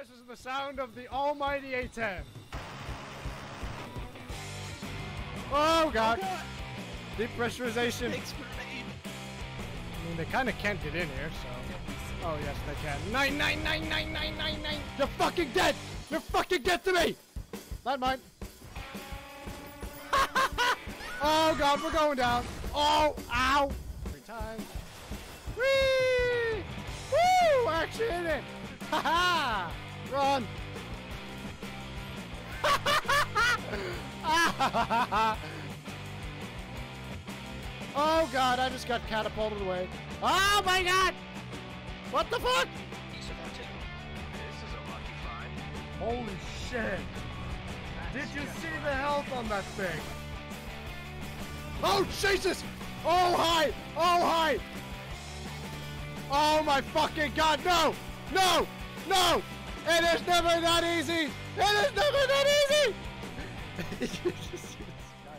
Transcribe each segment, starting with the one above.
This is the sound of the almighty A10. Oh god! Depressurization. I mean, they kind of can't get in here, so... Oh, yes, they can. 9999999! You're fucking dead! You're fucking dead to me! Not mine. Oh god, we're going down. Oh, ow! 3 times. Whee! Woo! Action in it! Haha! Run! Oh god, I just got catapulted away. Oh my god! What the fuck? This is a lucky find. Holy shit! Did you see the health on that thing? Oh Jesus! Oh hi! Oh hi! Oh my fucking god, no! No! No! It is never that easy! It is never that easy! You just see this guy.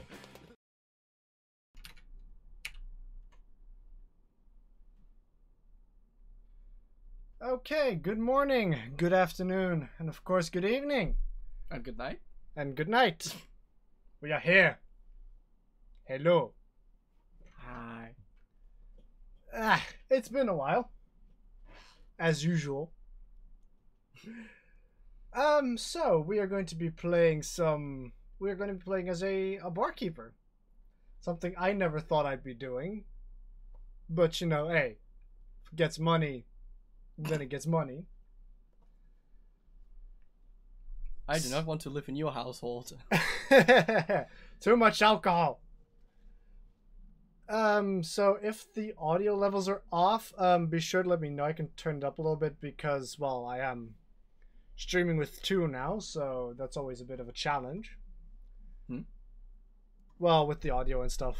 Okay, good morning, good afternoon, and of course good evening. And good night. And good night. We are here. Hello. Hi. It's been a while. As usual. So we are going to be playing as a barkeeper. Something I never thought I'd be doing. But you know, hey, if it gets money, then it gets money. I do not want to live in your household. Too much alcohol. So if the audio levels are off, be sure to let me know. I can turn it up a little bit because, well, I am streaming with 2 now, so that's always a bit of a challenge. Well, with the audio and stuff.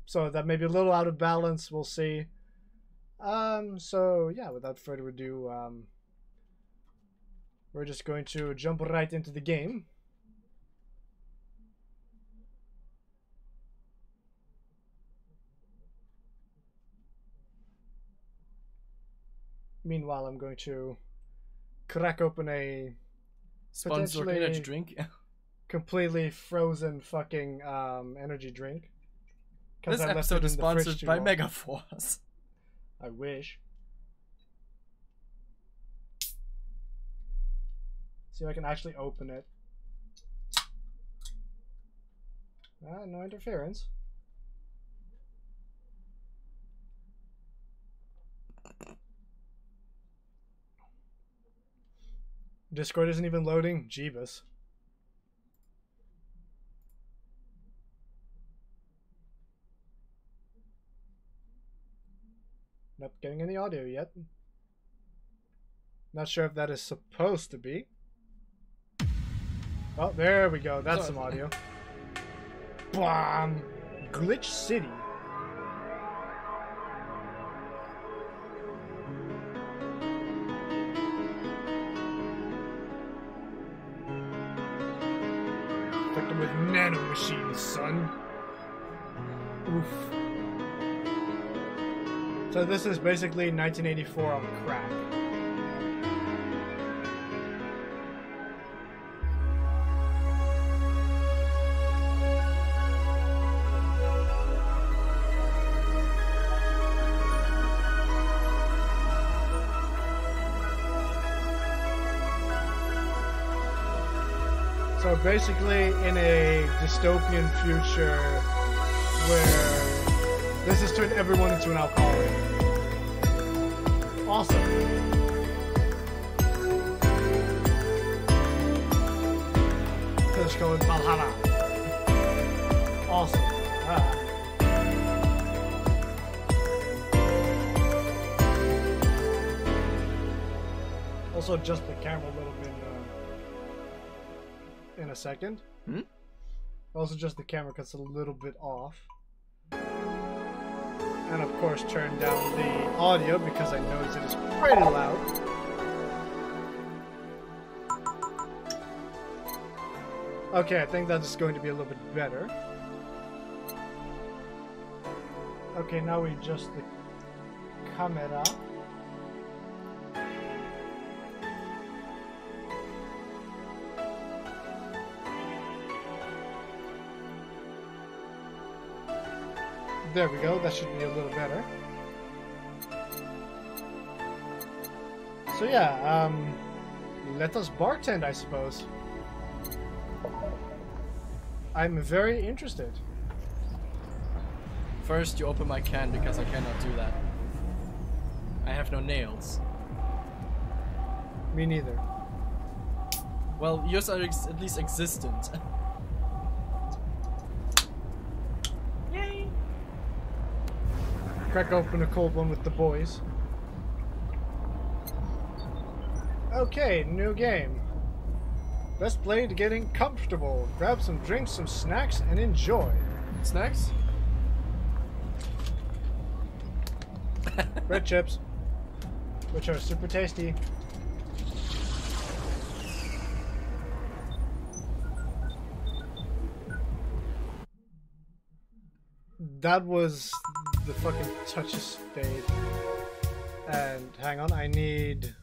So that may be a little out of balance, we'll see. So yeah, without further ado, we're just going to jump right into the game. Meanwhile, I'm going to crack open a Sponsored energy drink. completely frozen fucking energy drink. This episode is sponsored by Megaforce. I wish. See if I can actually open it. No interference. Discord isn't even loading? Jeebus. Not getting any audio yet. Not sure if that is supposed to be. Oh, there we go. That's some audio. Blam! Glitch City. Infected with nanomachines, son. Oof. So this is basically 1984 on crack. So basically in a dystopian future where this has turned everyone into an alcoholic. Awesome. Let's go with Valhalla. Awesome. Also adjust the camera a little bit in a second. Also adjust the camera because it's a little bit off. And of course turn down the audio because I notice it is pretty loud. Okay, I think that is going to be a little bit better. Okay, now we adjust the camera. There we go, that should be a little better. So yeah, let us bartend, I suppose. I'm very interested. First, you open my can because I cannot do that. I have no nails. Me neither. Well, yours are at least existent. Yay! Crack open a cold one with the boys. Okay, new game. Let's play to getting comfortable. Grab some drinks, some snacks, and enjoy. Snacks? Red chips, which are super tasty. That was the fucking touch of spade. And hang on, I need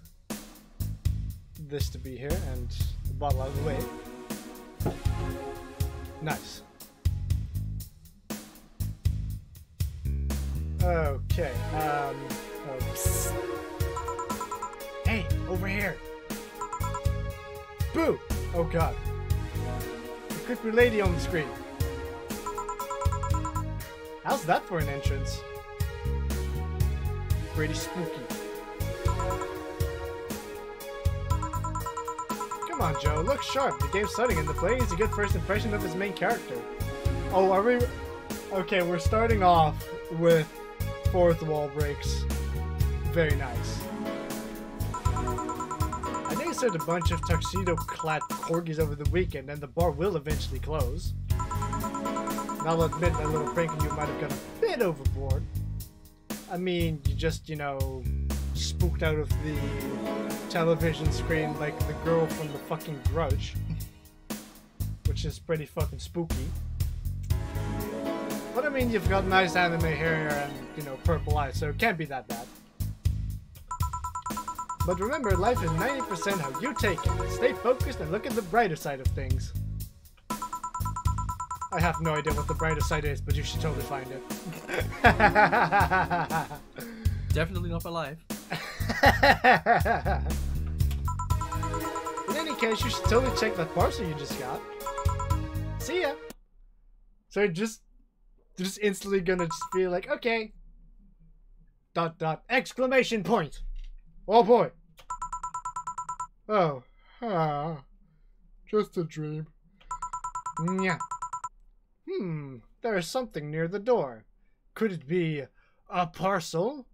this to be here and the bottle out of the way. Nice. Okay, oops. Hey, over here. Boo! Oh god. The creepy lady on the screen. How's that for an entrance? Pretty spooky. Come on, Joe, look sharp. The game's starting and the play is a good first impression of its main character. Oh, are we... Okay, we're starting off with fourth wall breaks. Very nice. I think I served a bunch of tuxedo-clad corgis over the weekend and the bar will eventually close. And I'll admit that little prank on you might have gone a bit overboard. I mean, you just, you know, spooked out of the television screen like the girl from the fucking Grudge. Which is pretty fucking spooky. But I mean, you've got nice anime hair and, you know, purple eyes, so it can't be that bad. But remember, life is 90% how you take it. Stay focused and look at the brighter side of things. I have no idea what the brighter side is, but you should totally find it. Definitely not alive. In any case, you should totally check that parcel you just got. See ya! So just instantly gonna just be like, okay. ... exclamation point! Oh boy! Oh. Just a dream. Yeah. There is something near the door. Could it be a parcel?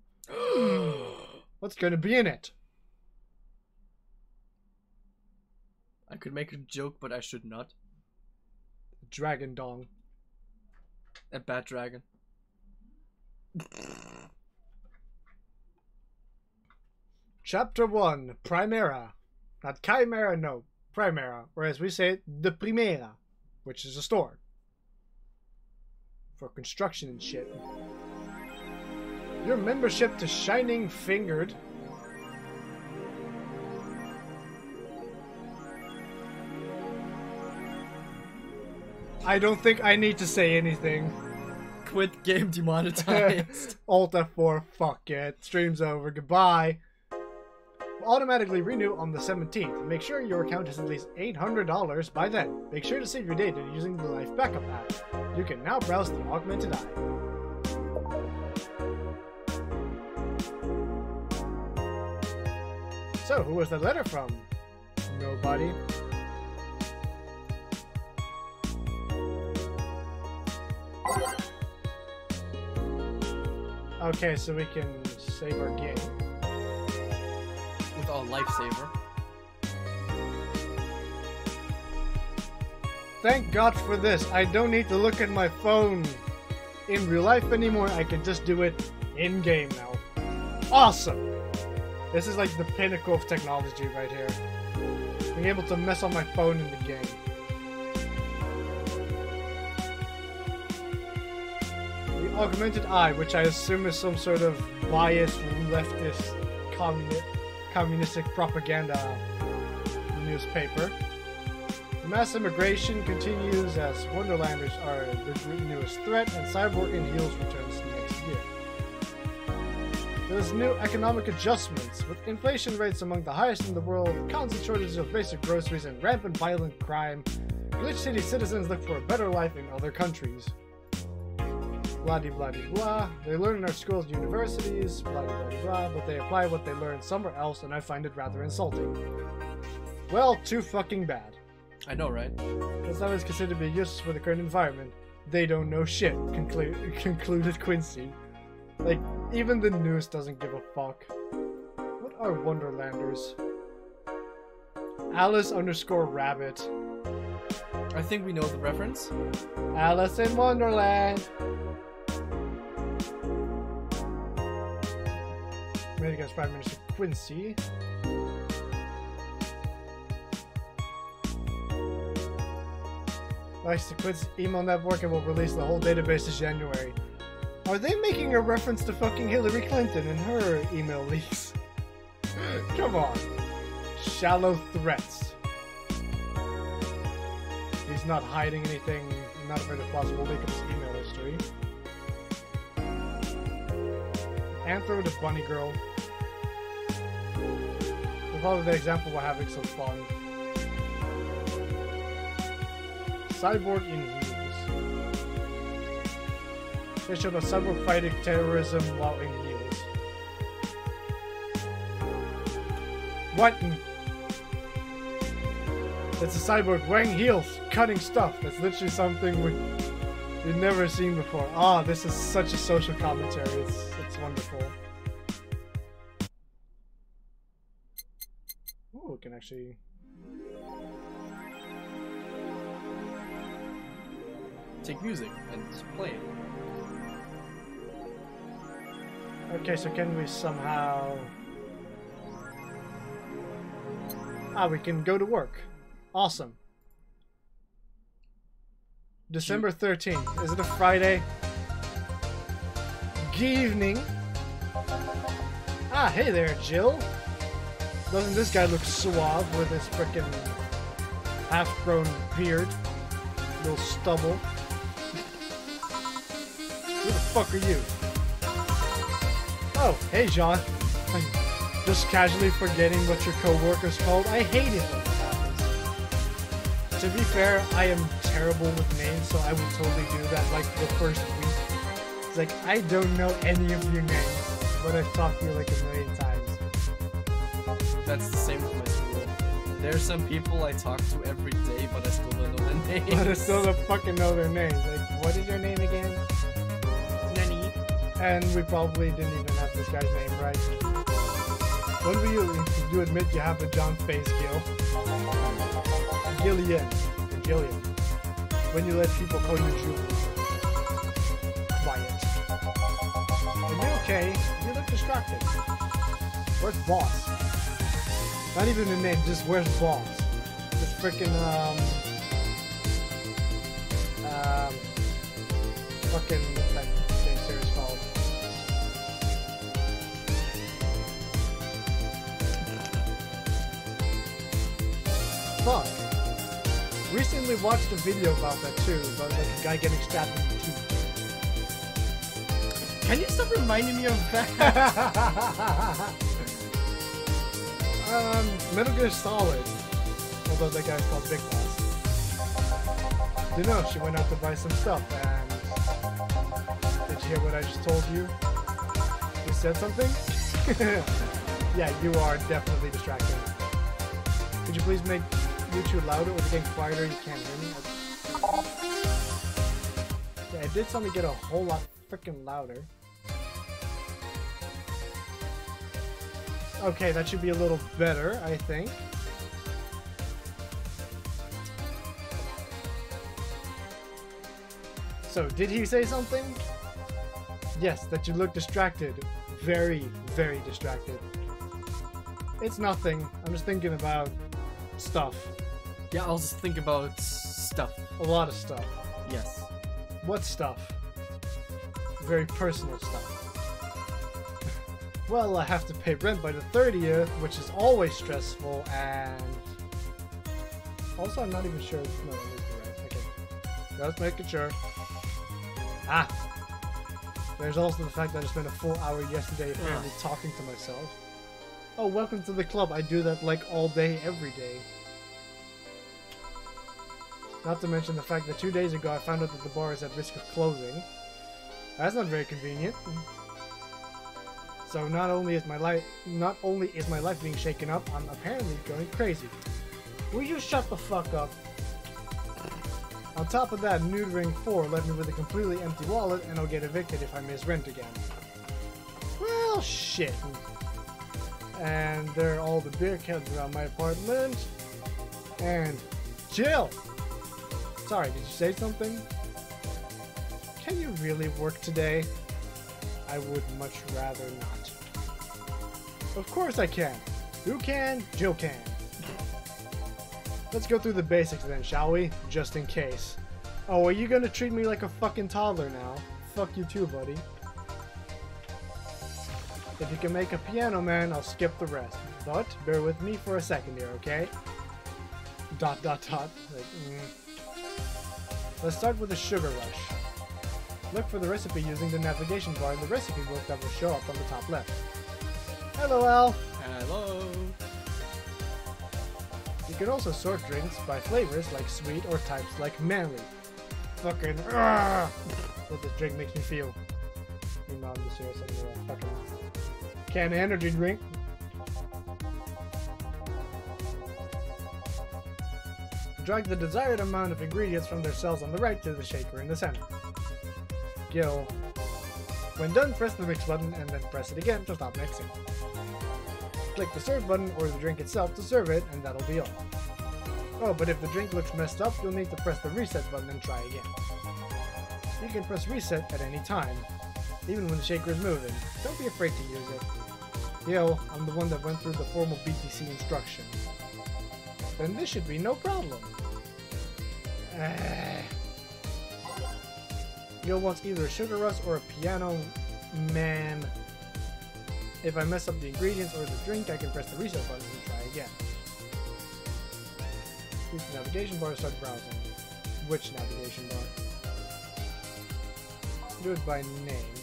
What's gonna be in it? I could make a joke, but I should not. Dragon dong. A bad dragon. Chapter 1, Primera. Not Chimera, no. Primera. Or as we say it, the Primera. Which is a store. For construction and shit. Your membership to Shining Fingered. I don't think I need to say anything. Quit game demonetized. Alt F4, fuck it. Stream's over, goodbye. Will automatically renew on the 17th. Make sure your account has at least $800 by then. Make sure to save your data using the Life Backup app. You can now browse the augmented eye. So, who was that letter from? Nobody. Okay, so we can save our game. With our lifesaver. Thank God for this. I don't need to look at my phone in real life anymore. I can just do it in-game now. Awesome! This is like the pinnacle of technology right here. Being able to mess on my phone in the game. The augmented eye, which I assume is some sort of biased, leftist, communistic propaganda newspaper. Mass immigration continues as Wonderlanders are the newest threat, and Cyborg in Heels returns next year. There's new economic adjustments, with inflation rates among the highest in the world, constant shortages of basic groceries, and rampant violent crime. Glitch City citizens look for a better life in other countries. Blah-de-blah-de-blah. They learn in our schools and universities, blah-de-blah-de-blah, but they apply what they learn somewhere else, and I find it rather insulting. Well, too fucking bad. I know, right? As long as considered to be useless for the current environment, they don't know shit, concluded Quincy. Like, even the news doesn't give a fuck. What are Wonderlanders? Alice_Rabbit. I think we know the reference. Alice in Wonderland. Made against Prime Minister Quincy. Likes to Quincy's email network and will release the whole database this January. Are they making a reference to fucking Hillary Clinton and her email leaks? Come on. Shallow threats. He's not hiding anything, not afraid of possible leak of his email history. Anthro the Bunny Girl. We'll follow the example while having some fun. Cyborg in Heels. They showed a cyborg fighting terrorism while in heels. What? It's a cyborg wearing heels, cutting stuff. That's literally something we've never seen before. Ah, this is such a social commentary. It's wonderful. Oh, we can actually... take music and play it. Okay, so can we somehow... Ah, we can go to work. Awesome. December 13th. Is it a Friday? Good evening. Ah, hey there, Jill. Doesn't this guy look suave with his frickin' half-grown beard? Little stubble. Who the fuck are you? Oh, hey, John. I'm just casually forgetting what your co-worker's called. I hate it when this happens. To be fair, I am terrible with names, so I would totally do that like the first week. It's like, I don't know any of your names, but I've talked to you like a million times. That's the same with my school. There's some people I talk to every day, but I still don't know their names. But I still don't fucking know their names. Like, what is your name again? Nani? And we probably didn't even have this guy's name right. When will you admit you have a John face, Gil? Gillian. Or Gillian. When you let people call you Julie. Quiet. Are you okay? You look distracted. Where's Boss? Not even the name, just where's Boss? This freaking, fucking, what's that game series called? Fuck. Recently watched a video about that too, about like a guy getting stabbed in the teeth. Can you stop reminding me of that? Metal Gear Solid. Although that guy's called Big Boss. You know, she went out to buy some stuff, and did you hear what I just told you? You said something? Yeah, you are definitely distracting. Could you please make YouTube louder? With it getting quieter, you can't hear me. Yeah, it did something get a whole lot freaking louder. Okay, that should be a little better, I think. So, did he say something? Yes, that you look distracted. Very, very distracted. It's nothing. I'm just thinking about stuff. Yeah, I'll just think about stuff. A lot of stuff. Yes. What stuff? Very personal stuff. Well, I have to pay rent by the 30th, which is always stressful, and Also, I'm not even sure. No, that is right. Okay. Just making sure. Ah! There's also the fact that I spent a full hour yesterday apparently talking to myself. Oh, welcome to the club. I do that like all day, every day. Not to mention the fact that 2 days ago I found out that the bar is at risk of closing. That's not very convenient. So not only is my life being shaken up, I'm apparently going crazy. Will you shut the fuck up? On top of that, neutering 4 left me with a completely empty wallet, and I'll get evicted if I miss rent again. Well, shit. And there are all the beer cans around my apartment. And chill. Sorry, did you say something? Can you really work today? I would much rather not. Of course I can. Who can? Jill can. Let's go through the basics then, shall we? Just in case. Oh, are you gonna treat me like a fucking toddler now? Fuck you too, buddy. If you can make a piano man, I'll skip the rest. But bear with me for a second here, okay? ... Like, Let's start with the sugar rush. Look for the recipe using the navigation bar in the recipe book that will show up on the top left. Hello, Al! Hello! You can also sort drinks by flavors like sweet or types like manly. Fucking what this drink makes me feel. Meanwhile, I'm just here saying fucking can energy drink. Drag the desired amount of ingredients from their cells on the right to the shaker in the center. Gill. When done, press the mix button and then press it again to stop mixing. Click the serve button or the drink itself to serve it, and that'll be all. Oh, but if the drink looks messed up, you'll need to press the reset button and try again. You can press reset at any time, even when the shaker is moving. Don't be afraid to use it. Yo, I'm the one that went through the formal BTC instruction. Then this should be no problem. Gil wants either a sugar rush or a piano man. If I mess up the ingredients or the drink, I can press the reset button and try again. Use the navigation bar to start browsing. Which navigation bar? Do it by name.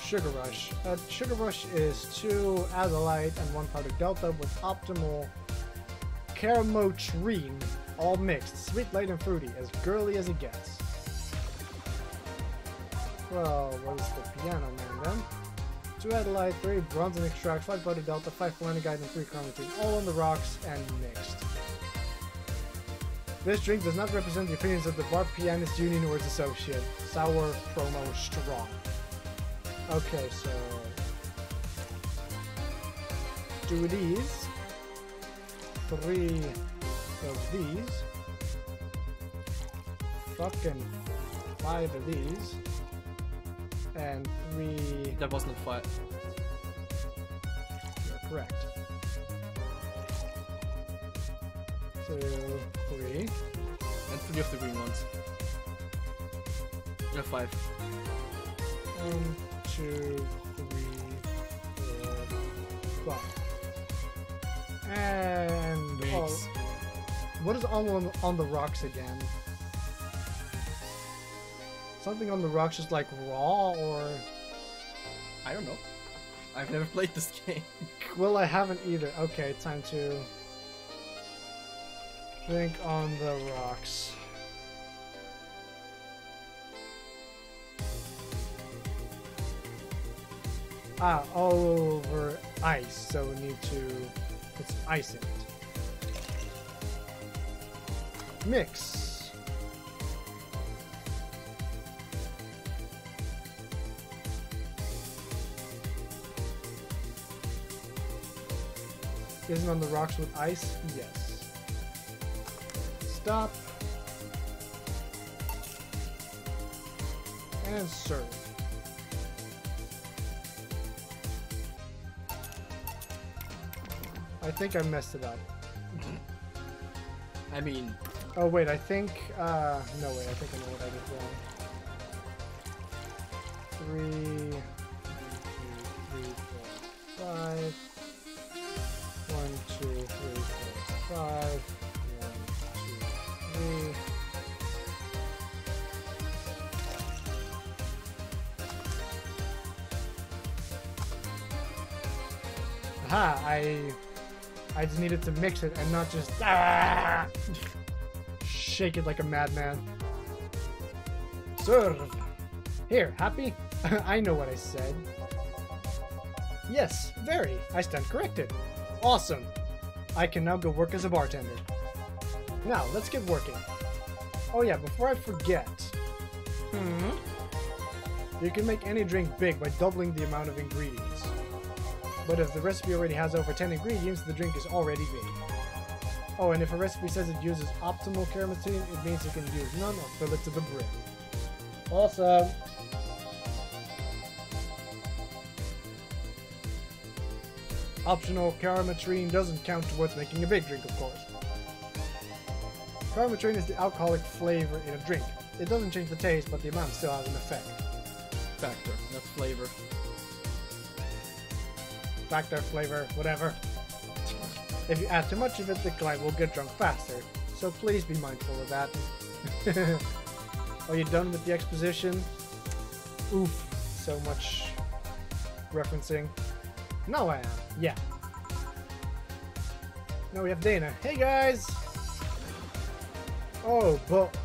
Sugar Rush. Sugar Rush is 2 azolite and 1 powdered delta with optimal caromotrine, all mixed. Sweet, light, and fruity, as girly as it gets. Well, what is the piano man then? 2 azolite, 3 bronze extract, 5 powdered delta, 5 formaldehyde, and 3 caromotrine, all on the rocks and mixed. This drink does not represent the opinions of the Bar Pianist Union or its associate. Sour promo strong. Okay, so 2 of these, 3 of these, fucking 5 of these, and 3. That wasn't 5. You're correct. 2, 3, and 3 of the green ones. Yeah, 5. 1, 2, 3, 4, 5. And Mix. What is on the rocks again? Something on the rocks is like raw or... I don't know. I've never played this game. Well, I haven't either. Okay, time to drink on the rocks. Ah, all over ice, so we need to put some ice in it. Mix. Isn't on the rocks with ice? Yes. Stop. And serve. I think I messed it up. I mean... Oh wait, I think, no wait, I think I know what I did wrong. 3, 1, 2, 3, 4, 5. 1, 2, 3, 4, Aha, I just needed to mix it and not just shake it like a madman. Serve. Here, happy? I know what I said. Yes, very. I stand corrected. Awesome. I can now go work as a bartender. Now, let's get working. Oh yeah, before I forget. You can make any drink big by doubling the amount of ingredients. But if the recipe already has over 10 ingredients, the drink is already big. Oh, and if a recipe says it uses optimal caramelization, it means you can use none or fill it to the brim. Awesome! Optional caramelization doesn't count towards making a big drink, of course. Caramelization is the alcoholic flavor in a drink. It doesn't change the taste, but the amount still has an effect. Factor, that's flavor. Factor, flavor, whatever. If you add too much of it, the client will get drunk faster, so please be mindful of that. Are you done with the exposition? Oof, so much referencing. No, I am. Yeah. Now we have Dana. Hey guys! Oh, but...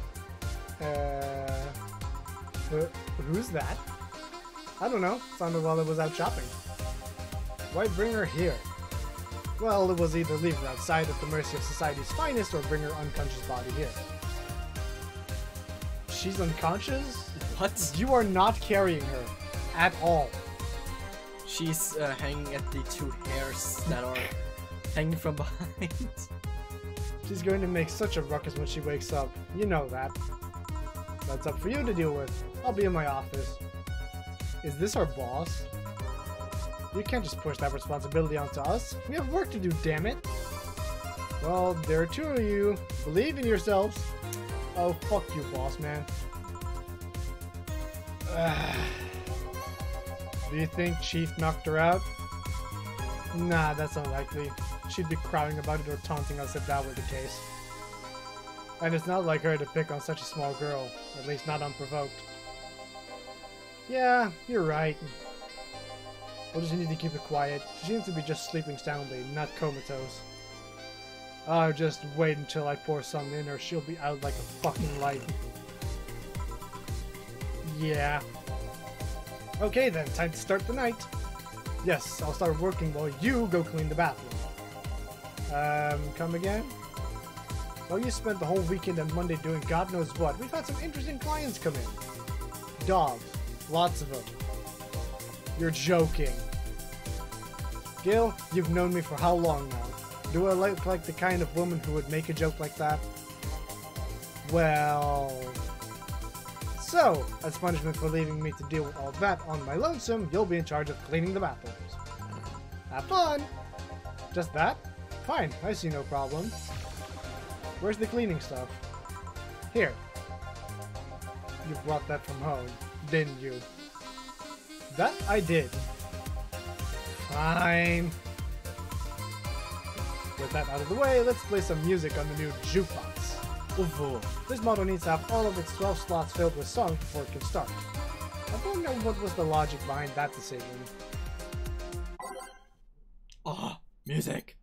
who's that? I don't know. Found her while I was out shopping. Why bring her here? Well, it was either leave her outside at the mercy of society's finest or bring her unconscious body here. She's unconscious? What? You are not carrying her. At all. She's hanging at the two hairs that are hanging from behind. She's going to make such a ruckus when she wakes up. You know that. That's up for you to deal with. I'll be in my office. Is this our boss? You can't just push that responsibility onto us. We have work to do, damn it. Well, there are two of you. Believe in yourselves. Oh, fuck you, boss man. Do you think Chief knocked her out? Nah, that's unlikely. She'd be crowing about it or taunting us if that were the case. And it's not like her to pick on such a small girl, at least not unprovoked. Yeah, you're right. We'll just need to keep it quiet. She seems to be just sleeping soundly, not comatose. I'll just wait until I pour some in or she'll be out like a fucking light. Yeah. Okay then, time to start the night. Yes, I'll start working while you go clean the bathroom. Come again? Well, you spent the whole weekend and Monday doing God knows what. We've had some interesting clients come in. Dogs. Lots of them. You're joking. Gil, you've known me for how long now? Do I look like the kind of woman who would make a joke like that? Well... So, as punishment for leaving me to deal with all that on my lonesome, you'll be in charge of cleaning the bathrooms. Have fun! Just that? Fine, I see no problem. Where's the cleaning stuff? Here. You brought that from home, didn't you? That I did. Fine. With that out of the way, let's play some music on the new jukebox. This model needs to have all of its 12 slots filled with songs before it can start. I don't know what was the logic behind that decision. Oh, music!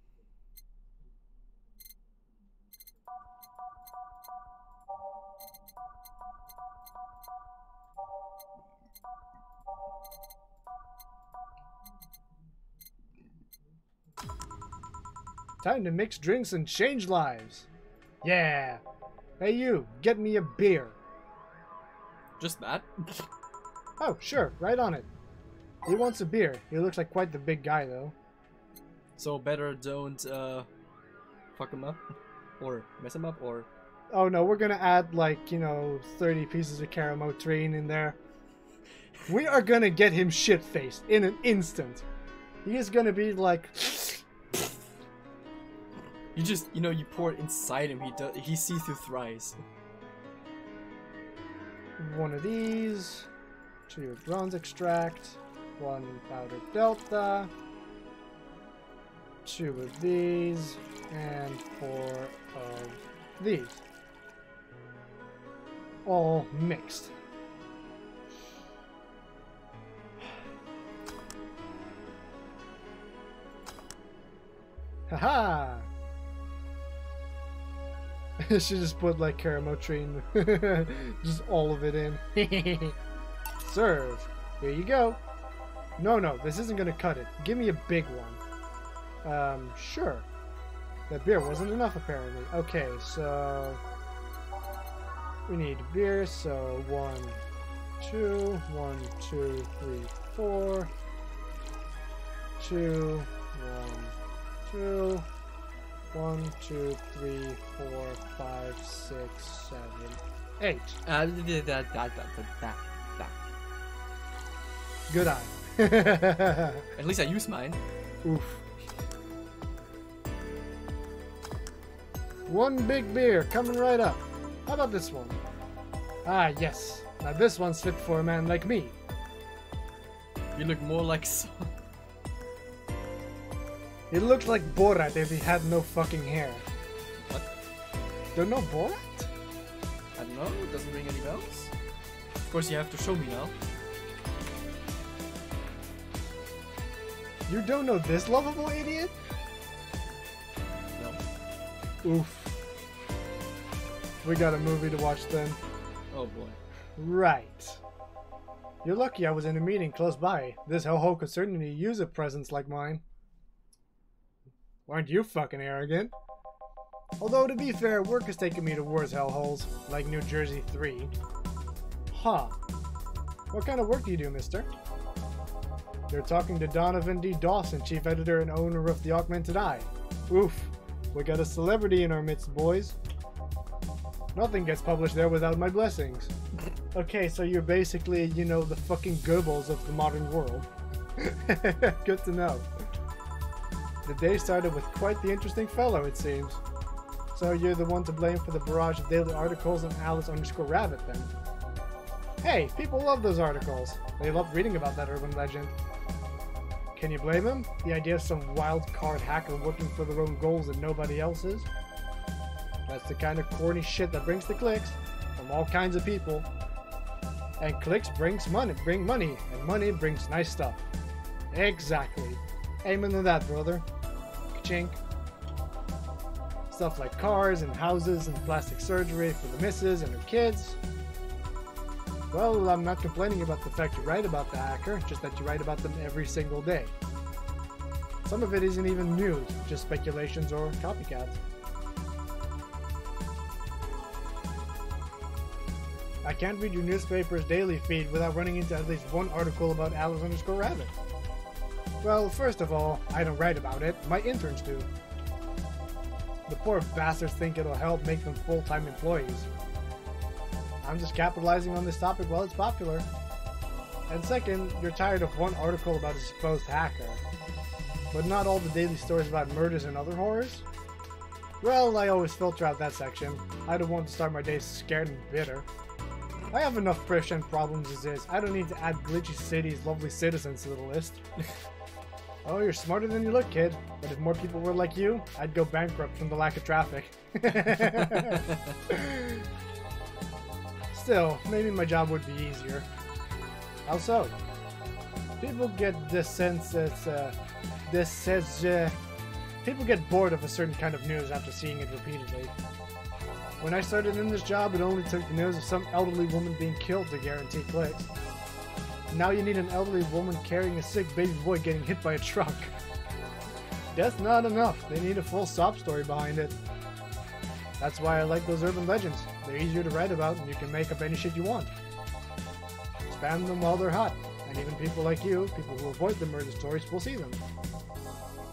Time to mix drinks and change lives. Yeah. Hey you, get me a beer. Just that? Oh, sure, right on it. He wants a beer. He looks like quite the big guy, though. So better don't, fuck him up? Or mess him up, or... Oh no, we're gonna add, like, you know, 30 pieces of caramel train in there. We are gonna get him shit-faced in an instant. He is gonna be like... You just, you know, you pour it inside him, he see-through thrice. One of these, 2 bronze extract, 1 powder delta, 2 of these, and 4 of these. All mixed. Haha! She just put like Karamotrine, just all of it in. Serve. Here you go. No, this isn't gonna cut it. Give me a big one. Sure. That beer wasn't enough apparently. Okay, so we need beer, so 1, 2, 1, 2, 3, 4. 2, 1, 2. 1, 2, 3, 4, 5, 6, 7, 8. Good eye. At least I use mine. Oof. One big beer coming right up. How about this one? Ah, yes. Now this one's fit for a man like me. You look more like Son. He looked like Borat if he had no fucking hair. What? Don't know Borat? I don't know, it doesn't ring any bells. Of course you have to show me now. You don't know this lovable idiot? No. Oof. We got a movie to watch then. Oh boy. Right. You're lucky I was in a meeting close by. This ho-ho could certainly use a presence like mine. Aren't you fucking arrogant? Although, to be fair, work has taken me to worse hellholes, like New Jersey 3. Huh. What kind of work do you do, mister? You're talking to Donovan D. Dawson, chief editor and owner of The Augmented Eye. Oof. We got a celebrity in our midst, boys. Nothing gets published there without my blessings. Okay, so you're basically, you know, the fucking Goebbels of the modern world. Good to know. The day started with quite the interesting fellow, it seems. So you're the one to blame for the barrage of daily articles on Alice_Rabbit, then? Hey, people love those articles. They love reading about that urban legend. Can you blame him? The idea of some wild card hacker working for their own goals and nobody else's? That's the kind of corny shit that brings the clicks from all kinds of people. And clicks bring money, and money brings nice stuff. Exactly. Amen to that, brother. Chink. Stuff like cars and houses and plastic surgery for the missus and her kids. Well, I'm not complaining about the fact you write about the hacker, just that you write about them every single day. Some of it isn't even news, just speculations or copycats. I can't read your newspaper's daily feed without running into at least one article about Alice_Rabbit. Well, first of all, I don't write about it, my interns do. The poor bastards think it'll help make them full-time employees. I'm just capitalizing on this topic while it's popular. And second, you're tired of one article about a supposed hacker, but not all the daily stories about murders and other horrors? Well, I always filter out that section. I don't want to start my day scared and bitter. I have enough prescient problems as is. I don't need to add glitchy cities, lovely citizens to the list. Oh, you're smarter than you look, kid. But if more people were like you, I'd go bankrupt from the lack of traffic. Still, maybe my job would be easier. How so? People get people get bored of a certain kind of news after seeing it repeatedly. When I started in this job, it only took the news of some elderly woman being killed to guarantee clicks. Now you need an elderly woman carrying a sick baby boy getting hit by a truck. That's not enough. They need a full sob story behind it. That's why I like those urban legends. They're easier to write about and you can make up any shit you want. Spam them while they're hot. And even people like you, people who avoid the murder stories, will see them.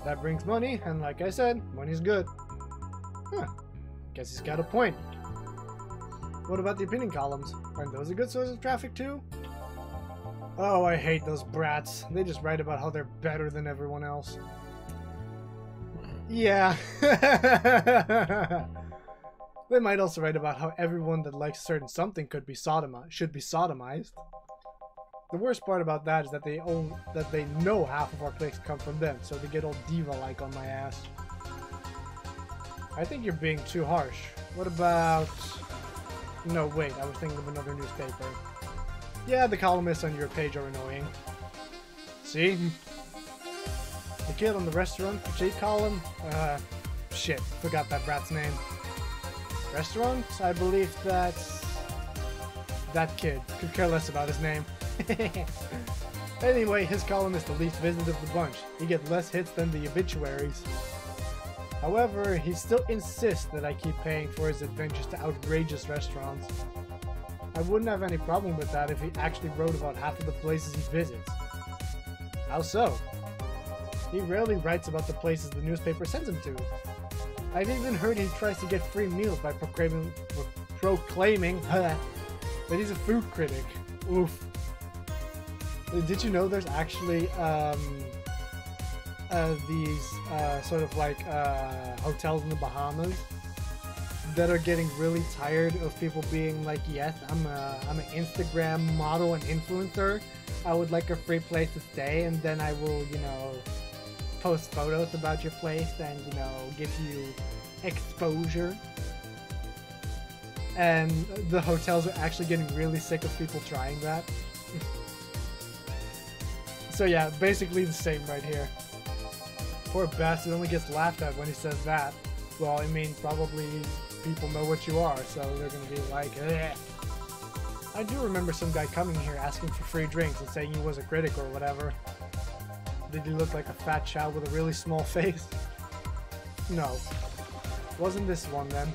That brings money, and like I said, money's good. Huh. Guess he's got a point. What about the opinion columns? Aren't those a good source of traffic too? Oh, I hate those brats. They just write about how they're better than everyone else. Yeah. They might also write about how everyone that likes certain something should be sodomized. The worst part about that is that they know half of our clicks come from them, so they get all diva-like on my ass. I think you're being too harsh. What about... No, wait, I was thinking of another newspaper. Yeah, the columnists on your page are annoying. See? The kid on the restaurant, what you call him? Shit, forgot that brat's name. Restaurant? I believe that's... that kid. Could care less about his name. Anyway, his column is the least visited of the bunch. He gets less hits than the obituaries. However, he still insists that I keep paying for his adventures to outrageous restaurants. I wouldn't have any problem with that if he actually wrote about half of the places he visits. How so? He rarely writes about the places the newspaper sends him to. I've even heard he tries to get free meals by proclaiming that he's a food critic. Oof. Did you know there's actually these sort of like hotels in the Bahamas that are getting really tired of people being like, yes, I'm an Instagram model and influencer. I would like a free place to stay, and then I will, you know, post photos about your place and, you know, give you exposure. And the hotels are actually getting really sick of people trying that. So yeah, basically the same right here. Poor bastard only gets laughed at when he says that. Well, I mean, probably people know what you are, so they're gonna be like, eh. I do remember some guy coming here asking for free drinks and saying he was a critic or whatever. Did he look like a fat child with a really small face? No. Wasn't this one then.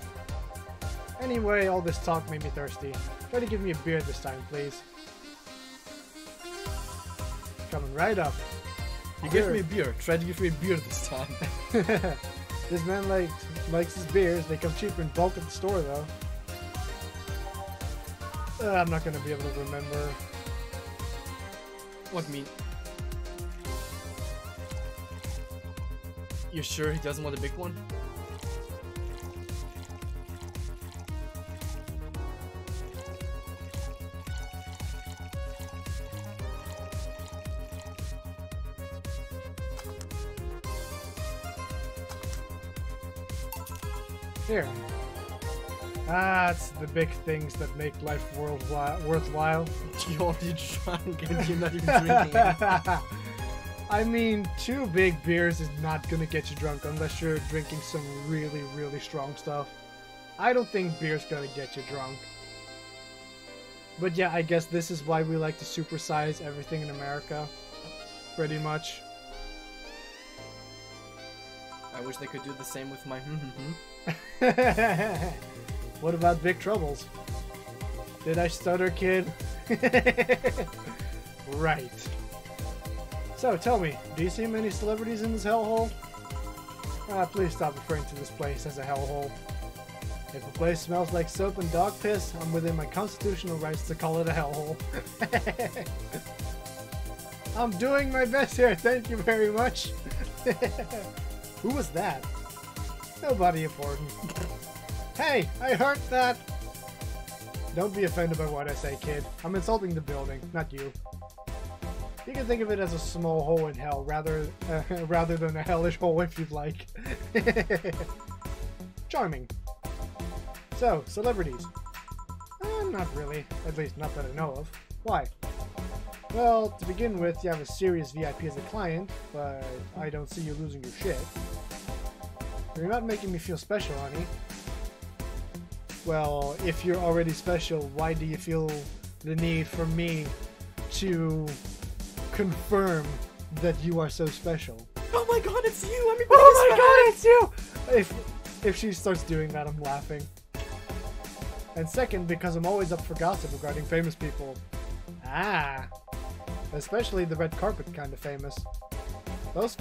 Anyway, all this talk made me thirsty. Try to give me a beer this time, please. Coming right up. You give me a beer. Try to give me a beer this time. This man likes his beers. They come cheaper in bulk at the store, though. I'm not gonna be able to remember. What mean? You sure he doesn't want a big one? Here. That's the big things that make life worthwhile. You're already drunk and you're not even drinking it. I mean, 2 big beers is not gonna get you drunk unless you're drinking some really, really strong stuff. I don't think beer's gonna get you drunk. But yeah, I guess this is why we like to supersize everything in America. Pretty much. I wish they could do the same with my What about Big Troubles? Did I stutter, kid? Right. So, tell me, do you see many celebrities in this hellhole? Please stop referring to this place as a hellhole. If a place smells like soap and dog piss, I'm within my constitutional rights to call it a hellhole. I'm doing my best here, thank you very much. Who was that? Nobody important. Hey, I heard that! Don't be offended by what I say, kid. I'm insulting the building, not you. You can think of it as a small hole in hell, rather than a hellish hole if you'd like. Charming. So, celebrities. Not really. At least not that I know of. Why? Well, to begin with, you have a serious VIP as a client, but I don't see you losing your shit. You're not making me feel special, honey. Well, if you're already special, why do you feel the need for me to confirm that you are so special? Oh my god, it's you! Everybody Oh my god, it's you! If she starts doing that, I'm laughing. And second, because I'm always up for gossip regarding famous people. Ah! Especially the red carpet kind of famous. Those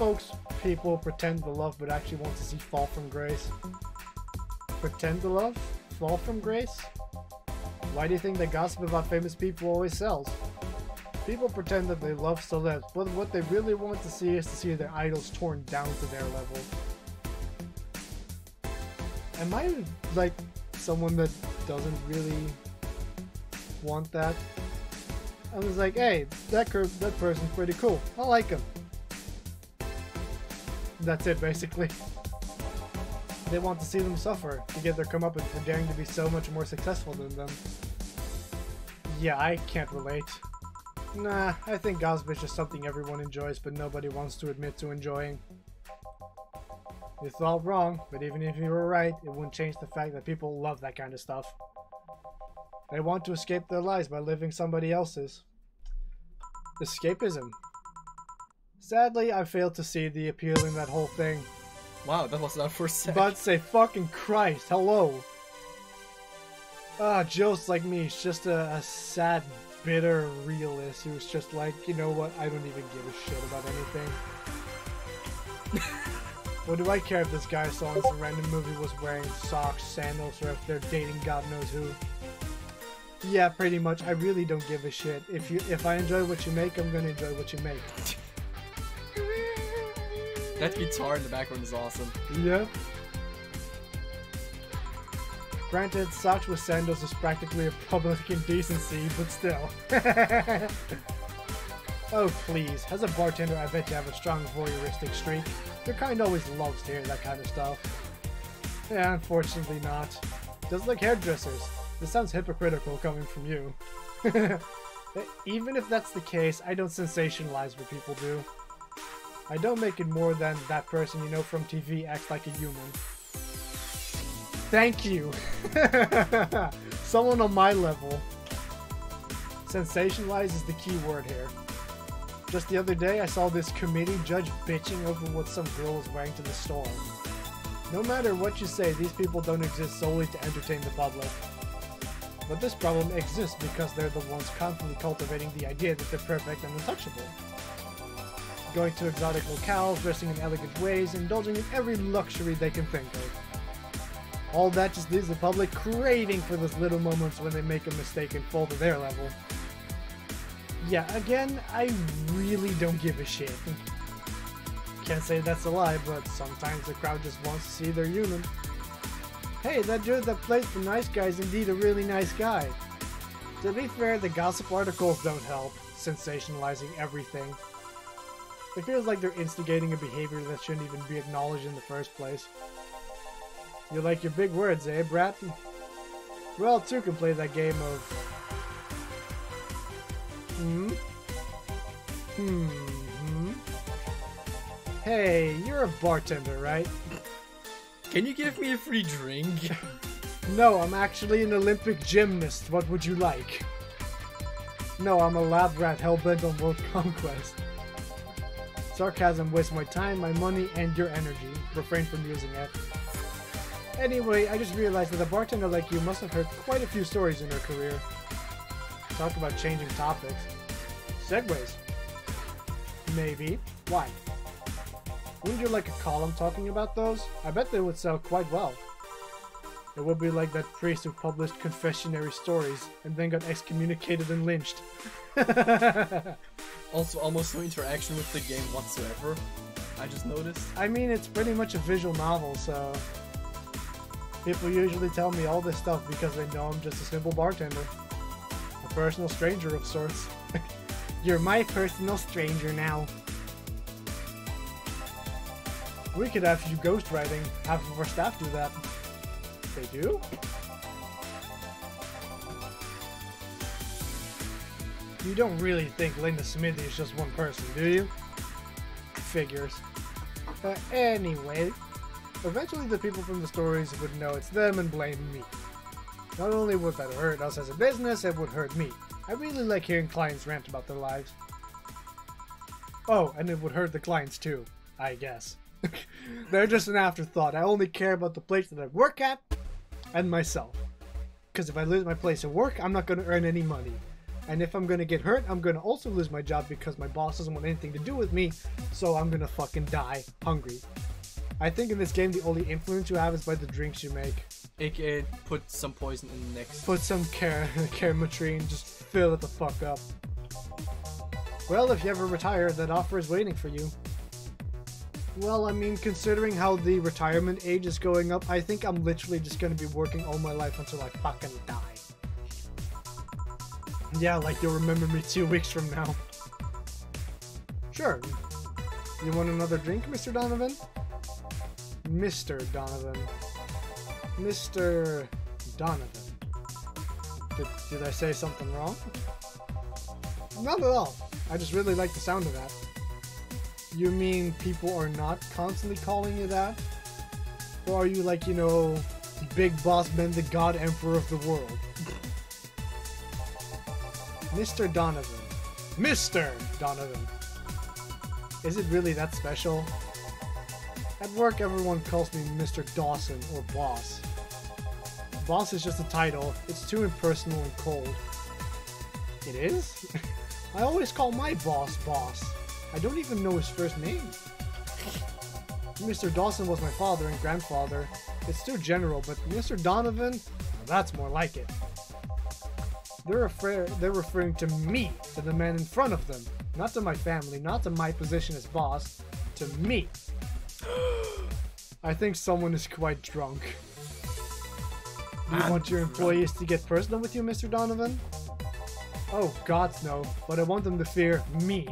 people pretend to love but actually want to see fall from grace. Pretend to love? Fall from grace? Why do you think that gossip about famous people always sells? People pretend that they love celebs, but what they really want to see is to see their idols torn down to their level. Am I, like, someone that doesn't really want that? I was like, hey, that person's pretty cool. I like him. That's it, basically. They want to see them suffer, to get their comeuppance for daring to be so much more successful than them. Yeah, I can't relate. Nah, I think gossip is just something everyone enjoys, but nobody wants to admit to enjoying. You thought wrong, but even if you were right, it wouldn't change the fact that people love that kind of stuff. They want to escape their lives by living somebody else's. Escapism. Sadly, I failed to see the appeal in that whole thing. Wow, that was not for a sec. But say fucking Christ, hello! Joe's like me, he's just a sad, bitter realist who's just like, you know what, I don't even give a shit about anything. What do I care if this guy I saw in some random movie was wearing socks, sandals, or if they're dating God knows who? Yeah, pretty much, I really don't give a shit. If I enjoy what you make, I'm gonna enjoy what you make. That guitar in the background is awesome. Yeah. Granted, socks with sandals is practically a public indecency, but still. Oh please, as a bartender I bet you have a strong voyeuristic streak. Your kind always loves to hear that kind of stuff. Yeah, unfortunately not. Just like hairdressers. This sounds hypocritical coming from you. Even if that's the case, I don't sensationalize what people do. I don't make it more than that person you know from TV acts like a human. Thank you! Someone on my level. Sensationalize is the key word here. Just the other day I saw this committee judge bitching over what some girl was wearing to the store. No matter what you say, these people don't exist solely to entertain the public. But this problem exists because they're the ones constantly cultivating the idea that they're perfect and untouchable. Going to exotic locales, dressing in elegant ways, indulging in every luxury they can think of. All that just leaves the public craving for those little moments when they make a mistake and fall to their level. Yeah, again, I really don't give a shit. Can't say that's a lie, but sometimes the crowd just wants to see they're human. Hey, that dude that plays the nice guy is indeed a really nice guy. To be fair, the gossip articles don't help, sensationalizing everything. It feels like they're instigating a behavior that shouldn't even be acknowledged in the first place. You like your big words, eh, brat? Well, two can play that game of... Hey, you're a bartender, right? Can you give me a free drink? No, I'm actually an Olympic gymnast. What would you like? No, I'm a lab rat hellbent on world conquest. Sarcasm wastes my time, my money, and your energy. Refrain from using it. Anyway, I just realized that a bartender like you must have heard quite a few stories in her career. Talk about changing topics. Segues. Maybe. Why? Wouldn't you like a column talking about those? I bet they would sell quite well. It would be like that priest who published confessionary stories and then got excommunicated and lynched. Also, almost no interaction with the game whatsoever. I just noticed. I mean, it's pretty much a visual novel, so... People usually tell me all this stuff because they know I'm just a simple bartender. A personal stranger of sorts. You're my personal stranger now. We could have you ghostwriting. Half of our staff do that. They do? You don't really think Linda Smithy is just one person, do you? Figures. Anyway, eventually the people from the stories would know it's them and blame me. Not only would that hurt us as a business, it would hurt me. I really like hearing clients rant about their lives. Oh, and it would hurt the clients too, I guess. They're just an afterthought. I only care about the place that I work at and myself. Because if I lose my place of work, I'm not going to earn any money. And if I'm going to get hurt, I'm going to also lose my job because my boss doesn't want anything to do with me, so I'm going to fucking die hungry. I think in this game the only influence you have is by the drinks you make. AKA put some poison in the next. Put some Caramatrine, just fill it the fuck up. Well, if you ever retire, that offer is waiting for you. Well, I mean, considering how the retirement age is going up, I think I'm literally just going to be working all my life until I fucking die. Yeah, like you'll remember me 2 weeks from now. Sure. You want another drink, Mr. Donovan? Mr. Donovan. Mr. Donovan. Did I say something wrong? Not at all. I just really like the sound of that. You mean people are not constantly calling you that? Or are you like, you know, Big Boss Ben, the God Emperor of the world? Mr. Donovan. Mr. Donovan. Is it really that special? At work, everyone calls me Mr. Dawson or Boss. Boss is just a title. It's too impersonal and cold. It is? I always call my boss Boss. I don't even know his first name. Mr. Dawson was my father and grandfather. It's too general, but Mr. Donovan? Well, that's more like it. They're referring to me, to the man in front of them. Not to my family, not to my position as boss. To me. I think someone is quite drunk. Do you want your employees to get personal with you, Mr. Donovan? Oh, gods no, but I want them to fear me.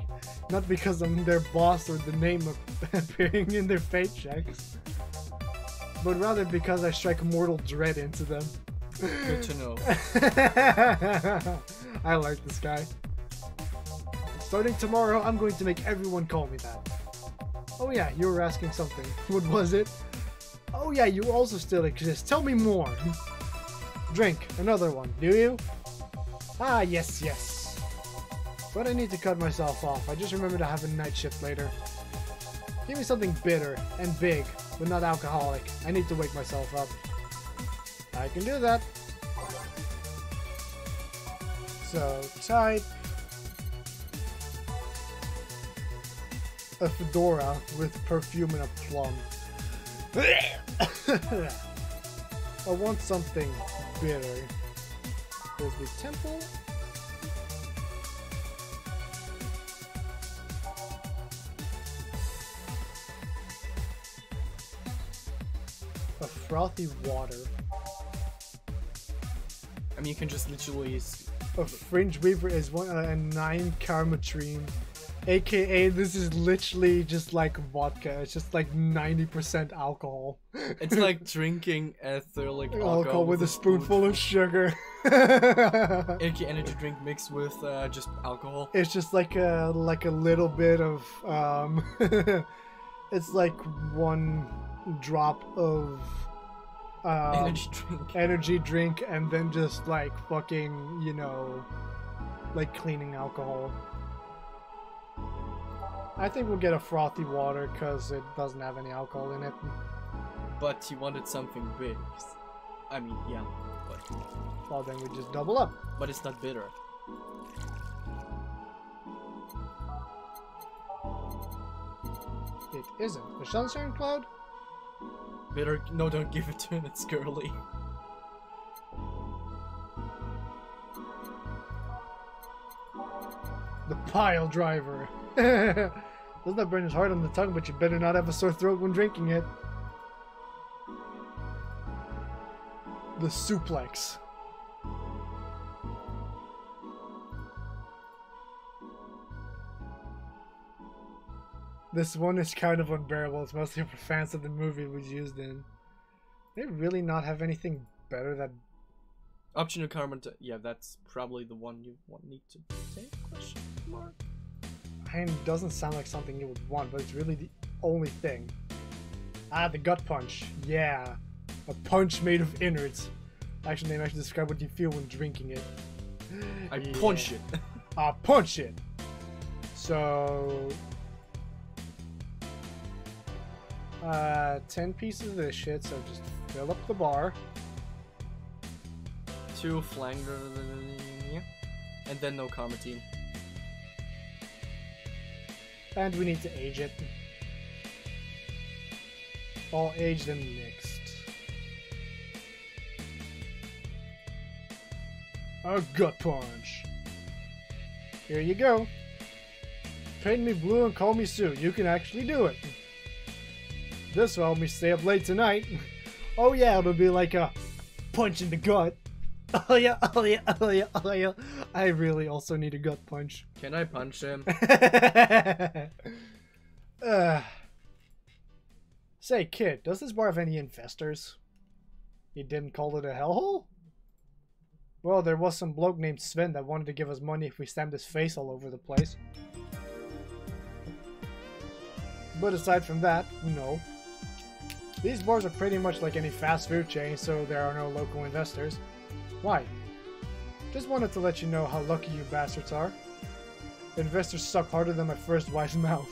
Not because I'm their boss or the name appearing in their paychecks. But rather because I strike mortal dread into them. Good to know. I like this guy. Starting tomorrow, I'm going to make everyone call me that. Oh yeah, you were asking something. What was it? Oh yeah, you also still exist. Tell me more. Drink. Another one. Do you? Ah, yes, yes. But I need to cut myself off. I just remembered I have a night shift later. Give me something bitter and big, but not alcoholic. I need to wake myself up. I can do that. So, type a fedora with perfume and a plum. I want something bitter. There's the temple. A frothy water. I mean, you can just literally... A fringe weaver is a 9 karmatrine. AKA, this is literally just like vodka. It's just like 90% alcohol. It's like drinking ethylic alcohol with a spoonful of sugar. Energy drink mixed with just alcohol. It's just like a little bit of it's like 1 drop of energy drink and then just like fucking, you know, like cleaning alcohol. I think we'll get a frothy water because it doesn't have any alcohol in it. But he wanted something big. I mean, yeah. But... well, then we just double up. But it's not bitter. It isn't. The sunshine cloud? Bitter? No, don't give it to him. It's girly. The pile driver. Doesn't that burn his heart on the tongue, but you better not have a sore throat when drinking it. The suplex. This one is kind of unbearable. It's mostly for fans of the movie it was used in. They really not have anything better that... Optional karma. Yeah, that's probably the one you need to take? Question mark. And it doesn't sound like something you would want, but it's really the only thing. Ah, the gut punch. Yeah. A punch made of innards. Actually, name actually describe what you feel when drinking it. I punch it. I punch it. So... 10 pieces of this shit, so just fill up the bar. 2 flanger, and then no carmatine. And we need to age it. All aged and mixed. A gut punch. Here you go. Paint me blue and call me Sue. You can actually do it. This will help me stay up late tonight. Oh yeah, it'll be like a punch in the gut. Oh yeah, oh yeah, oh yeah, oh yeah. I really also need a gut punch. Can I punch him? Say, kid, does this bar have any investors? You didn't call it a hellhole? Well, there was some bloke named Sven that wanted to give us money if we stamped his face all over the place. But aside from that, no. These bars are pretty much like any fast food chain, so there are no local investors. Why? Just wanted to let you know how lucky you bastards are. The investors suck harder than my first wife's mouth.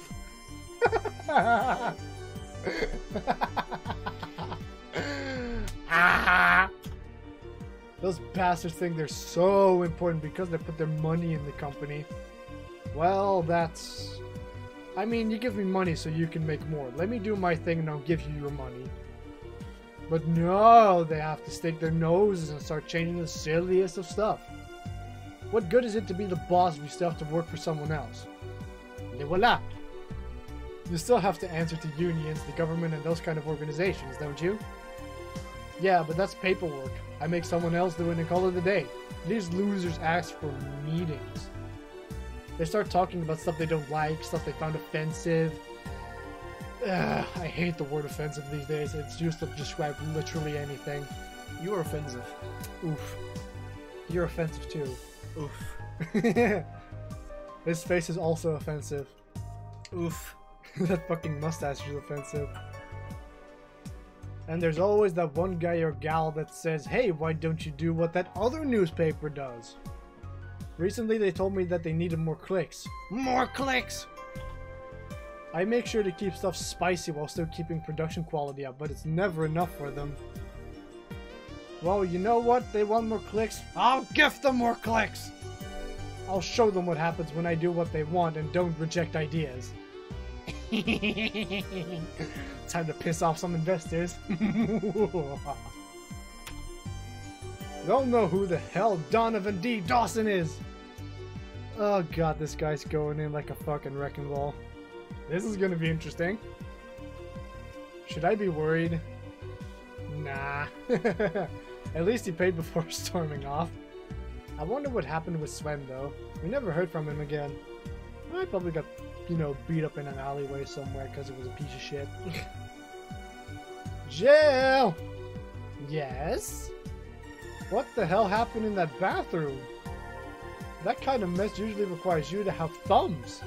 Those bastards think they're so important because they put their money in the company. Well, that's... I mean, you give me money so you can make more. Let me do my thing and I'll give you your money. But no, they have to stick their noses and start changing the silliest of stuff. What good is it to be the boss if you still have to work for someone else? Et voila! You still have to answer to unions, the government, and those kind of organizations, don't you? Yeah, but that's paperwork. I make someone else do it and call it a day. These losers ask for meetings. They start talking about stuff they don't like, stuff they found offensive. I hate the word offensive these days. It's used to describe literally anything. You are offensive. Oof. You're offensive too. Oof. His face is also offensive. Oof. That fucking mustache is offensive. And there's always that one guy or gal that says, hey, why don't you do what that other newspaper does? Recently they told me that they needed more clicks. More clicks! I make sure to keep stuff spicy while still keeping production quality up, but it's never enough for them. Well, you know what? They want more clicks. I'll give them more clicks! I'll show them what happens when I do what they want and don't reject ideas. Time to piss off some investors. Don't know who the hell Donovan D. Dawson is. Oh god, this guy's going in like a fucking wrecking ball. This is gonna be interesting. Should I be worried? Nah. At least he paid before storming off. I wonder what happened with Sven though. We never heard from him again. I probably got, you know, beat up in an alleyway somewhere because it was a piece of shit. Jail! Yes? What the hell happened in that bathroom? That kind of mess usually requires you to have thumbs.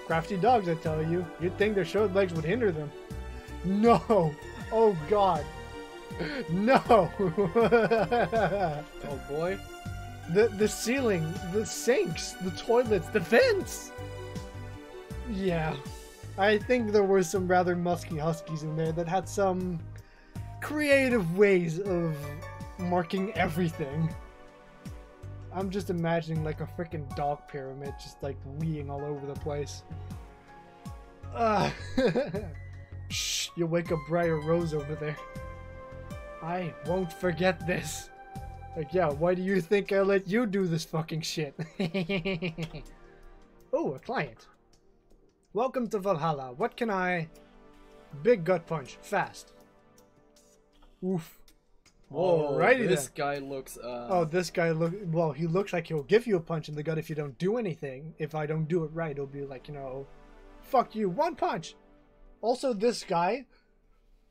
Crafty dogs, I tell you. You'd think their short legs would hinder them. No! Oh god. No! Oh boy. The ceiling, the sinks, the toilets, the vents! Yeah. I think there were some rather musky huskies in there that had some creative ways of marking everything. I'm just imagining like a freaking dog pyramid just like weeing all over the place. Shh, you'll wake up Briar Rose over there. I won't forget this. Like, yeah, why do you think I let you do this fucking shit? Oh, a client. Welcome to Valhalla. What can I... Big gut punch. Fast. Oof. Whoa, Alrighty this then. guy looks, Oh, this guy well, he looks like he'll give you a punch in the gut if you don't do anything. If I don't do it right, it'll be like, you know, fuck you, one punch. Also, this guy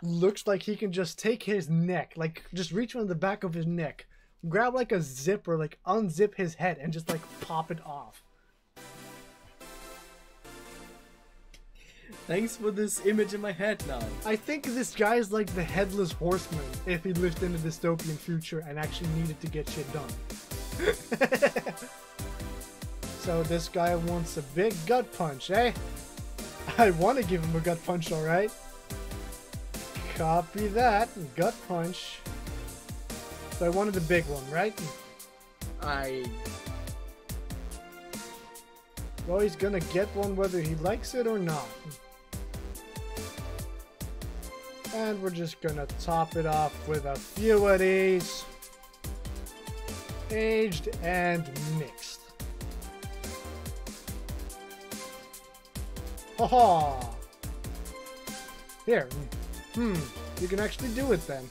looks like he can just take his neck, like, just reach on the back of his neck, grab like a zipper, like unzip his head and just like pop it off. Thanks for this image in my head now. I think this guy is like the headless horseman if he lived in a dystopian future and actually needed to get shit done. So this guy wants a big gut punch, eh? I want to give him a gut punch, alright? Copy that. Gut punch. So I wanted a big one, right? Well, he's gonna get one whether he likes it or not. And we're just gonna top it off with a few of these. Aged and mixed. Haha! Here. You can actually do it then.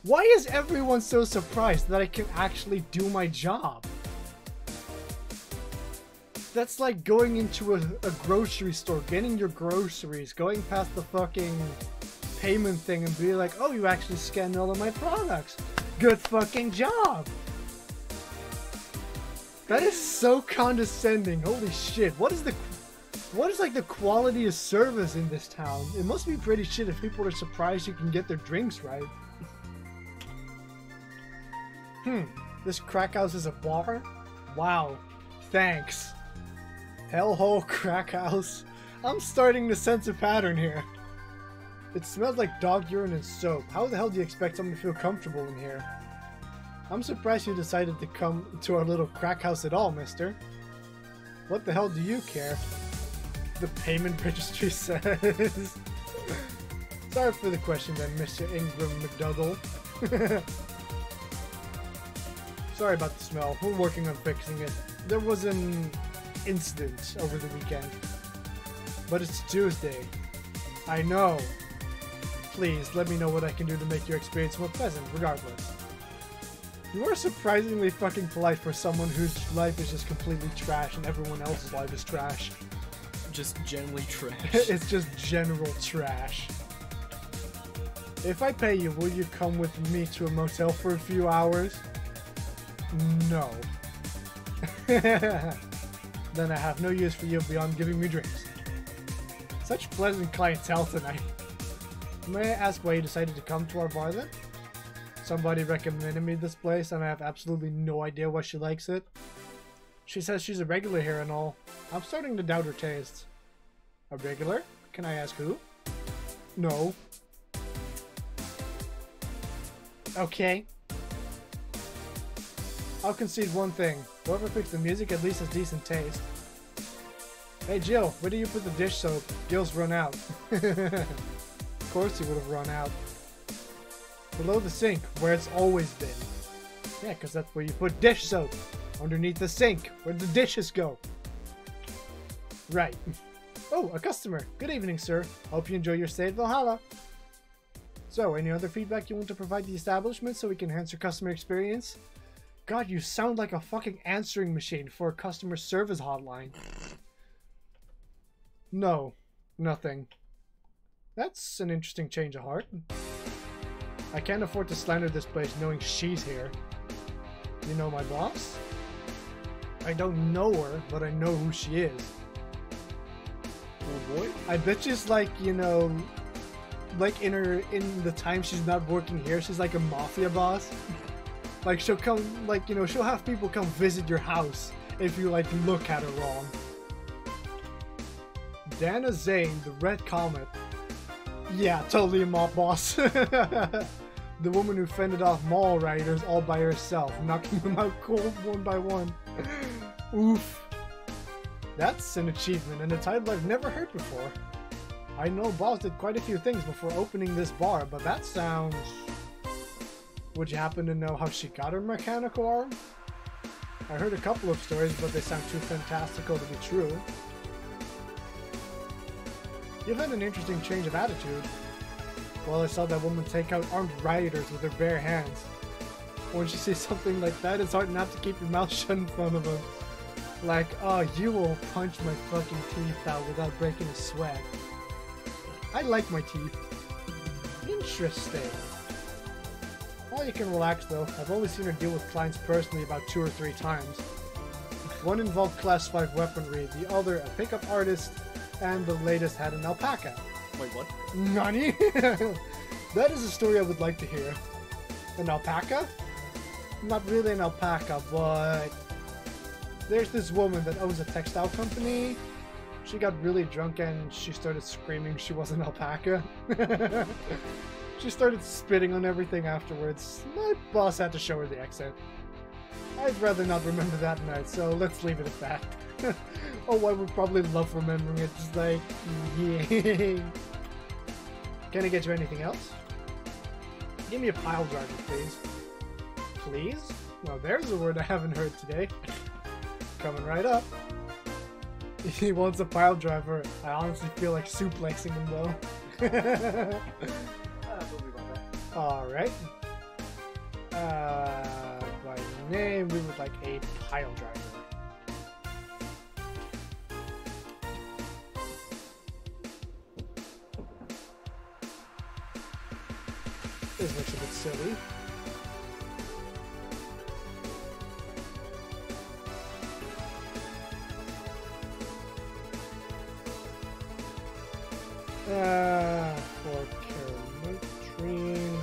Why is everyone so surprised that I can actually do my job? That's like going into a grocery store, getting your groceries, going past the fucking payment thing and be like, oh, you actually scanned all of my products. Good fucking job. That is so condescending. Holy shit. What is like the quality of service in this town? It must be pretty shit if people are surprised you can get their drinks right. This crack house is a bar? Wow. Thanks. Hellhole crack house. I'm starting to sense a pattern here. It smells like dog urine and soap. How the hell do you expect someone to feel comfortable in here? I'm surprised you decided to come to our little crack house at all, mister. What the hell do you care? The payment registry says. Sorry for the question then, Mr. Ingram McDougall. Sorry about the smell. We're working on fixing it. There was an incident over the weekend. But it's Tuesday. I know. Please, let me know what I can do to make your experience more pleasant, regardless. You are surprisingly fucking polite for someone whose life is just completely trash and everyone else's life is trash. Just generally trash. It's just general trash. If I pay you, will you come with me to a motel for a few hours? No. Then I have no use for you beyond giving me drinks. Such pleasant clientele tonight. May I ask why you decided to come to our bar then? Somebody recommended me this place and I have absolutely no idea why she likes it. She says she's a regular here and all. I'm starting to doubt her tastes. A regular? Can I ask who? No. Okay. I'll concede one thing. Whoever picks the music at least has decent taste. Hey Jill, where do you put the dish soap? Gil's run out. Of course he would have run out. Below the sink, where it's always been. Yeah, because that's where you put dish soap. Underneath the sink, where the dishes go. Right. Oh, a customer. Good evening, sir. Hope you enjoy your stay at Valhalla. So, any other feedback you want to provide the establishment so we can enhance your customer experience? God, you sound like a fucking answering machine for a customer service hotline. No, nothing. That's an interesting change of heart. I can't afford to slander this place knowing she's here. You know my boss? I don't know her, but I know who she is. Oh boy. I bet she's like, you know, like in the time she's not working here, she's like a mafia boss. Like she'll come, like, you know, she'll have people come visit your house if you like look at her wrong. Dana Zane, the Red Comet. Yeah, totally a mob boss. The woman who fended off mall riders all by herself, knocking them out cold one by one. Oof. That's an achievement and a title I've never heard before. I know Boss did quite a few things before opening this bar, but that sounds... Would you happen to know how she got her mechanical arm? I heard a couple of stories, but they sound too fantastical to be true. You've had an interesting change of attitude. Well, I saw that woman take out armed rioters with her bare hands. When she says something like that, it's hard not to keep your mouth shut in front of her. Like, oh, you will punch my fucking teeth out without breaking a sweat. I like my teeth. Interesting. Well, you can relax though. I've only seen her deal with clients personally about 2 or 3 times. One involved class 5 weaponry, the other a pickup artist, and the latest had an alpaca. Wait, what? Nani? That is a story I would like to hear. An alpaca? Not really an alpaca, but... There's this woman that owns a textile company. She got really drunk and she started screaming she was an alpaca. She started spitting on everything afterwards. My boss had to show her the exit. I'd rather not remember that night, so let's leave it at that. Oh, I would probably love remembering it. Just like, yay. Can I get you anything else? Give me a pile driver, please. Please? Well, there's a word I haven't heard today. Coming right up. He wants a pile driver. I honestly feel like suplexing him though. Alright. By name, we would like a pile driver. This looks a bit silly. For Kilometrine.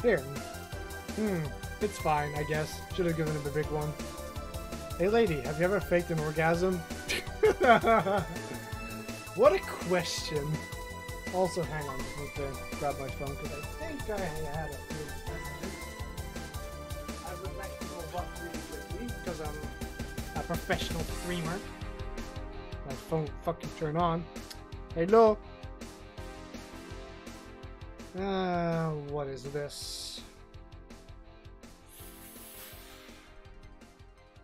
Here. It's fine, I guess. Should have given him the big one. Hey lady, have you ever faked an orgasm? What a question. Also, hang on, just need to grab my phone because I think I had a few messages. I would like to know what really quickly because I'm a professional streamer. My phone fucking turn on. Hello. What is this?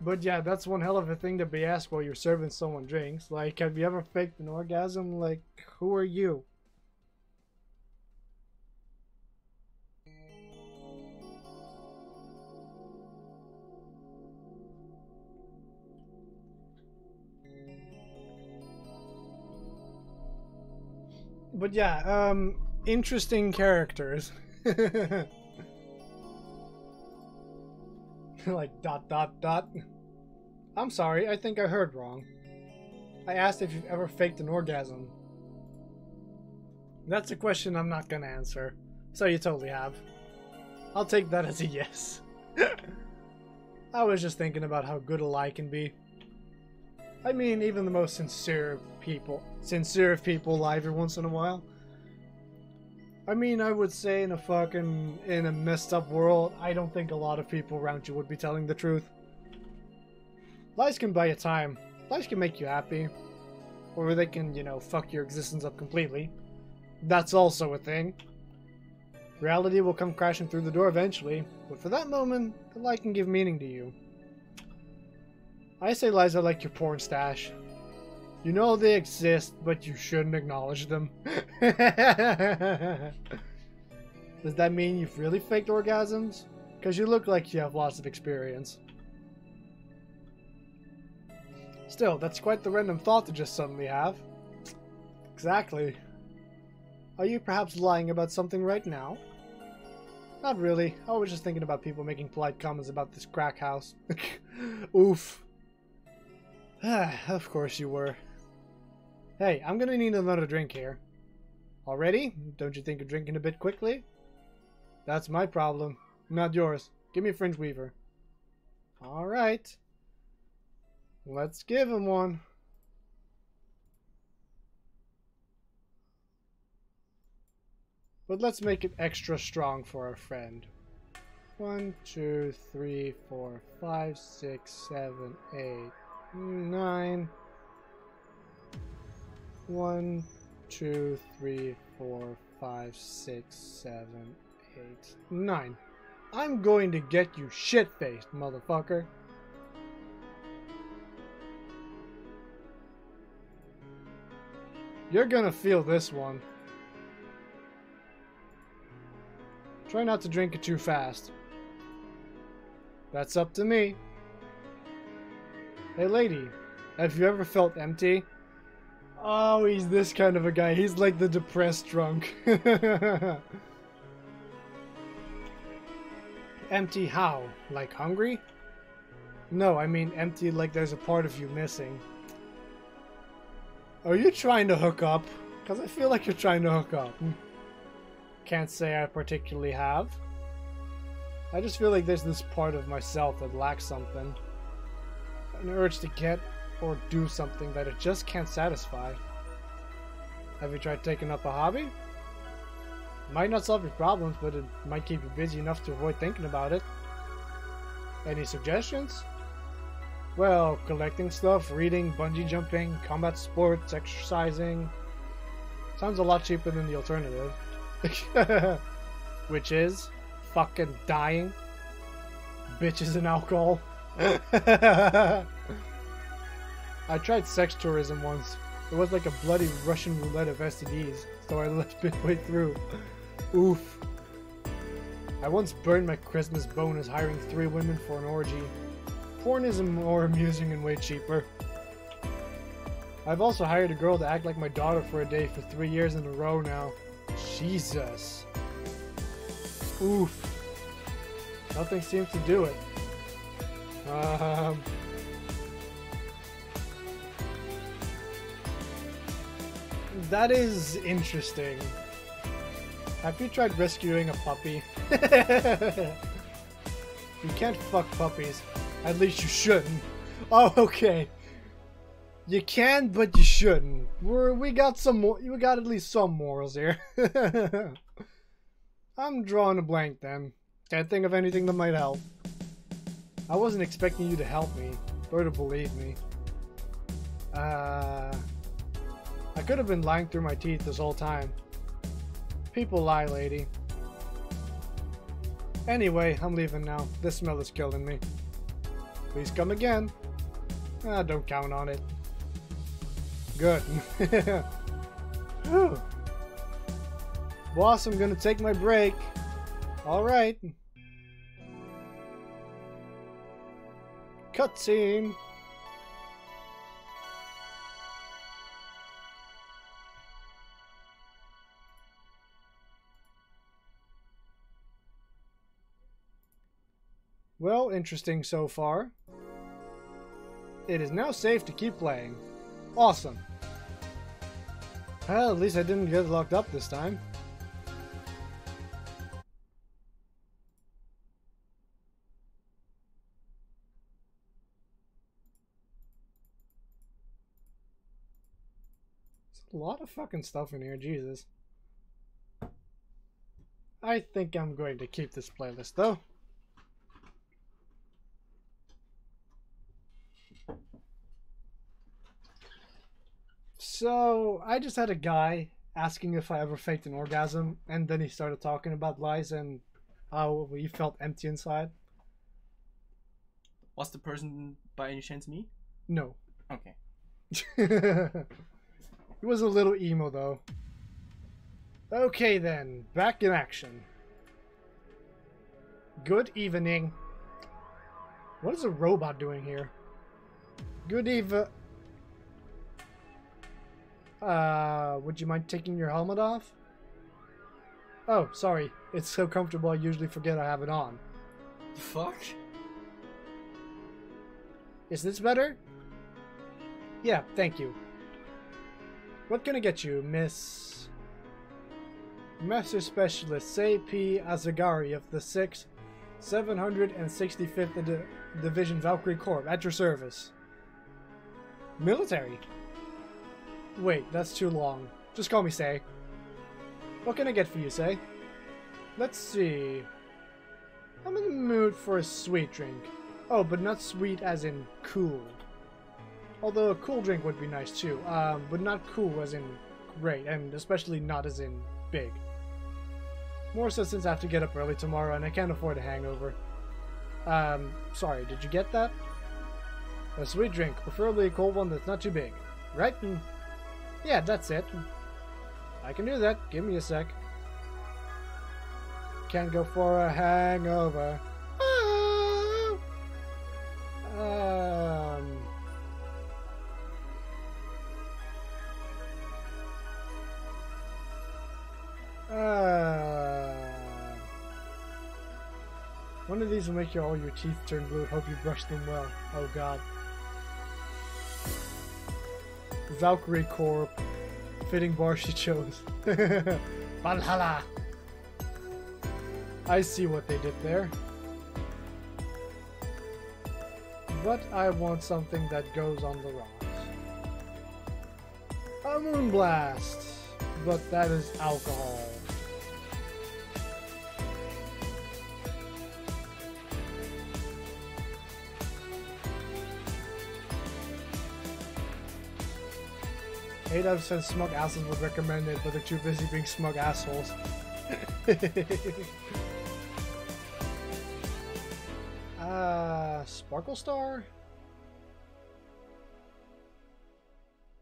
But yeah, that's one hell of a thing to be asked while you're serving someone drinks. Like, have you ever faked an orgasm? Like, who are you? But yeah, interesting characters. Like, ... I'm sorry, I think I heard wrong. I asked if you've ever faked an orgasm. That's a question I'm not gonna answer. So you totally have. I'll take that as a yes. I was just thinking about how good a lie can be. I mean, even the most sincere of people lie every once in a while. I mean, I would say in a messed up world, I don't think a lot of people around you would be telling the truth. Lies can buy you time. Lies can make you happy. Or they can, you know, fuck your existence up completely. That's also a thing. Reality will come crashing through the door eventually, but for that moment, the lie can give meaning to you. I say lies are like your porn stash. You know they exist, but you shouldn't acknowledge them. Does that mean you've really faked orgasms? Because you look like you have lots of experience. Still, that's quite the random thought to just suddenly have. Exactly. Are you perhaps lying about something right now? Not really. I was just thinking about people making polite comments about this crack house. Oof. Of course you were. Hey, I'm gonna need another drink here. Already? Don't you think you're drinking a bit quickly? That's my problem, not yours. Give me a fringe weaver. Alright. Let's give him one. But let's make it extra strong for our friend. 1, 2, 3, 4, 5, 6, 7, 8, 9. 1, 2, 3, 4, 5, 6, 7, 8, 9. I'm going to get you shit-faced, motherfucker. You're gonna feel this one. Try not to drink it too fast. That's up to me. Hey lady, have you ever felt empty? Oh, he's this kind of a guy. He's like the depressed drunk. Empty how? Like hungry? No, I mean empty like there's a part of you missing. Are you trying to hook up? Because I feel like you're trying to hook up. Can't say I particularly have. I just feel like there's this part of myself that lacks something. An urge to get or do something that it just can't satisfy. Have you tried taking up a hobby? Might not solve your problems, but it might keep you busy enough to avoid thinking about it. Any suggestions? Well, collecting stuff, reading, bungee jumping, combat sports, exercising. Sounds a lot cheaper than the alternative. Which is fucking dying. Bitches and alcohol. I tried sex tourism once. It was like a bloody Russian roulette of STDs, so I left midway through. Oof. I once burned my Christmas bonus hiring 3 women for an orgy. Porn is more amusing and way cheaper. I've also hired a girl to act like my daughter for a day for 3 years in a row now. Jesus. Oof. Nothing seems to do it. That is interesting. Have you tried rescuing a puppy? You can't fuck puppies. At least you shouldn't. Oh, okay. You can, but you shouldn't. We got some more. We got at least some morals here. I'm drawing a blank then. Can't think of anything that might help. I wasn't expecting you to help me or to believe me. I could have been lying through my teeth this whole time. People lie, lady. Anyway, I'm leaving now. This smell is killing me. Please come again. Don't count on it. Good. Whew. Boss, I'm gonna take my break. Alright. Cutscene. Well, interesting so far. It is now safe to keep playing. Awesome. Well, at least I didn't get locked up this time. There's a lot of fucking stuff in here, Jesus. I think I'm going to keep this playlist though. So, I just had a guy asking if I ever faked an orgasm, and then he started talking about lies and how he felt empty inside. Was the person by any chance me? No. Okay. He was a little emo though. Okay then, back in action. Good evening. What is a robot doing here? Good would you mind taking your helmet off? Oh, sorry. It's so comfortable I usually forget I have it on. The fuck? Is this better? Yeah, thank you. What can I get you, Miss... Master Specialist C.P. Azagari of the 6th 765th Division Valkyrie Corps, at your service. Military? Wait, that's too long. Just call me Say. What can I get for you, Say? Let's see. I'm in the mood for a sweet drink. Oh, but not sweet as in cool. Although a cool drink would be nice too. But not cool as in great, and especially not as in big. More so since I have to get up early tomorrow and I can't afford a hangover. Sorry, did you get that? A sweet drink, preferably a cold one that's not too big. Right? Yeah, that's it. I can do that. Give me a sec. Can't go for a hangover. One of these will make all your teeth turn blue. Hope you brush them well. Oh god. Valkyrie Corps. Fitting bar she chose. Valhalla! I see what they did there. But I want something that goes on the rocks. A moonblast! But that is alcohol. Eight out of 10 smug assholes would recommend it, but they're too busy being smug assholes. Sparkle Star?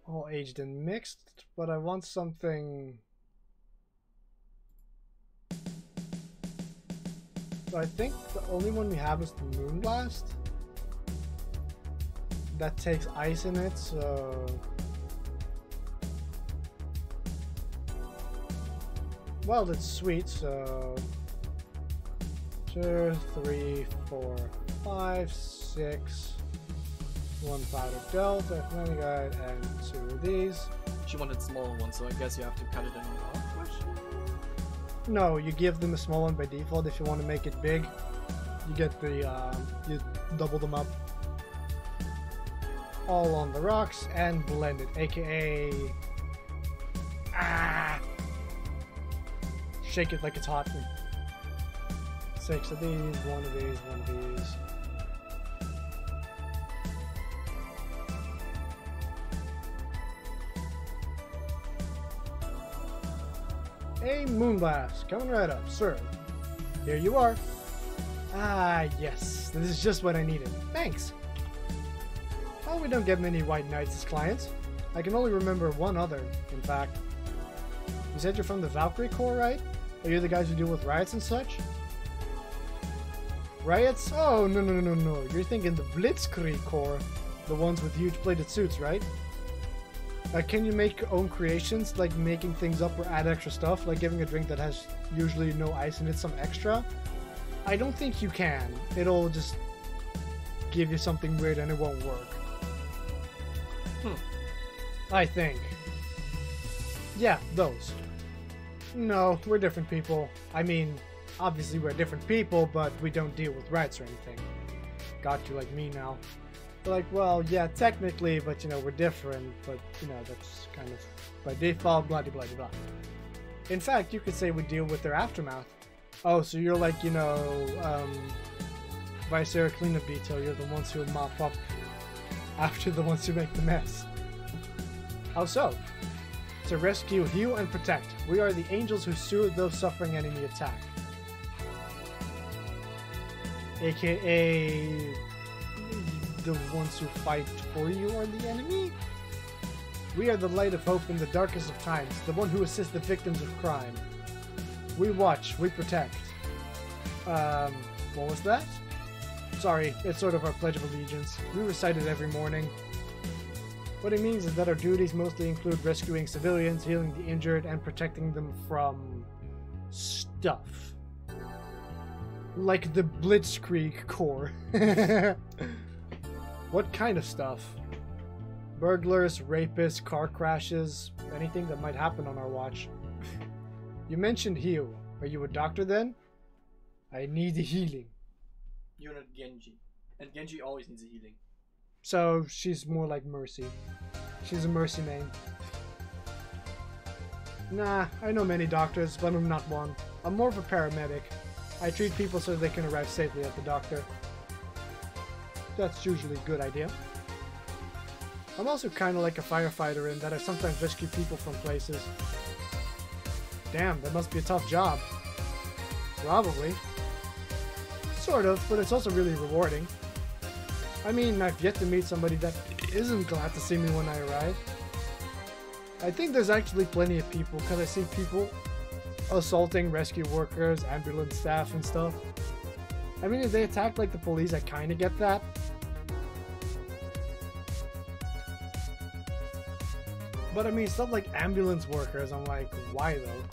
All aged and mixed, but I want something... So I think the only one we have is the Moonblast. That takes ice in it, so... Well, it's sweet, so... 2, 3, 4, 5, 6. 1 powder delta, F90 guide, and 2 of these. She wanted smaller ones, so I guess you have to cut it in half. No, you give them a small one by default. If you want to make it big, you get the, you double them up. All on the rocks and blend it, aka... Shake it like it's hot. 6 of these, 1 of these, 1 of these. A moonblast, coming right up, sir. Here you are. Ah, yes, this is just what I needed. Thanks. Oh, we don't get many white knights as clients. I can only remember one other, in fact. You said you're from the Valkyrie Corps, right? Are you the guys who deal with riots and such? Riots? Oh, no. You're thinking the Blitzkrieg Corps. The ones with huge plated suits, right? Can you make your own creations, like making things up or add extra stuff, like giving a drink that has usually no ice in it some extra? I don't think you can. It'll just give you something weird and it won't work. I think. Yeah, those. No, we're different people. I mean, obviously we're different people, but we don't deal with rights or anything. Got you like me now. Like, well, yeah, technically, but, you know, we're different, but, you know, that's kind of by default, blah, blah, blah, blah. In fact, you could say we deal with their aftermath. Oh, so you're like, you know, Vice Air cleanup detail, you're the ones who mop up after the ones who make the mess. How so? To rescue, heal, and protect. We are the angels who soothe those suffering enemy attack. AKA... the ones who fight for you are the enemy? We are the light of hope in the darkest of times, the one who assists the victims of crime. We watch, we protect. What was that? Sorry, it's sort of our Pledge of Allegiance. We recite it every morning. What it means is that our duties mostly include rescuing civilians, healing the injured, and protecting them from... stuff. Like the Blitzkrieg Corps. What kind of stuff? Burglars, rapists, car crashes, anything that might happen on our watch. You mentioned heal. Are you a doctor then? I need a healing. You're not Genji. And Genji always needs a healing. So she's more like Mercy. She's a Mercy name. Nah, I know many doctors, but I'm not one. I'm more of a paramedic. I treat people so they can arrive safely at the doctor. That's usually a good idea. I'm also kind of like a firefighter in that I sometimes rescue people from places. Damn, that must be a tough job. Probably. Sort of, but it's also really rewarding. I mean, I've yet to meet somebody that isn't glad to see me when I arrive. I think there's actually plenty of people, because I see people assaulting rescue workers, ambulance staff, and stuff. I mean, if they attack like the police, I kind of get that. But I mean, stuff like ambulance workers, I'm like, why though?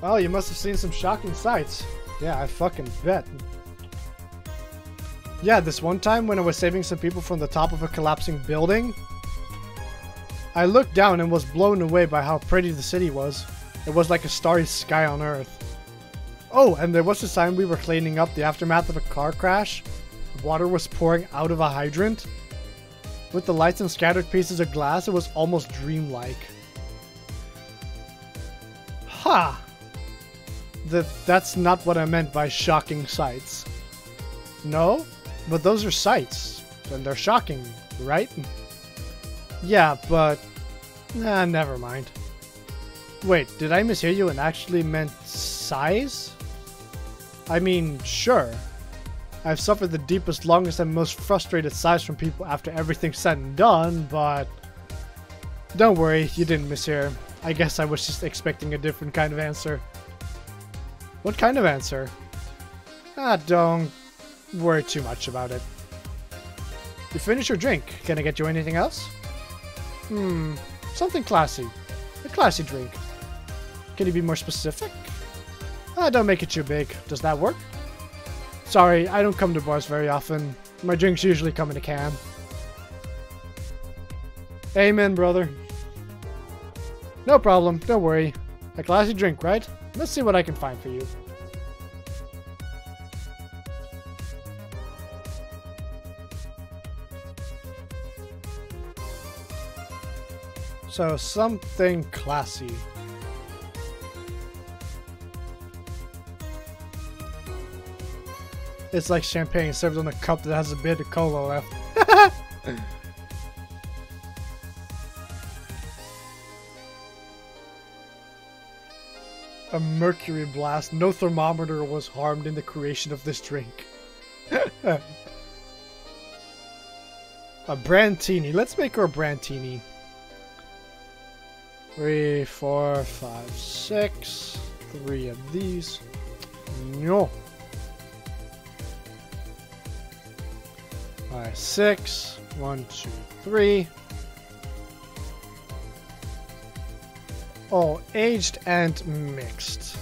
Well, you must have seen some shocking sights. Yeah, I fucking bet. Yeah, this one time when I was saving some people from the top of a collapsing building, I looked down and was blown away by how pretty the city was. It was like a starry sky on Earth. Oh, and there was a time we were cleaning up the aftermath of a car crash. Water was pouring out of a hydrant. With the lights and scattered pieces of glass, it was almost dreamlike. Ha! That's not what I meant by shocking sights. No? But those are sights. And they're shocking, right? Yeah, but... Nah, never mind. Wait, did I mishear you and actually meant sighs? I mean, sure. I've suffered the deepest, longest, and most frustrated sighs from people after everything's said and done, but... Don't worry, you didn't mishear. I guess I was just expecting a different kind of answer. What kind of answer? Ah, don't worry too much about it. You finished your drink. Can I get you anything else? Something classy. A classy drink. Can you be more specific? Don't make it too big. Does that work? Sorry, I don't come to bars very often. My drinks usually come in a can. Amen, brother. No problem, don't worry. A classy drink, right? Let's see what I can find for you. So, something classy. It's like champagne served on a cup that has a bit of cola left. A mercury blast. No thermometer was harmed in the creation of this drink. A brandtini. Let's make her a brandtini. 3, 4, 5, 6. 3 of these. No. 5, 6. 1, 2, 3. All aged and mixed.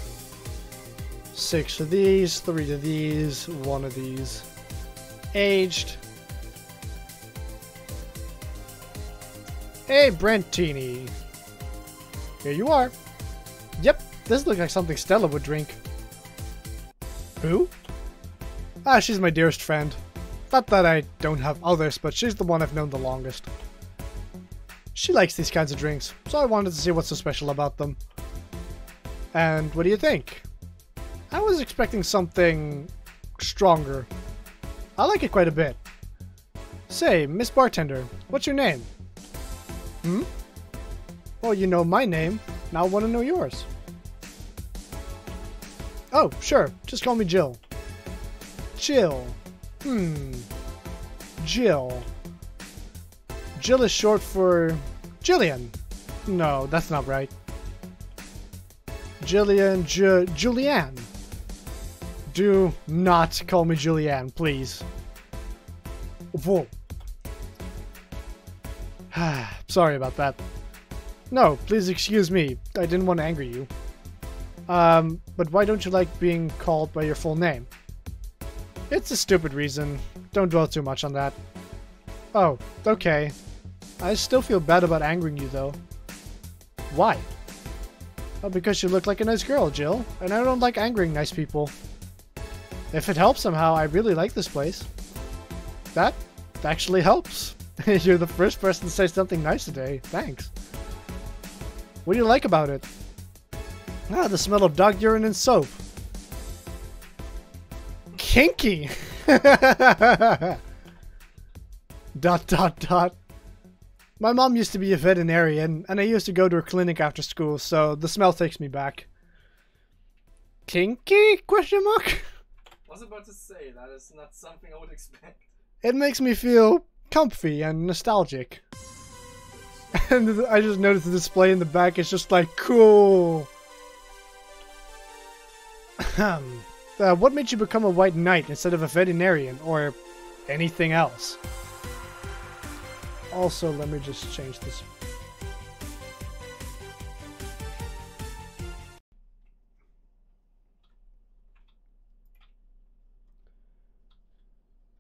6 of these, 3 of these, 1 of these. Aged. Hey, Brentini. Here you are. Yep, this looks like something Stella would drink. Who? Ah, she's my dearest friend. Not that I don't have others, but she's the one I've known the longest. She likes these kinds of drinks, so I wanted to see what's so special about them. And what do you think? I was expecting something stronger. I like it quite a bit. Say, Miss Bartender, what's your name? Hmm? Well, you know my name. Now I want to know yours. Oh, sure. Just call me Jill. Jill. Jill. Jill is short for Jillian. No, that's not right. Jillian, Julianne. Do not call me Julianne, please. Whoa. Sorry about that. No, please excuse me. I didn't want to anger you. But why don't you like being called by your full name? It's a stupid reason. Don't dwell too much on that. Oh, okay. I still feel bad about angering you, though. Why? Oh, because you look like a nice girl, Jill, and I don't like angering nice people. If it helps somehow, I really like this place. That actually helps. You're the first person to say something nice today. Thanks. What do you like about it? Ah, the smell of dog urine and soap. Kinky! Dot dot dot. My mom used to be a veterinarian, and I used to go to her clinic after school, so the smell takes me back. Kinky? Question mark? I was about to say, that is not something I would expect. It makes me feel comfy and nostalgic. And I just noticed the display in the back is just like, cool. What made you become a white knight instead of a veterinarian or anything else? Also, let me just change this.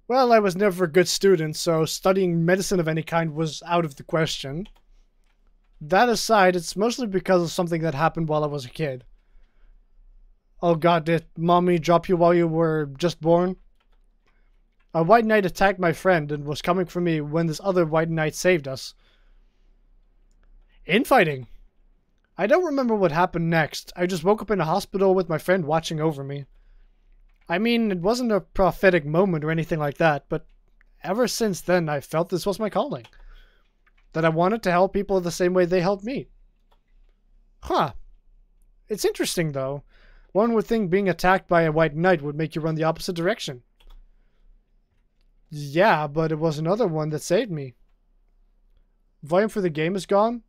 Well, I was never a good student, so studying medicine of any kind was out of the question. That aside, it's mostly because of something that happened while I was a kid. Oh god, did mommy drop you while you were just born? A white knight attacked my friend and was coming for me when this other white knight saved us. Infighting? I don't remember what happened next. I just woke up in a hospital with my friend watching over me. I mean, it wasn't a prophetic moment or anything like that, but ever since then I felt this was my calling. That I wanted to help people the same way they helped me. Huh. It's interesting, though. One would think being attacked by a white knight would make you run the opposite direction. Yeah, but it was another one that saved me. Volume for the game is gone?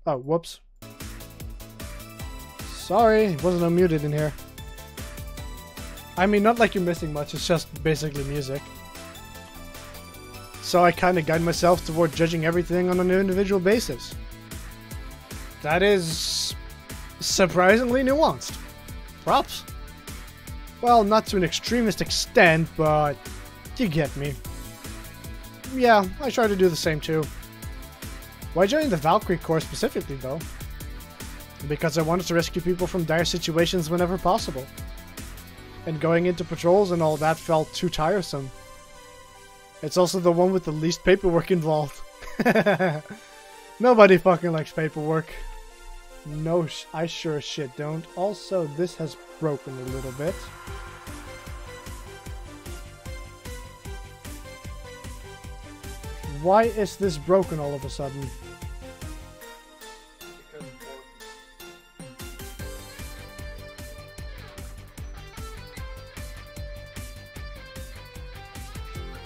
Oh, whoops. Sorry, it wasn't unmuted in here. I mean, not like you're missing much, it's just basically music. So I kind of guide myself toward judging everything on an individual basis. That is surprisingly nuanced. Props. Well, not to an extremist extent, but you get me. Yeah, I try to do the same too. Why join the Valkyrie Corps specifically, though? Because I wanted to rescue people from dire situations whenever possible. And going into patrols and all that felt too tiresome. It's also the one with the least paperwork involved. Nobody fucking likes paperwork. No, I sure as shit don't. Also, this has broken a little bit. Why is this broken all of a sudden?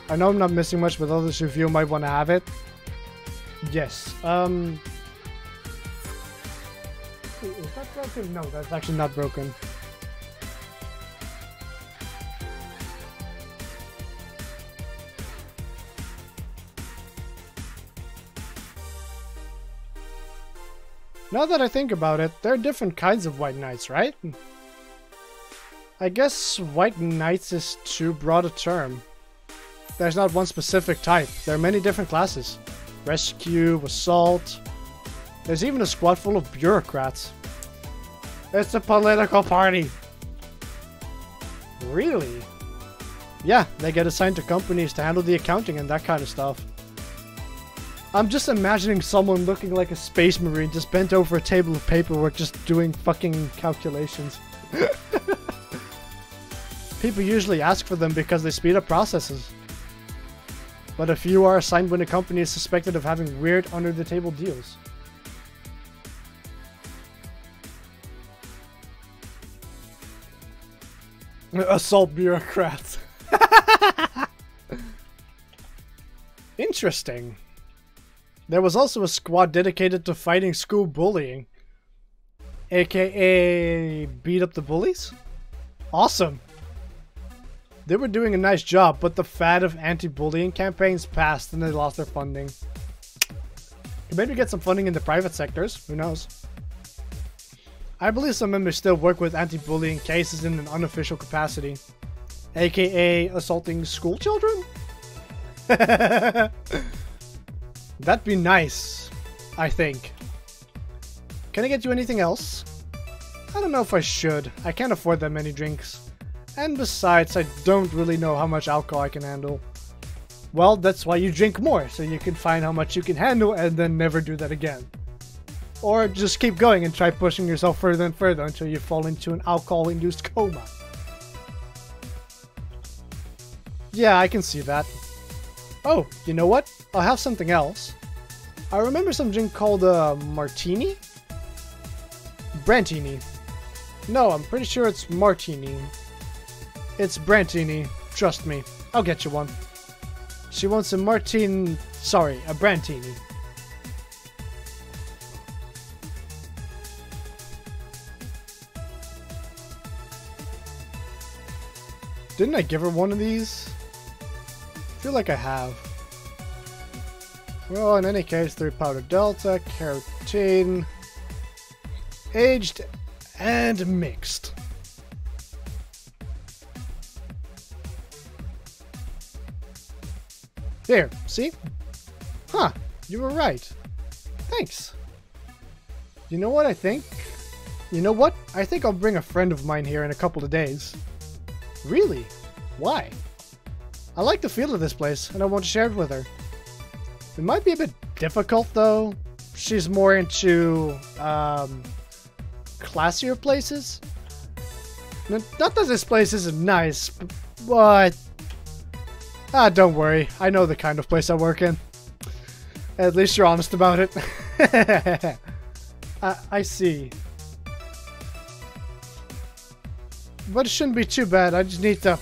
I know I'm not missing much, but others of you might want to have it. Yes. Wait, is that broken? No, that's actually not broken. Now that I think about it, there are different kinds of white knights, right? I guess white knights is too broad a term. There's not one specific type. There are many different classes. Rescue, assault. There's even a squad full of bureaucrats. It's a political party. Really? Yeah, they get assigned to companies to handle the accounting and that kind of stuff. I'm just imagining someone looking like a space marine just bent over a table of paperwork just doing fucking calculations. People usually ask for them because they speed up processes. But a few are assigned when a company is suspected of having weird under-the-table deals. Assault bureaucrats. Interesting. There was also a squad dedicated to fighting school bullying. AKA beat up the bullies? Awesome. They were doing a nice job, but the fad of anti-bullying campaigns passed and they lost their funding. Could maybe get some funding in the private sectors, who knows. I believe some members still work with anti-bullying cases in an unofficial capacity. AKA assaulting school children? That'd be nice, I think. Can I get you anything else? I don't know if I should. I can't afford that many drinks. And besides, I don't really know how much alcohol I can handle. Well, that's why you drink more, so you can find how much you can handle and then never do that again. Or just keep going and try pushing yourself further and further until you fall into an alcohol-induced coma. Yeah, I can see that. Oh, you know what? I'll have something else. I remember some drink called martini? Brantini. No, I'm pretty sure it's martini. It's Brantini, trust me. I'll get you one. She wants a Martin... Sorry, a Brantini. Didn't I give her one of these? I feel like I have. Well, in any case, 3 powder delta, carotene, aged and mixed. There, see? Huh, you were right. Thanks. You know what I think? You know what? I think I'll bring a friend of mine here in a couple of days. Really? Why? I like the feel of this place, and I want to share it with her. It might be a bit difficult, though. She's more into, classier places. Not that this place isn't nice, but... Ah, don't worry. I know the kind of place I work in. At least you're honest about it. I see. But it shouldn't be too bad. I just need to...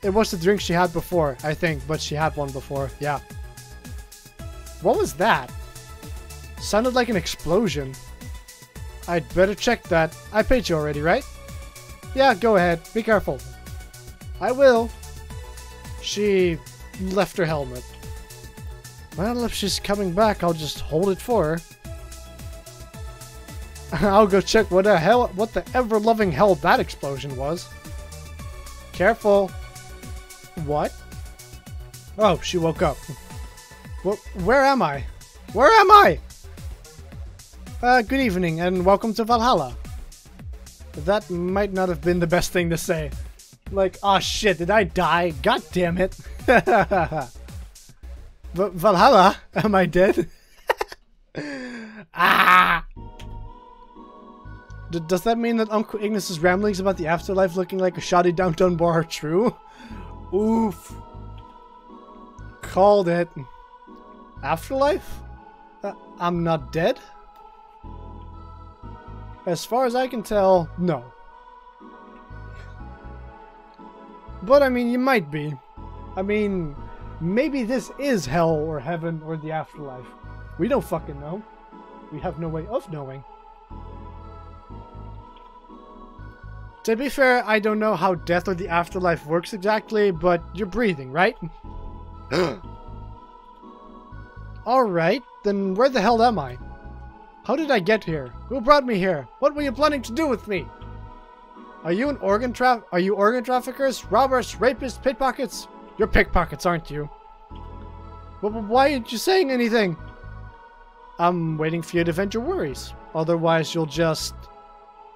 It was the drink she had before, I think. But she had one before. Yeah. What was that? Sounded like an explosion. I'd better check that. I paid you already, right? Yeah, go ahead. Be careful. I will. She left her helmet. Well, if she's coming back, I'll just hold it for her. I'll go check what the ever-loving hell that explosion was. Careful. What? Oh, she woke up. Where am I? Where am I? Good evening and welcome to Valhalla. That might not have been the best thing to say. Like, oh shit, did I die? God damn it. Valhalla? Am I dead? Ah! Does that mean that Uncle Ignis's ramblings about the afterlife looking like a shoddy downtown bar are true? Oof. Called it. Afterlife? I'm not dead? As far as I can tell, no. But I mean, you might be. I mean, maybe this is hell or heaven or the afterlife. We don't fucking know. We have no way of knowing. To be fair, I don't know how death or the afterlife works exactly, but you're breathing, right? Alright, then where the hell am I? How did I get here? Who brought me here? What were you planning to do with me? Are you organ traffickers, robbers, rapists, pickpockets? You're pickpockets, aren't you? But why aren't you saying anything? I'm waiting for you to vent your worries. Otherwise, you'll just...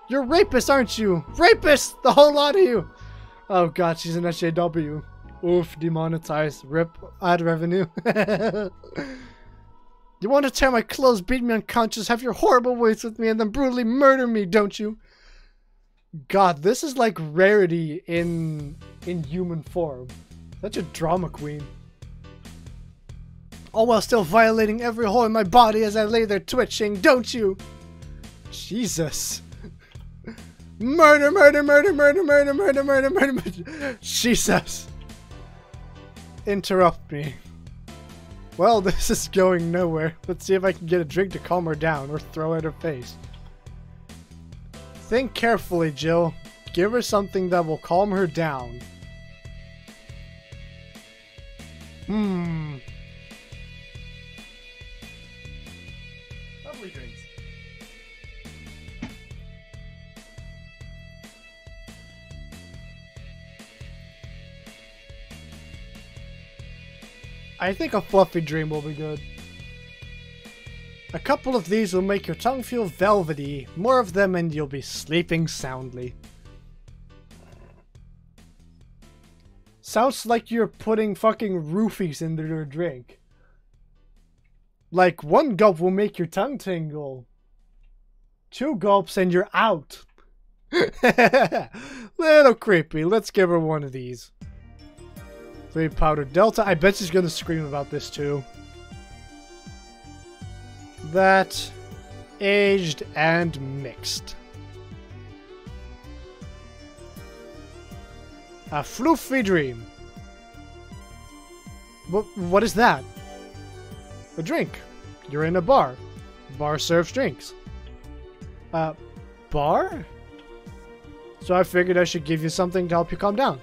You're rapists, aren't you? Rapists! The whole lot of you! Oh god, she's an SJW. Oof, demonetized. Rip. Ad revenue. You want to tear my clothes, beat me unconscious, have your horrible ways with me, and then brutally murder me, don't you? God, this is like Rarity in human form. Such a drama queen. All while still violating every hole in my body as I lay there twitching, don't you? Jesus. Murder, murder, murder, murder, murder, murder, murder, murder, murder. Jesus. Interrupt me. Well, this is going nowhere. Let's see if I can get a drink to calm her down or throw at her face. Think carefully, Jill. Give her something that will calm her down. Lovely drinks. I think a fluffy dream will be good. A couple of these will make your tongue feel velvety. More of them and you'll be sleeping soundly. Sounds like you're putting fucking roofies into your drink. Like, one gulp will make your tongue tingle. 2 gulps and you're out. Little creepy. Let's give her one of these. 3 powdered Delta. I bet she's gonna scream about this too. That, aged and mixed. A floofy dream. What is that? A drink. You're in a bar. Bar serves drinks. Bar? So I figured I should give you something to help you calm down.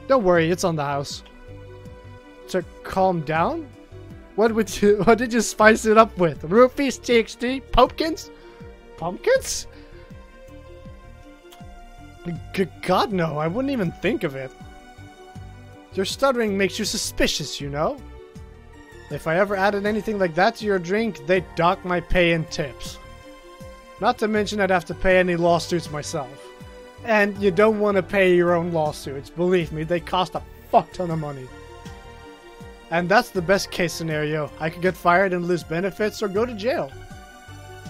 Don't worry, it's on the house. To calm down? What did you spice it up with? Roofies, TXT, pumpkins? Pumpkins? God no, I wouldn't even think of it. Your stuttering makes you suspicious, you know? If I ever added anything like that to your drink, they'd dock my pay and tips. Not to mention I'd have to pay any lawsuits myself. And you don't want to pay your own lawsuits, believe me, they cost a fuck ton of money. And that's the best case scenario. I could get fired and lose benefits or go to jail.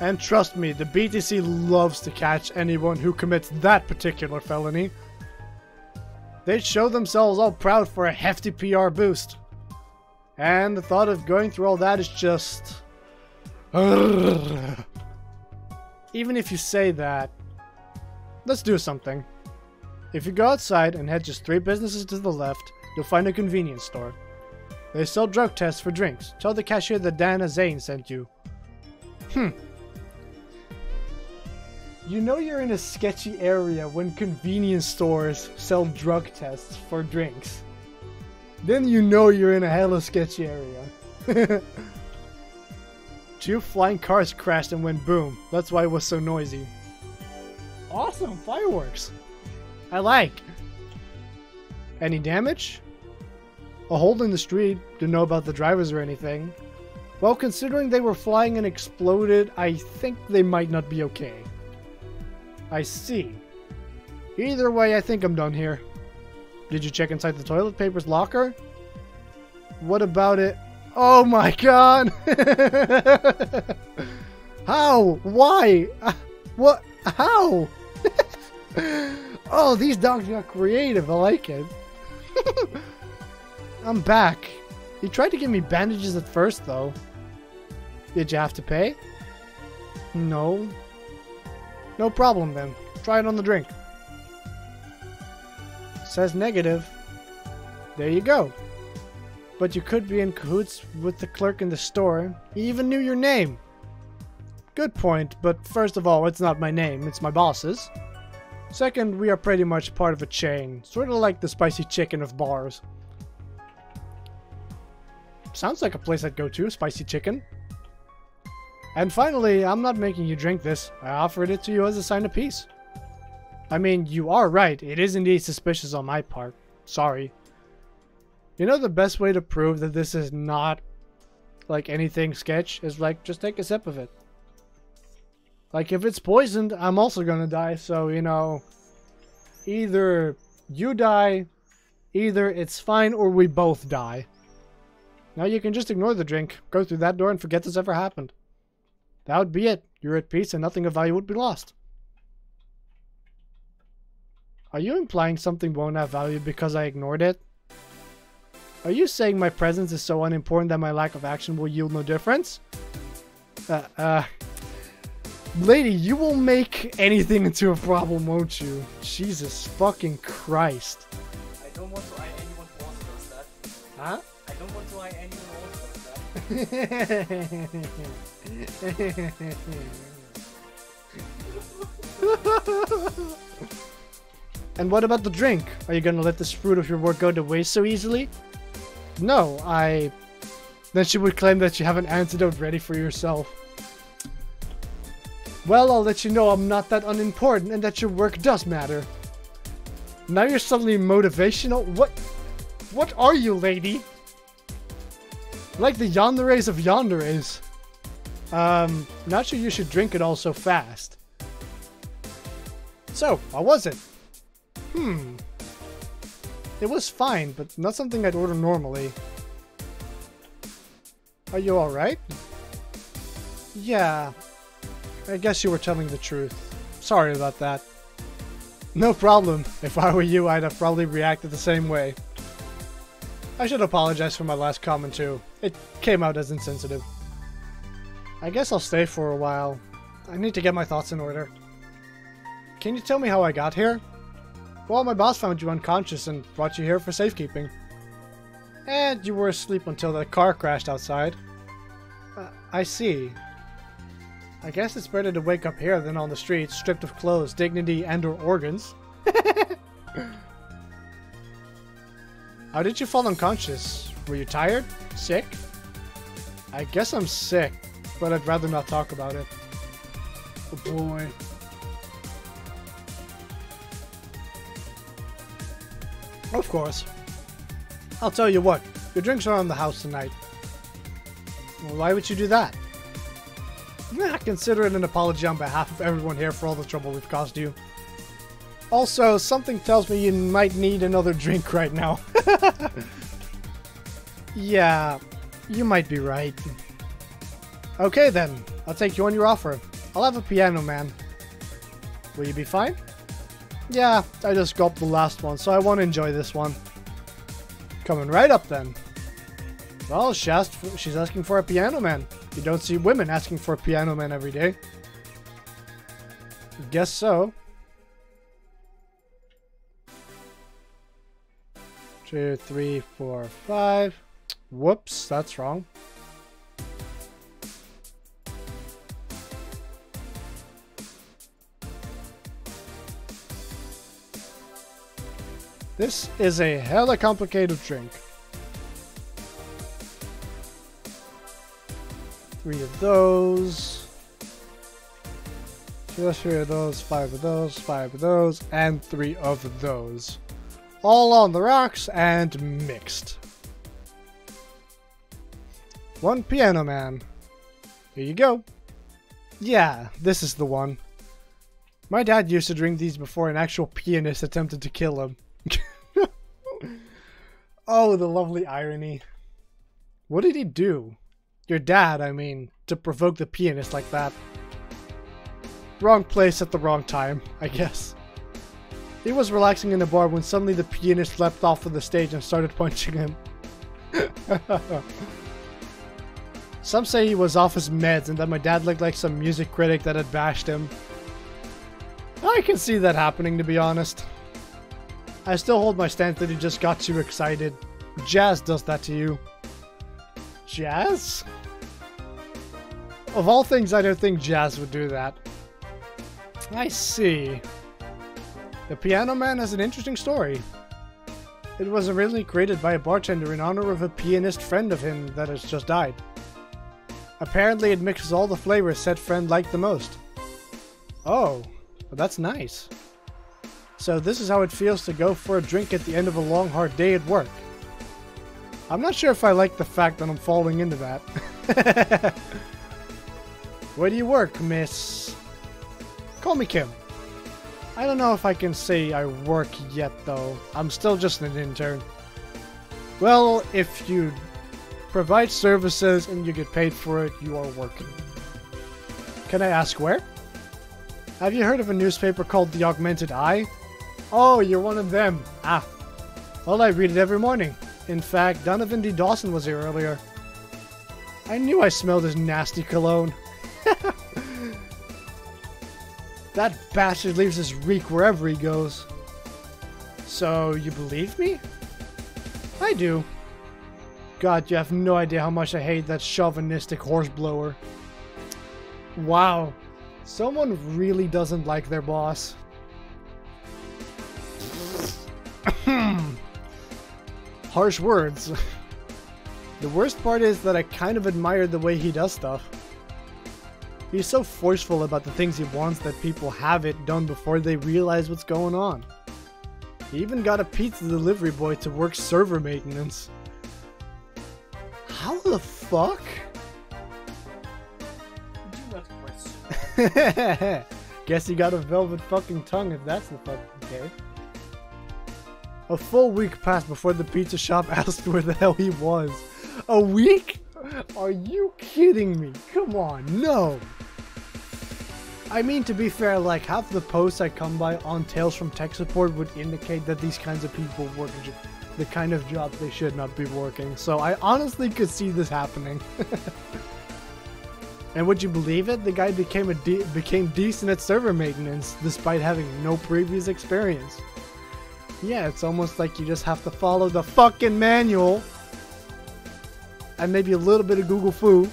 And trust me, the BTC loves to catch anyone who commits that particular felony. They'd show themselves all proud for a hefty PR boost. And the thought of going through all that is just... Even if you say that, let's do something. If you go outside and head just 3 businesses to the left, you'll find a convenience store. They sell drug tests for drinks. Tell the cashier that Dana Zane sent you. You know you're in a sketchy area when convenience stores sell drug tests for drinks. Then you know you're in a hella sketchy area. 2 flying cars crashed and went boom. That's why it was so noisy. Awesome, fireworks. I like. Any damage? A hole in the street. Didn't know about the drivers or anything. Well, considering they were flying and exploded, I think they might not be okay. I see. Either way, I think I'm done here. Did you check inside the toilet paper's locker? What about it? Oh my god! How? Why? What? How? Oh, these dogs got creative. I like it. I'm back. You tried to give me bandages at first, though. Did you have to pay? No. No problem, then. Try it on the drink. Says negative. There you go. But you could be in cahoots with the clerk in the store. He even knew your name. Good point, but first of all, it's not my name, it's my boss's. Second, we are pretty much part of a chain, sort of like the spicy chicken of bars. Sounds like a place I'd go to, spicy chicken. And finally, I'm not making you drink this. I offered it to you as a sign of peace. I mean, you are right, it is indeed suspicious on my part. Sorry. You know the best way to prove that this is not like anything sketch is like just take a sip of it. Like if it's poisoned, I'm also gonna die, so you know, either you die, either it's fine, or we both die. Now you can just ignore the drink, go through that door and forget this ever happened. That would be it. You're at peace and nothing of value would be lost. Are you implying something won't have value because I ignored it? Are you saying my presence is so unimportant that my lack of action will yield no difference? Lady, you will make anything into a problem, won't you? Jesus fucking Christ. I don't want to eye anyone who also does that. Huh? I don't want to eye anyone who also does that. And what about the drink? Are you gonna let this fruit of your work go to waste so easily? No, Then she would claim that you have an antidote ready for yourself. Well, I'll let you know I'm not that unimportant and that your work does matter. Now you're suddenly motivational? What are you, lady? Like the yanderes of yanderes. Not sure you should drink it all so fast. So, how was it? It was fine, but not something I'd order normally. Are you alright? Yeah. I guess you were telling the truth. Sorry about that. No problem. If I were you, I'd have probably reacted the same way. I should apologize for my last comment too. It came out as insensitive. I guess I'll stay for a while. I need to get my thoughts in order. Can you tell me how I got here? Well, my boss found you unconscious and brought you here for safekeeping. And you were asleep until the car crashed outside. I see. I guess it's better to wake up here than on the streets, stripped of clothes, dignity, and/or organs. How did you fall unconscious? Were you tired? Sick? I guess I'm sick, but I'd rather not talk about it. Oh boy. Of course. I'll tell you what, your drinks are on the house tonight. Well, why would you do that? Consider it an apology on behalf of everyone here for all the trouble we've caused you. Also, something tells me you might need another drink right now. Yeah, you might be right. Okay then, I'll take you on your offer. I'll have a piano man. Will you be fine? Yeah, I just gulped the last one, so I won't enjoy this one. Coming right up then. Well, she's asking for a piano man. You don't see women asking for a piano man every day. Guess so. 2, 3, 4, 5. Whoops, that's wrong. This is a hella complicated drink. 3 of those. 3 of those, 5 of those, 5 of those, and 3 of those. All on the rocks and mixed. 1 Piano Man. Here you go. Yeah, this is the one. My dad used to drink these before an actual pianist attempted to kill him. Oh, the lovely irony. What did he do? Your dad, I mean, to provoke the pianist like that. Wrong place at the wrong time, I guess. He was relaxing in the bar when suddenly the pianist leapt off of the stage and started punching him. Some say he was off his meds and that my dad looked like some music critic that had bashed him. I can see that happening, to be honest. I still hold my stance that he just got too excited. Jazz does that to you. Jazz? Of all things, I don't think Jazz would do that. I see. The Piano Man has an interesting story. It was originally created by a bartender in honor of a pianist friend of him that has just died. Apparently it mixes all the flavors said friend liked the most. Oh, well, that's nice. So this is how it feels to go for a drink at the end of a long hard day at work. I'm not sure if I like the fact that I'm falling into that. Where do you work, miss? Call me Kim. I don't know if I can say I work yet though. I'm still just an intern. Well, if you provide services and you get paid for it, you are working. Can I ask where? Have you heard of a newspaper called The Augmented Eye? Oh, you're one of them. Ah. Well, I read it every morning. In fact, Donovan D. Dawson was here earlier. I knew I smelled his nasty cologne. That bastard leaves his reek wherever he goes. So, you believe me? I do. God, you have no idea how much I hate that chauvinistic horseblower. Wow. Someone really doesn't like their boss. Harsh words. The worst part is that I kind of admire the way he does stuff. He's so forceful about the things he wants that people have it done before they realize what's going on. He even got a pizza delivery boy to work server maintenance. How the fuck? Do not question. Guess he got a velvet fucking tongue if that's the fucking case. A full week passed before the pizza shop asked where the hell he was. A week? Are you kidding me? Come on, no. I mean, to be fair, like half the posts I come by on Tales from Tech Support would indicate that these kinds of people work the kind of jobs they should not be working. So I honestly could see this happening. And would you believe it? The guy became decent at server maintenance despite having no previous experience. Yeah, it's almost like you just have to follow the fucking manual. And maybe a little bit of Google Foo.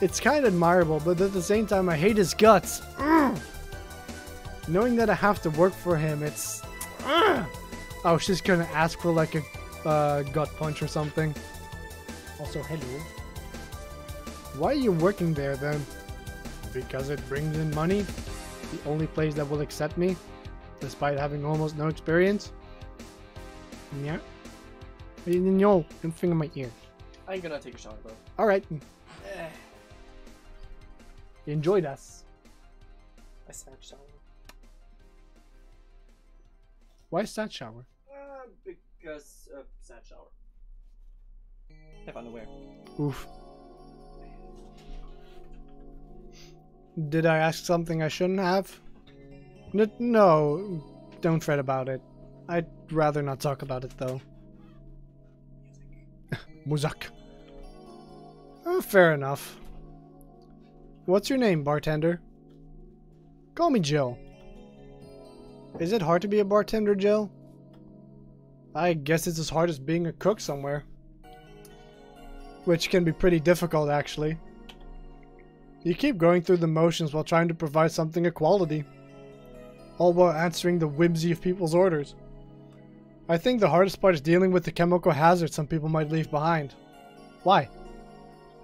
It's kind of admirable, but at the same time, I hate his guts. Knowing that I have to work for him, it's... I was just gonna ask for like a gut punch or something. Also, hello. Why are you working there then? Because it brings in money? The only place that will accept me? Despite having almost no experience? Yeah? No, don't finger my ear. I ain't gonna take a shower though. Alright. Enjoy this. I said shower. Why sad shower? Because sad shower. Have underwear. Oof. Did I ask something I shouldn't have? No, don't fret about it. I'd rather not talk about it though. Muzak. Oh, fair enough. What's your name, bartender? Call me Jill. Is it hard to be a bartender, Jill? I guess it's as hard as being a cook somewhere. Which can be pretty difficult, actually. You keep going through the motions while trying to provide something of quality. All while answering the whimsy of people's orders. I think the hardest part is dealing with the chemical hazards some people might leave behind. Why?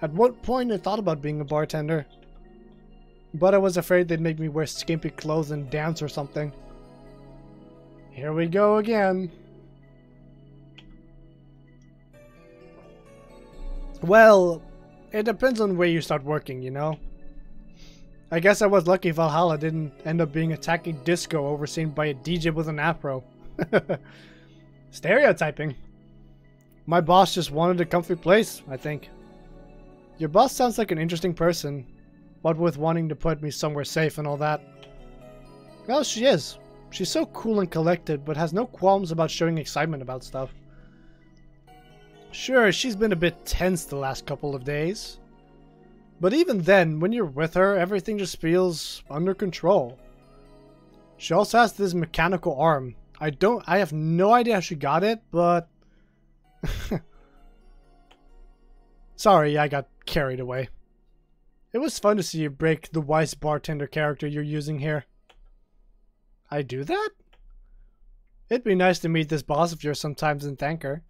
At what point I thought about being a bartender, but I was afraid they'd make me wear skimpy clothes and dance or something. Here we go again. Well, it depends on where you start working, you know? I guess I was lucky Valhalla didn't end up being a tacky disco overseen by a DJ with an afro. Stereotyping. My boss just wanted a comfy place, I think. Your boss sounds like an interesting person, what with wanting to put me somewhere safe and all that. Well, she is. She's so cool and collected, but has no qualms about showing excitement about stuff. Sure, she's been a bit tense the last couple of days. But even then, when you're with her, everything just feels under control. She also has this mechanical arm. I have no idea how she got it, but... Sorry, I got carried away. It was fun to see you break the wise bartender character you're using here. I do that? It'd be nice to meet this boss of yours sometimes and thank her.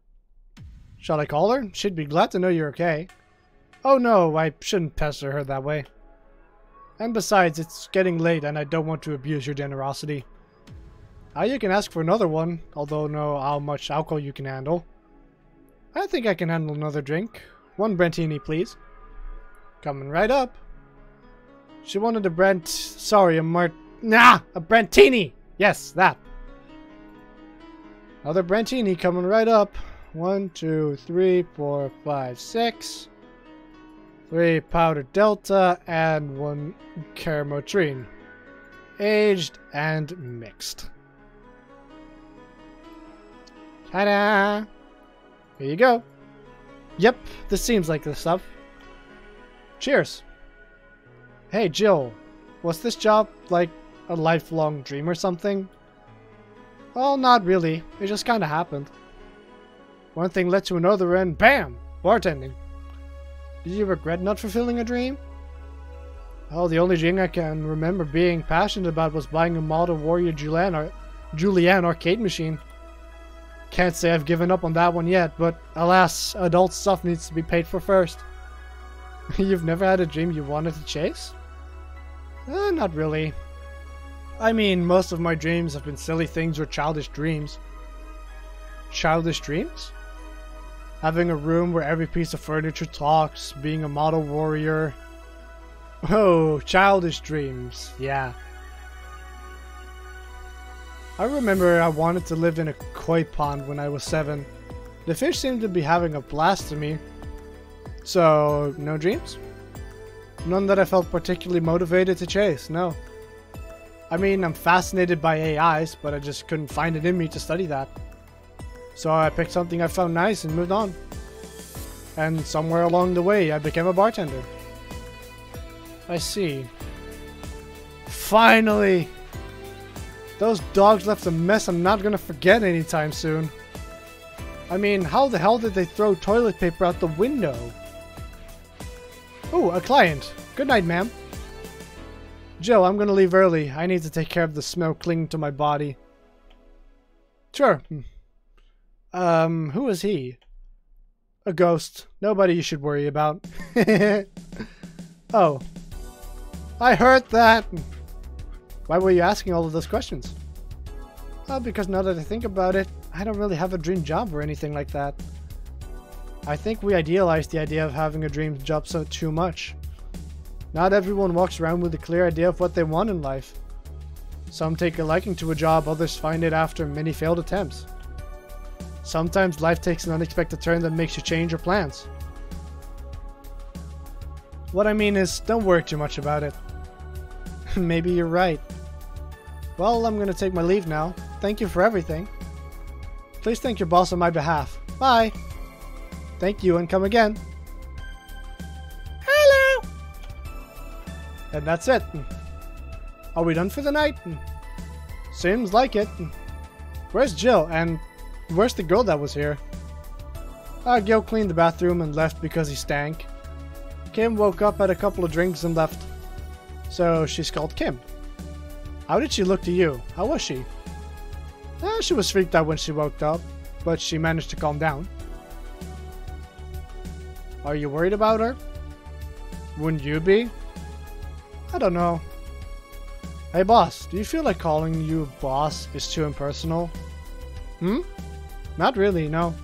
Shall I call her? She'd be glad to know you're okay. Oh no, I shouldn't pester her that way. And besides, it's getting late and I don't want to abuse your generosity. You can ask for another one, although know how much alcohol you can handle. I think I can handle another drink. 1 Brentini, please. Coming right up. She wanted a a Brentini! Yes, that. Another Brentini coming right up. 1, 2, 3, 4, 5, 6. 3 powder delta and 1 caramotrine. Aged and mixed. Ta-da! Here you go. Yep, this seems like the stuff. Cheers. Hey, Jill. Was this job like a lifelong dream or something? Well, not really. It just kinda happened. One thing led to another and BAM! Bartending. Did you regret not fulfilling a dream? Oh, the only thing I can remember being passionate about was buying a Model Warrior Julianne arcade machine. Can't say I've given up on that one yet, but alas, adult stuff needs to be paid for first. You've never had a dream you wanted to chase? Not really. I mean, most of my dreams have been silly things or childish dreams. Childish dreams? Having a room where every piece of furniture talks, being a model warrior. Oh, childish dreams, yeah. I remember I wanted to live in a koi pond when I was 7. The fish seemed to be having a blast to me. So, no dreams? None that I felt particularly motivated to chase, no. I mean, I'm fascinated by AIs, but I just couldn't find it in me to study that. So I picked something I found nice and moved on. And somewhere along the way, I became a bartender. I see. Finally! Those dogs left a mess I'm not gonna forget anytime soon. I mean, how the hell did they throw toilet paper out the window? Oh, a client. Good night, ma'am. Jill, I'm gonna leave early. I need to take care of the smell clinging to my body. Sure. Who is he? A ghost. Nobody you should worry about. Oh. I heard that! Why were you asking all of those questions? Well, because now that I think about it, I don't really have a dream job or anything like that. I think we idealize the idea of having a dream job so too much. Not everyone walks around with a clear idea of what they want in life. Some take a liking to a job, others find it after many failed attempts. Sometimes life takes an unexpected turn that makes you change your plans. What I mean is, don't worry too much about it. Maybe you're right. Well, I'm gonna take my leave now. Thank you for everything. Please thank your boss on my behalf. Bye! Thank you and come again. Hello! And that's it. Are we done for the night? Seems like it. Where's Jill? And where's the girl that was here? Gil cleaned the bathroom and left because he stank. Kim woke up, had a couple of drinks and left. So she's called Kim. How did she look to you? How was she? She was freaked out when she woke up, but she managed to calm down. Are you worried about her? Wouldn't you be? I don't know. Hey boss, do you feel like calling you boss is too impersonal? Hmm? Not really, no.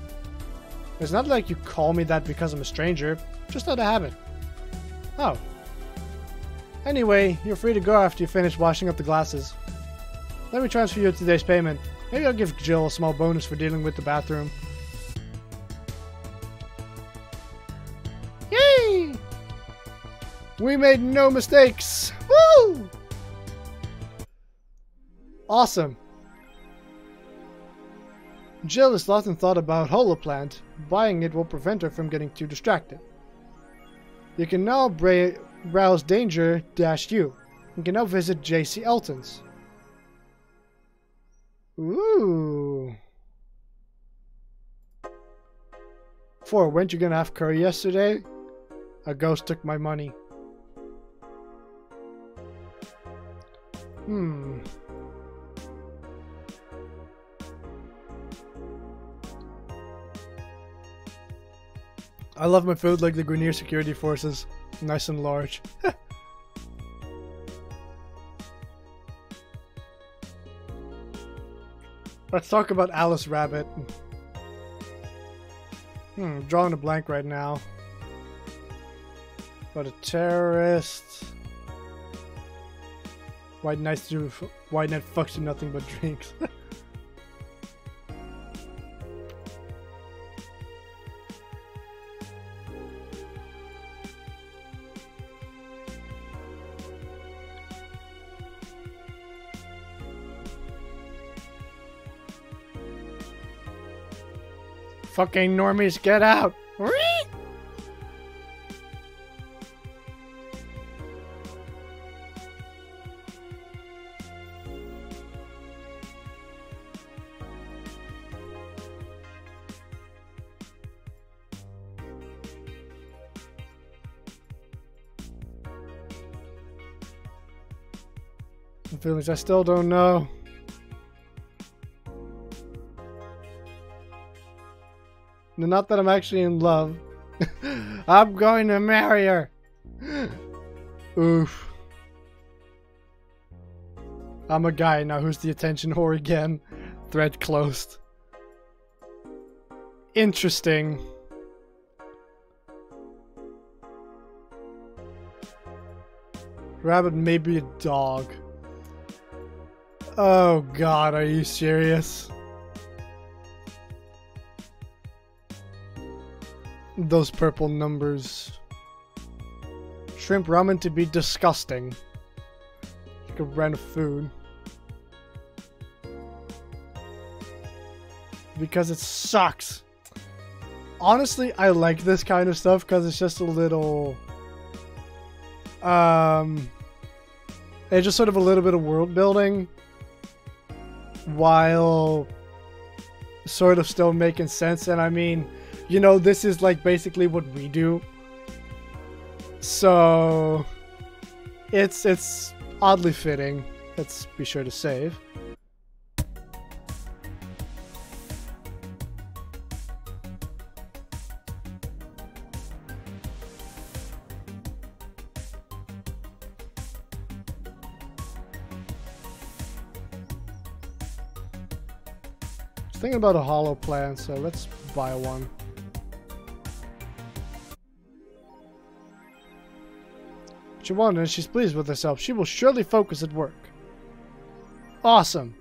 It's not like you call me that because I'm a stranger, just out of habit. Oh. Anyway, you're free to go after you finish washing up the glasses. Let me transfer you today's payment. Maybe I'll give Jill a small bonus for dealing with the bathroom. Yay! We made no mistakes! Woo! Awesome. Jill has often thought about Holoplant. Buying it will prevent her from getting too distracted. You can now browse Danger-U. You can now visit J.C. Elton's. Ooh. 4. Weren't you gonna have curry yesterday? A ghost took my money. I love my food like the Grenier security forces. Nice and large. Let's talk about Alice Rabbit. Drawing a blank right now. But a terrorist. White Knight fucks do nothing but drinks. Fucking normies, get out! Some feelings I still don't know. Not that I'm actually in love. I'm going to marry her. Oof. I'm a guy now. Who's the attention whore again? Thread closed. Interesting. Rabbit may be a dog. Oh god, are you serious? Those purple numbers. Shrimp ramen to be disgusting. Like a brand of food. Because it sucks. Honestly, I like this kind of stuff because it's just a little... it's just sort of a little bit of world building. While sort of still making sense. And I mean... You know, this is like basically what we do. So it's oddly fitting. Let's be sure to save. I was thinking about a hollow plan, so let's buy one. She won and she's pleased with herself. She will surely focus at work. Awesome.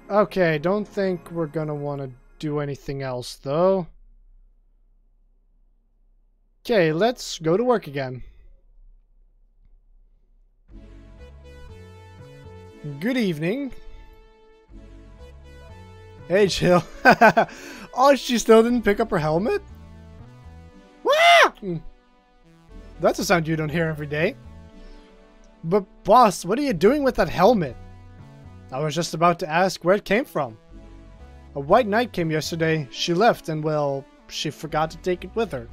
Okay, don't think we're gonna want to do anything else though. Okay, let's go to work again. Good evening. Hey, Jill. Oh, she still didn't pick up her helmet? Wah! That's a sound you don't hear every day. But boss, what are you doing with that helmet? I was just about to ask where it came from. A white knight came yesterday. She left and, well, she forgot to take it with her.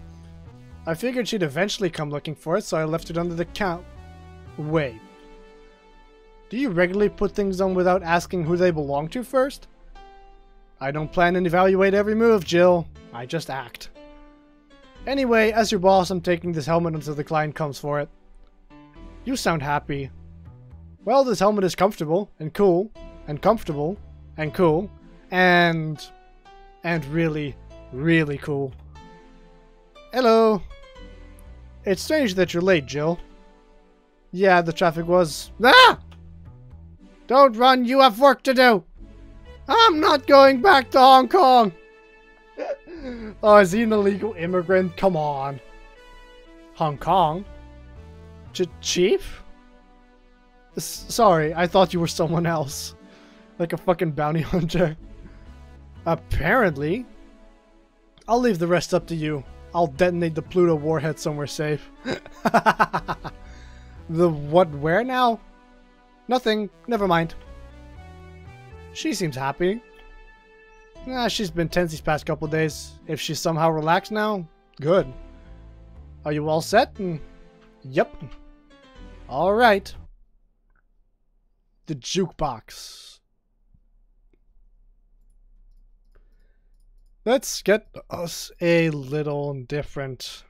I figured she'd eventually come looking for it, so I left it under the count. Wait. Do you regularly put things on without asking who they belong to first? I don't plan and evaluate every move, Jill. I just act. Anyway, as your boss, I'm taking this helmet until the client comes for it. You sound happy. Well, this helmet is comfortable, and cool, and comfortable, and cool, and really, really cool. Hello. It's strange that you're late, Jill. Yeah, the traffic was... Ah! Don't run, you have work to do. I'm not going back to Hong Kong. Oh, is he an illegal immigrant? Come on. Hong Kong? Chief? Sorry, I thought you were someone else. Like a fucking bounty hunter. Apparently. I'll leave the rest up to you. I'll detonate the Pluto warhead somewhere safe. The what, where now? Nothing, never mind. She seems happy. She's been tense these past couple days. If she's somehow relaxed now, good. Are you all set? Yep. Alright. The jukebox. Let's get us a little different.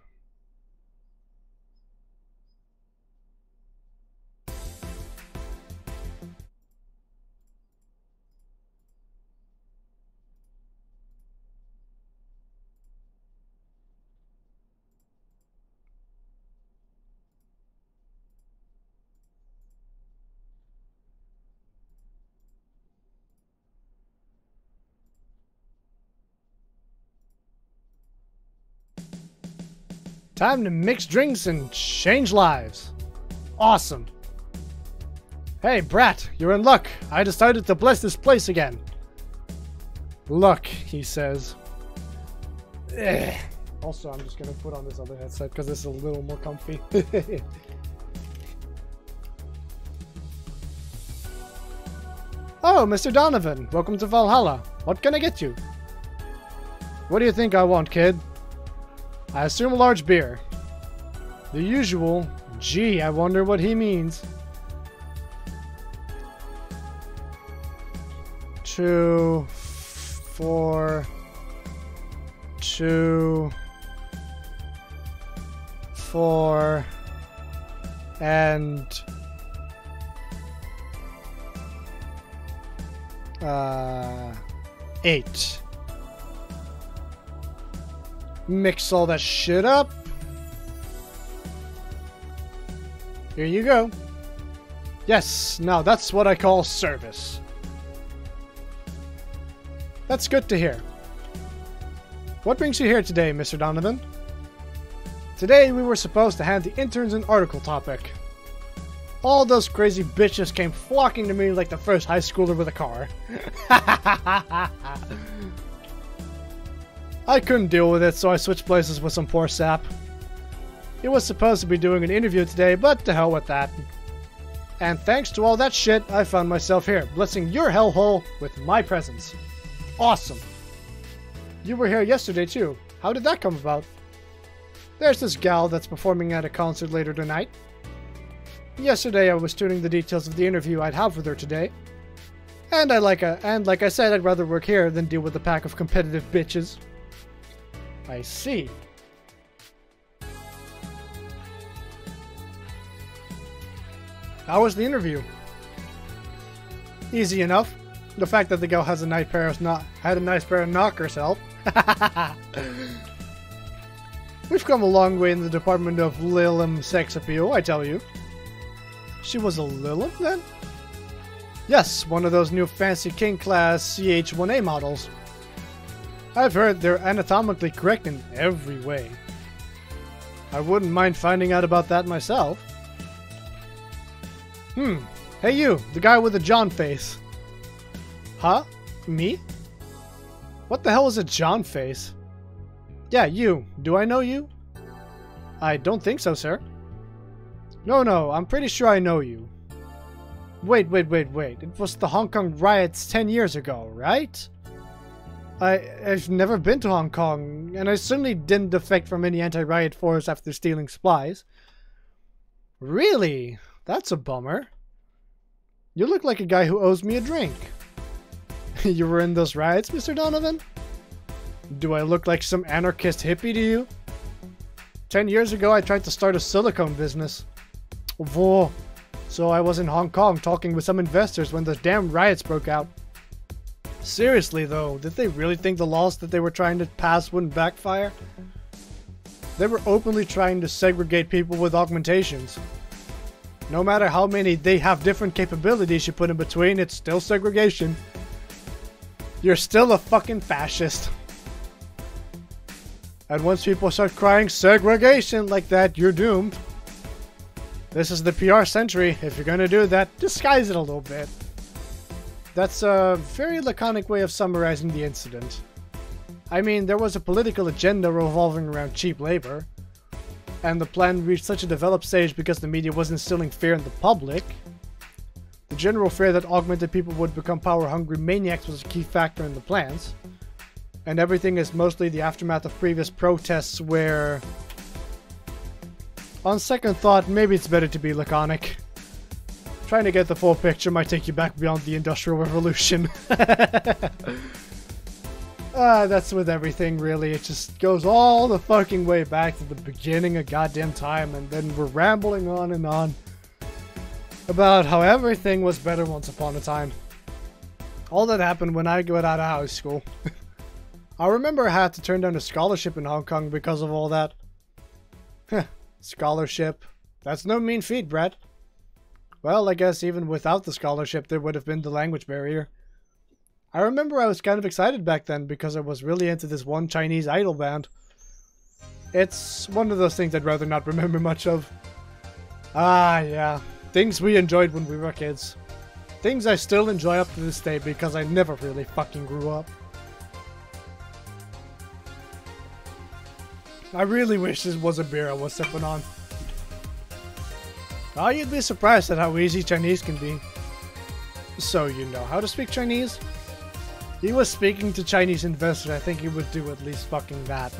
Time to mix drinks and change lives. Awesome. Hey, Brat, you're in luck. I decided to bless this place again. Luck, he says. Ugh. Also, I'm just gonna put on this other headset because this is a little more comfy. Oh, Mr. Donovan, welcome to Valhalla. What can I get you? What do you think I want, kid? I assume a large beer. The usual. Gee, I wonder what he means. 2, 4, 2, 4, and 8. Mix all that shit up. Here you go. Yes, now that's what I call service. That's good to hear. What brings you here today, Mr. Donovan? Today we were supposed to hand the interns an article topic. All those crazy bitches came flocking to me like the first high schooler with a car. I couldn't deal with it, so I switched places with some poor sap. He was supposed to be doing an interview today, but to hell with that. And thanks to all that shit, I found myself here, blessing your hellhole with my presence. Awesome. You were here yesterday too. How did that come about? There's this gal that's performing at a concert later tonight. Yesterday I was tuning the details of the interview I'd have with her today. And like I said, I'd rather work here than deal with a pack of competitive bitches. I see. How was the interview? Easy enough. The fact that the girl has a nice pair of knockers help. We've come a long way in the department of Lilum sex appeal, I tell you. She was a Lilum then? Yes, one of those new fancy king class CH-1A models. I've heard they're anatomically correct in every way. I wouldn't mind finding out about that myself. Hey you, the guy with the John face. Huh? Me? What the hell is a John face? Yeah, you. Do I know you? I don't think so, sir. No, I'm pretty sure I know you. Wait. It was the Hong Kong riots 10 years ago, right? I've never been to Hong Kong, and I certainly didn't defect from any anti-riot force after stealing supplies. Really? That's a bummer. You look like a guy who owes me a drink. You were in those riots, Mr. Donovan? Do I look like some anarchist hippie to you? 10 years ago, I tried to start a silicone business. Whoa. So I was in Hong Kong talking with some investors when the damn riots broke out. Seriously though, did they really think the laws that they were trying to pass wouldn't backfire? They were openly trying to segregate people with augmentations. No matter how many they have different capabilities you put in between, it's still segregation. You're still a fucking fascist. And once people start crying segregation like that, you're doomed. This is the PR century. If you're gonna do that, disguise it a little bit. That's a very laconic way of summarizing the incident. I mean, there was a political agenda revolving around cheap labor, and the plan reached such a developed stage because the media was instilling fear in the public. The general fear that augmented people would become power-hungry maniacs was a key factor in the plans. And everything is mostly the aftermath of previous protests where... On second thought, maybe it's better to be laconic. Trying to get the full picture might take you back beyond the Industrial Revolution. That's with everything, really. It just goes all the fucking way back to the beginning of goddamn time, and then we're rambling on and on about how everything was better once upon a time. All that happened when I got out of high school. I remember I had to turn down a scholarship in Hong Kong because of all that. Scholarship. That's no mean feat, Brett. Well, I guess even without the scholarship, there would have been the language barrier. I remember I was kind of excited back then because I was really into this one Chinese idol band. It's one of those things I'd rather not remember much of. Ah, yeah. Things we enjoyed when we were kids. Things I still enjoy up to this day because I never really fucking grew up. I really wish this was a beer I was sipping on. Oh, you'd be surprised at how easy Chinese can be. So you know how to speak Chinese? He was speaking to Chinese investors. I think he would do at least fucking that.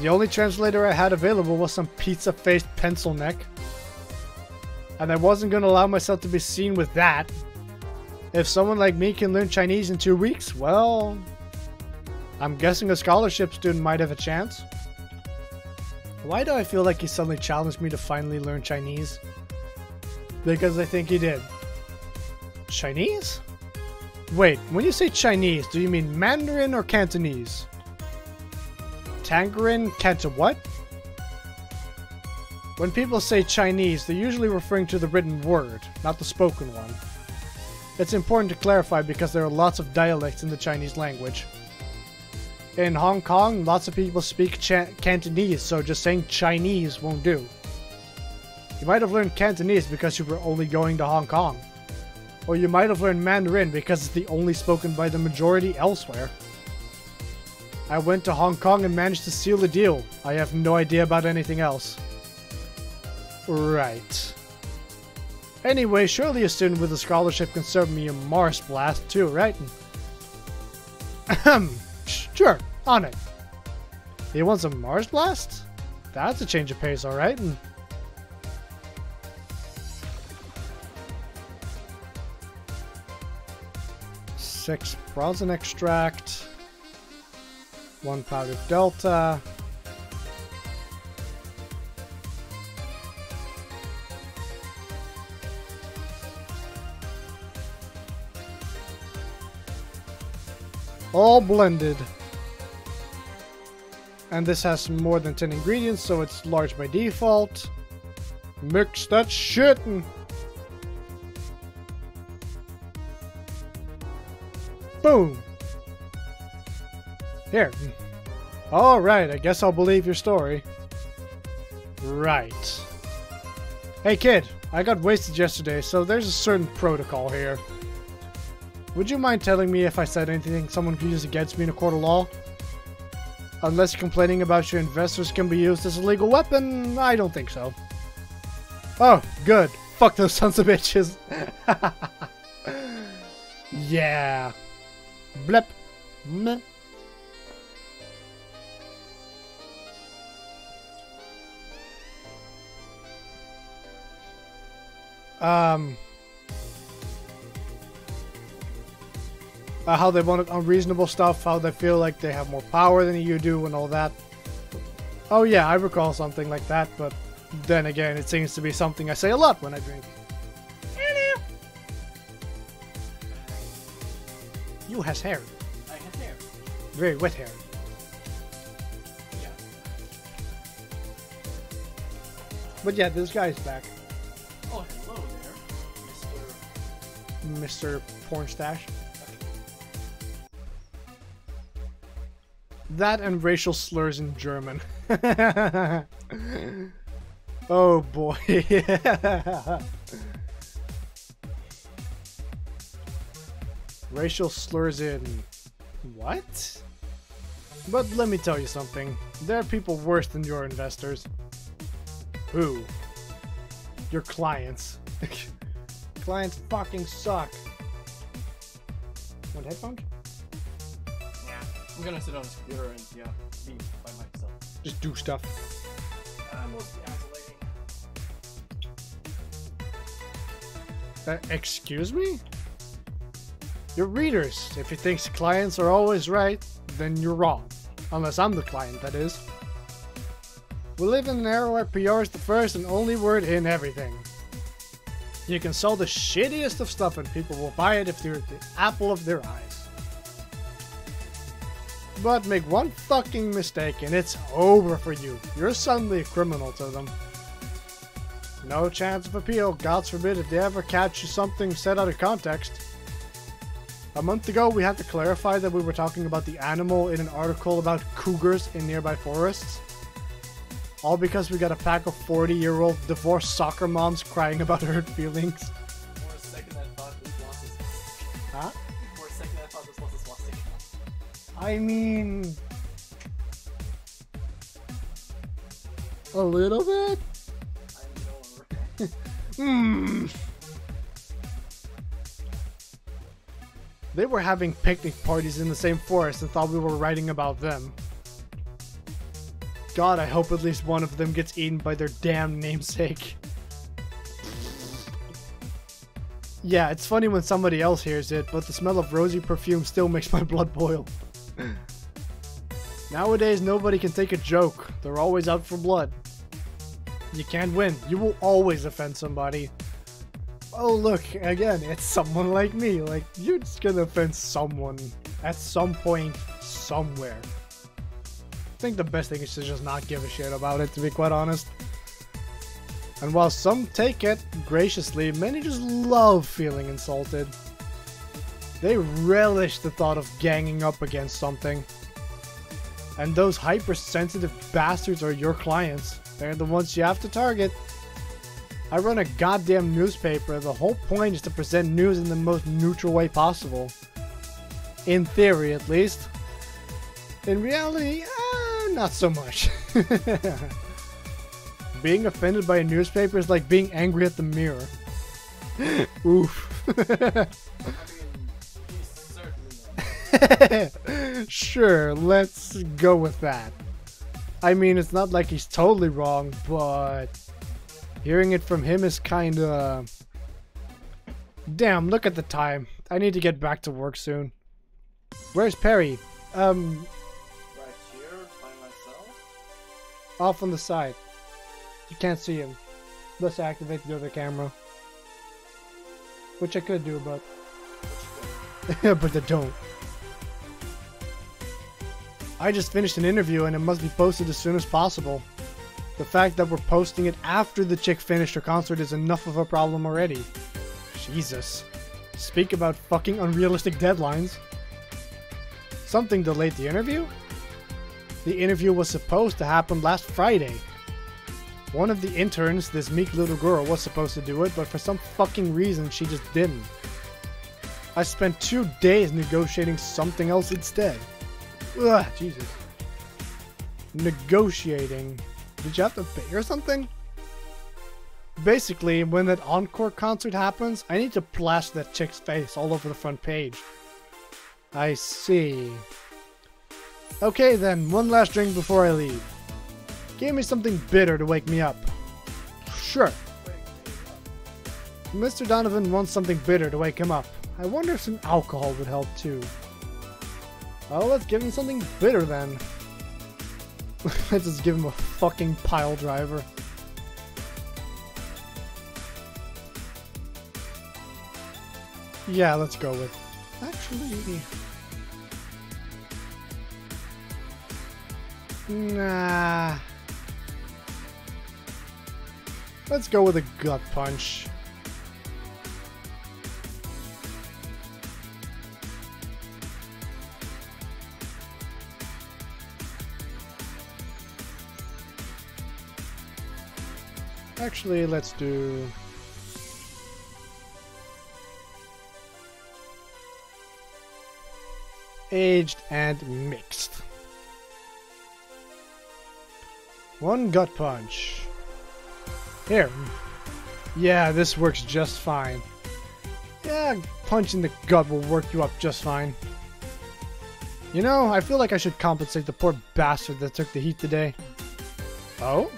The only translator I had available was some pizza-faced pencil neck. And I wasn't gonna allow myself to be seen with that. If someone like me can learn Chinese in 2 weeks, well... I'm guessing a scholarship student might have a chance. Why do I feel like he suddenly challenged me to finally learn Chinese? Because I think he did. Chinese? Wait, when you say Chinese, do you mean Mandarin or Cantonese? Tangerine? Canto what? When people say Chinese, they're usually referring to the written word, not the spoken one. It's important to clarify because there are lots of dialects in the Chinese language. In Hong Kong, lots of people speak Cantonese, so just saying Chinese won't do. You might have learned Cantonese because you were only going to Hong Kong. Or you might have learned Mandarin because it's the only spoken by the majority elsewhere. I went to Hong Kong and managed to seal a deal. I have no idea about anything else. Right. Anyway, surely a student with a scholarship can serve me a Mars blast too, right? Ahem. Sure, on it. He wants a Mars blast? That's a change of pace, alright. 6 Bronzen extract. 1 powdered delta. All blended. And this has more than 10 ingredients, so it's large by default. Mix that shit. Boom. Here. Alright, I guess I'll believe your story. Right. Hey kid, I got wasted yesterday, so there's a certain protocol here. Would you mind telling me if I said anything someone could use against me in a court of law? Unless complaining about your investors can be used as a legal weapon, I don't think so. Oh, good. Fuck those sons of bitches. Yeah. Blep. Meh. How they wanted unreasonable stuff, how they feel like they have more power than you do and all that. Oh yeah, I recall something like that, but then again, it seems to be something I say a lot when I drink. You has hair. I have hair. Very wet hair. Yeah. But yeah, this guy's back. Oh, hello there, Mr. Mr. Pornstash. That and racial slurs in German. Oh boy. Racial slurs in what? But let me tell you something. There are people worse than your investors. Who? Your clients. Clients fucking suck. Want headphones? Yeah. I'm gonna sit on his computer and be by myself. Just do stuff. Mostly isolating. Excuse me? Your readers. If you think clients are always right, then you're wrong. Unless I'm the client, that is. We live in an era where PR is the first and only word in everything. You can sell the shittiest of stuff and people will buy it if you're the apple of their eyes. But make one fucking mistake and it's over for you. You're suddenly a criminal to them. No chance of appeal, God forbid if they ever catch you something said out of context. A month ago, we had to clarify that we were talking about the animal in an article about cougars in nearby forests. All because we got a pack of 40-year-old divorced soccer moms crying about hurt feelings. For a second I thought this was a swastika. Huh? For a second I thought this was a swastika. I mean... a little bit? I know. They were having picnic parties in the same forest and thought we were writing about them. God, I hope at least one of them gets eaten by their damn namesake. Yeah, it's funny when somebody else hears it, but the smell of rosy perfume still makes my blood boil. Nowadays, nobody can take a joke. They're always out for blood. You can't win. You will always offend somebody. Oh look, again, it's someone like me. Like, you're just gonna offend someone at some point, somewhere. I think the best thing is to just not give a shit about it, to be quite honest. And while some take it graciously, many just love feeling insulted. They relish the thought of ganging up against something. And those hypersensitive bastards are your clients. They're the ones you have to target. I run a goddamn newspaper. The whole point is to present news in the most neutral way possible. In theory, at least. In reality, not so much. Being offended by a newspaper is like being angry at the mirror. Oof. I mean, he's certainly not. Sure, let's go with that. I mean, it's not like he's totally wrong, but... hearing it from him is kinda... Damn, look at the time. I need to get back to work soon. Where's Perry? Right here, by myself? Off on the side. You can't see him. Let's activate the other camera. Which I could do, but... but I don't. I just finished an interview and it must be posted as soon as possible. The fact that we're posting it after the chick finished her concert is enough of a problem already. Jesus. Speak about fucking unrealistic deadlines. Something delayed the interview? The interview was supposed to happen last Friday. One of the interns, this meek little girl, was supposed to do it, but for some fucking reason she just didn't. I spent 2 days negotiating something else instead. Ugh, Jesus. Negotiating. Did you have to pay or something? Basically, when that encore concert happens, I need to plaster that chick's face all over the front page. I see. Okay then, one last drink before I leave. Give me something bitter to wake me up. Sure. Mr. Donovan wants something bitter to wake him up. I wonder if some alcohol would help too. Oh, let's give him something bitter then. Let's just give him a fucking pile driver. Yeah, let's go with... Actually... Nah... Let's go with a gut punch. Actually, let's do... aged and mixed. One gut punch. Here. Yeah, this works just fine. Yeah, punch in the gut will work you up just fine. You know, I feel like I should compensate the poor bastard that took the heat today. Oh?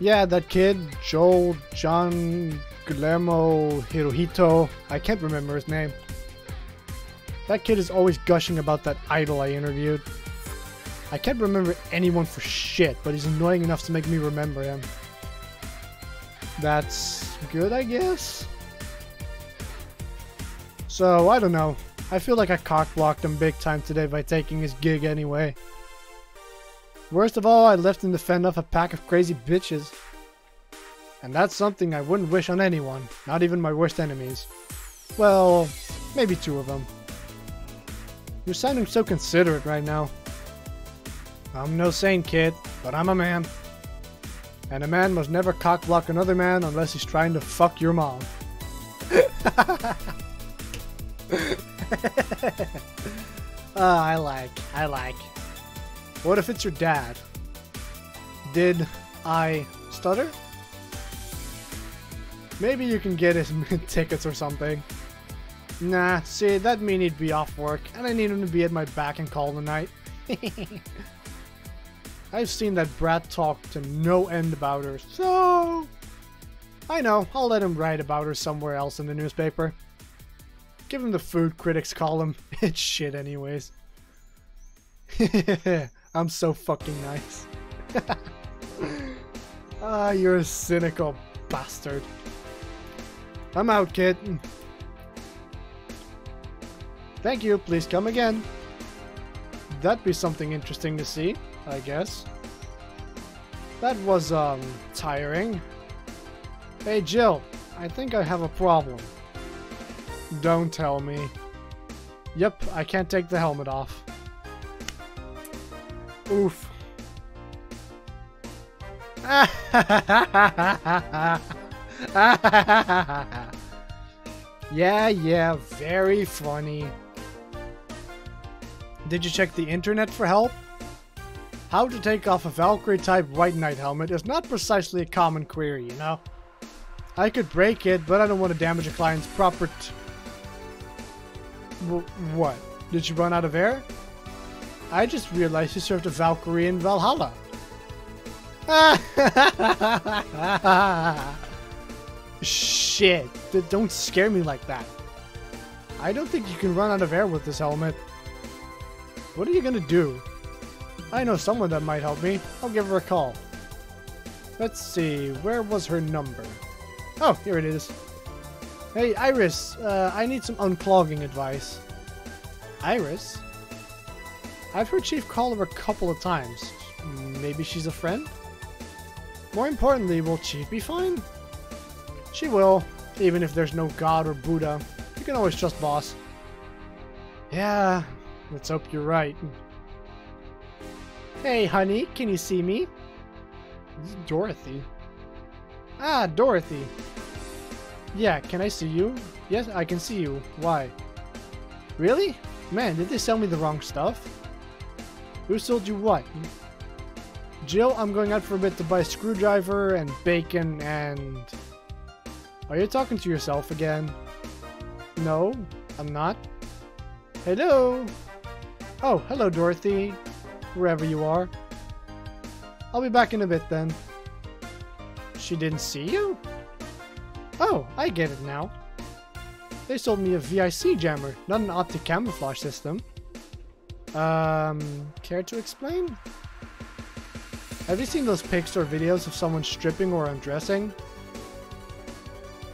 Yeah, that kid, John Guillermo Hirohito. I can't remember his name. That kid is always gushing about that idol I interviewed. I can't remember anyone for shit, but he's annoying enough to make me remember him. That's good, I guess? So, I don't know. I feel like I cock-blocked him big time today by taking his gig anyway. Worst of all, I left him to fend off a pack of crazy bitches. And that's something I wouldn't wish on anyone, not even my worst enemies. Well, maybe two of them. You're sounding so considerate right now. I'm no saint, kid, but I'm a man. And a man must never cock-block another man unless he's trying to fuck your mom. I like. What if it's your dad? Did I stutter? Maybe you can get his tickets or something. Nah, see, that'd mean he'd be off work, and I need him to be at my back and call tonight. I've seen that brat talk to no end about her, so... I know, I'll let him write about her somewhere else in the newspaper. Give him the food critics column. It's shit anyways. I'm so fucking nice. Ah, you're a cynical bastard. I'm out, kid. Thank you, please come again. That'd be something interesting to see, I guess. That was, tiring. Hey, Jill, I think I have a problem. Don't tell me. Yep, I can't take the helmet off. Oof. Yeah, very funny. Did you check the internet for help? How to take off a Valkyrie-type White Knight helmet is not precisely a common query, you know? I could break it, but I don't want to damage a client's property. What? Did you run out of air? I just realized you served a Valkyrie in Valhalla. Shit, don't scare me like that. I don't think you can run out of air with this helmet. What are you gonna do? I know someone that might help me. I'll give her a call. Let's see, where was her number? Oh, here it is. Hey, Iris, I need some unclogging advice. Iris? I've heard Chief call her a couple of times. Maybe she's a friend? More importantly, will Chief be fine? She will, even if there's no God or Buddha. You can always trust Boss. Yeah, let's hope you're right. Hey, honey, can you see me? This is Dorothy. Ah, Dorothy. Yeah, can I see you? Yes, I can see you. Why? Really? Man, did they sell me the wrong stuff? Who sold you what? Jill, I'm going out for a bit to buy a screwdriver and bacon and... Are you talking to yourself again? No, I'm not. Hello? Oh, hello, Dorothy. Wherever you are. I'll be back in a bit then. She didn't see you? Oh, I get it now. They sold me a VIC jammer, not an optic camouflage system. Care to explain? Have you seen those pics or videos of someone stripping or undressing?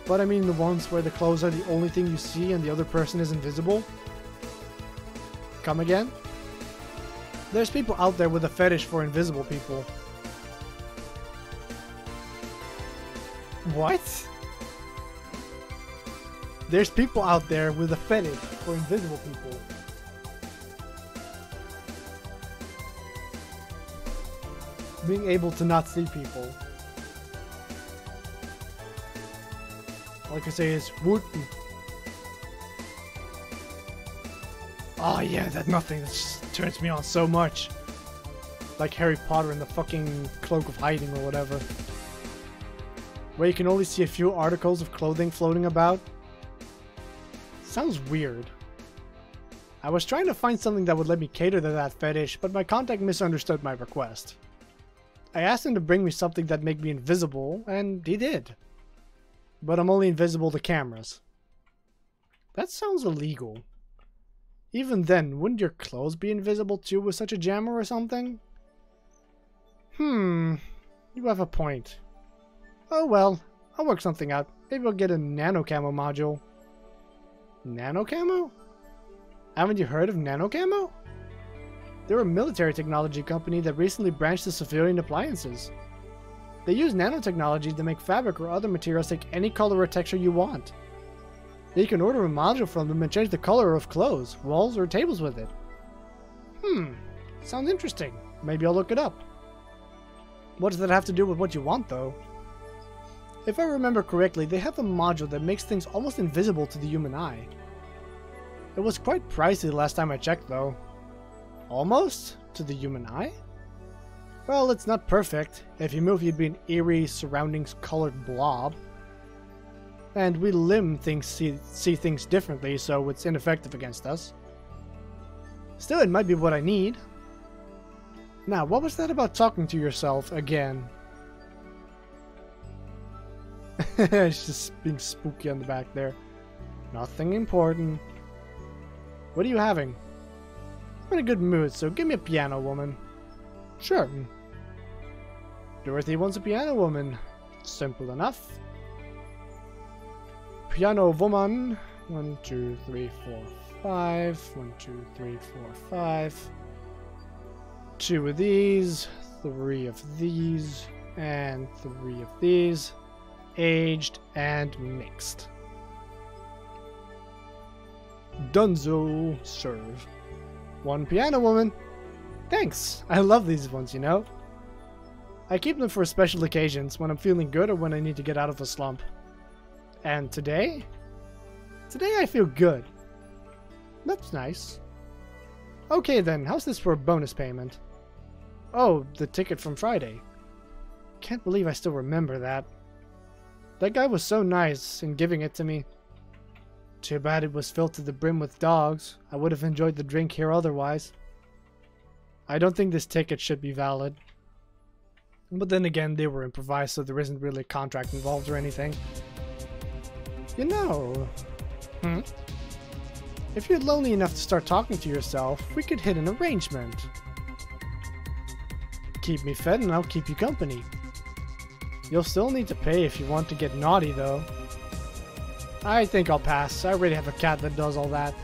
But I mean the ones where the clothes are the only thing you see and the other person is invisible? Come again? There's people out there with a fetish for invisible people. What? There's people out there with a fetish for invisible people. Being able to not see people. All I can say is whoopee. Oh yeah, that nothing that just turns me on so much. Like Harry Potter in the fucking Cloak of Hiding or whatever. Where you can only see a few articles of clothing floating about. Sounds weird. I was trying to find something that would let me cater to that fetish, but my contact misunderstood my request. I asked him to bring me something that made me invisible, and he did. But I'm only invisible to cameras. That sounds illegal. Even then, wouldn't your clothes be invisible too with such a jammer or something? You have a point. Oh well, I'll work something out. Maybe I'll get a nano camo module. Nano camo? Haven't you heard of nano camo? They're a military technology company that recently branched to civilian appliances. They use nanotechnology to make fabric or other materials take any color or texture you want. You can order a module from them and change the color of clothes, walls, or tables with it. Sounds interesting. Maybe I'll look it up. What does that have to do with what you want, though? If I remember correctly, they have a module that makes things almost invisible to the human eye. It was quite pricey the last time I checked, though. Almost? To the human eye? Well, it's not perfect. If you move, you'd be an eerie, surroundings-colored blob. And we limb things see things differently, so it's ineffective against us. Still, it might be what I need. Now, what was that about talking to yourself again? It's just being spooky on the back there. Nothing important. What are you having? I'm in a good mood, so give me a piano, woman. Sure. Dorothy wants a piano woman. Simple enough. Piano woman. 1, 2, 3, 4, 5. 1, 2, 3, 4, 5. 2 of these. 3 of these. And 3 of these. Aged and mixed. Dunzo. Serve. 1 piano woman. Thanks. I love these ones, you know. I keep them for special occasions, when I'm feeling good or when I need to get out of a slump. And today? Today I feel good. That's nice. Okay then, how's this for a bonus payment? Oh, the ticket from Friday. Can't believe I still remember that. That guy was so nice in giving it to me. Too bad it was filled to the brim with dogs. I would have enjoyed the drink here otherwise. I don't think this ticket should be valid. But then again, they were improvised, so there isn't really a contract involved or anything. You know... If you're lonely enough to start talking to yourself, we could hit an arrangement. Keep me fed and I'll keep you company. You'll still need to pay if you want to get naughty, though. I think I'll pass. I already have a cat that does all that.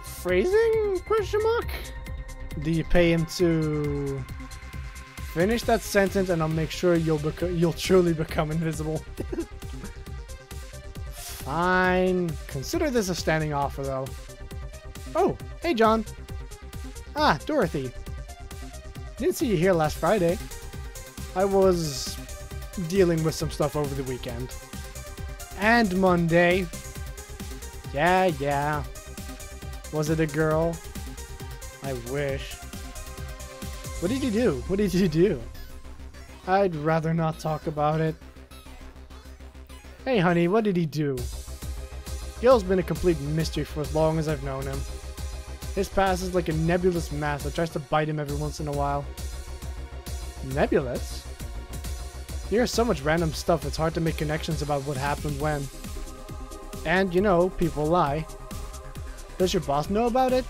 Phrasing? Question mark? Do you pay him to... Finish that sentence and I'll make sure you'll truly become invisible. Fine. Consider this a standing offer, though. Oh, hey, John. Ah, Dorothy. Didn't see you here last Friday. I was dealing with some stuff over the weekend. And Monday. Yeah. Was it a girl? I wish. What did you do? What did you do? I'd rather not talk about it. Hey honey, what did he do? Gil's been a complete mystery for as long as I've known him. His past is like a nebulous mass that tries to bite him every once in a while. Nebulous? You hear so much random stuff it's hard to make connections about what happened when. And, you know, people lie. Does your boss know about it?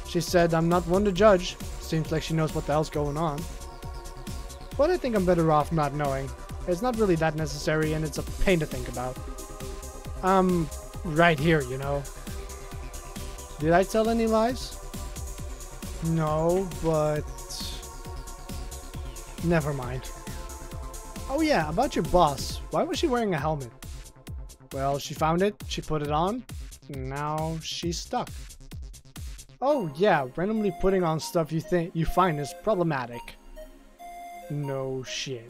She said, I'm not one to judge. Seems like she knows what the hell's going on. But I think I'm better off not knowing. It's not really that necessary, and it's a pain to think about. I'm right here, you know. Did I tell any lies? No, but... never mind. Oh yeah, about your boss. Why was she wearing a helmet? Well, she found it, she put it on, and now she's stuck. Oh yeah, randomly putting on stuff you find is problematic. No shit.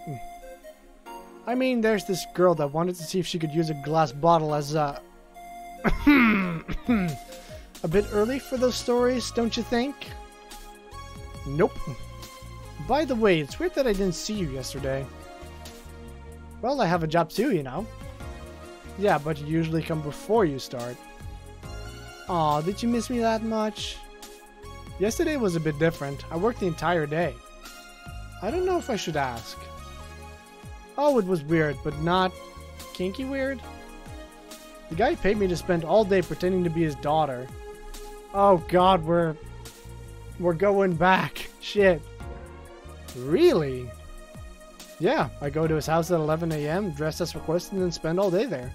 I mean, there's this girl that wanted to see if she could use a glass bottle as a... a bit early for those stories, don't you think? Nope. By the way, it's weird that I didn't see you yesterday. Well, I have a job too, you know. Yeah, but you usually come before you start. Aw, did you miss me that much? Yesterday was a bit different. I worked the entire day. I don't know if I should ask. Oh, it was weird, but not kinky weird. The guy paid me to spend all day pretending to be his daughter. Oh god, we're going back. Shit. Really? Yeah, I go to his house at 11 AM, dress as requested, and spend all day there.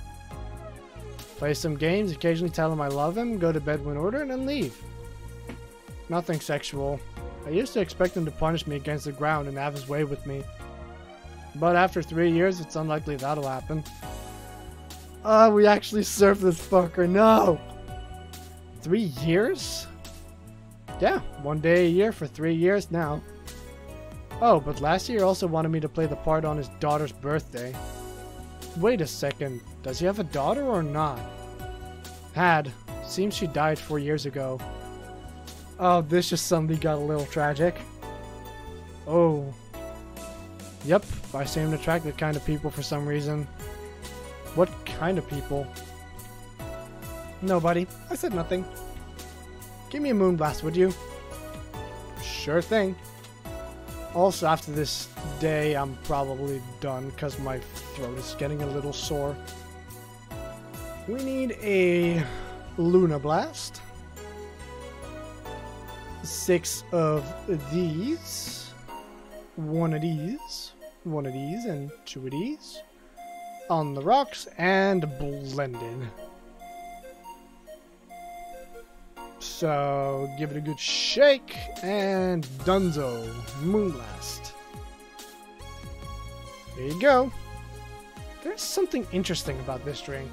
Play some games, occasionally tell him I love him, go to bed when ordered, and then leave. Nothing sexual. I used to expect him to punish me against the ground and have his way with me. But after 3 years, it's unlikely that'll happen. We actually served this fucker, no! 3 years? Yeah, 1 day a year for 3 years now. Oh, but last year also wanted me to play the part on his daughter's birthday. Wait a second, does he have a daughter or not? Had. Seems she died 4 years ago. Oh, this just suddenly got a little tragic. Oh. Yep, I seem to attract that kind of people for some reason. What kind of people? Nobody. I said nothing. Give me a moonblast, would you? Sure thing. Also, after this day, I'm probably done because my throat is getting a little sore. We need a Luna Blast. 6 of these. 1 of these. 1 of these and 2 of these. On the rocks and blended. So, give it a good shake, and dunzo, Moonblast. There you go. There's something interesting about this drink.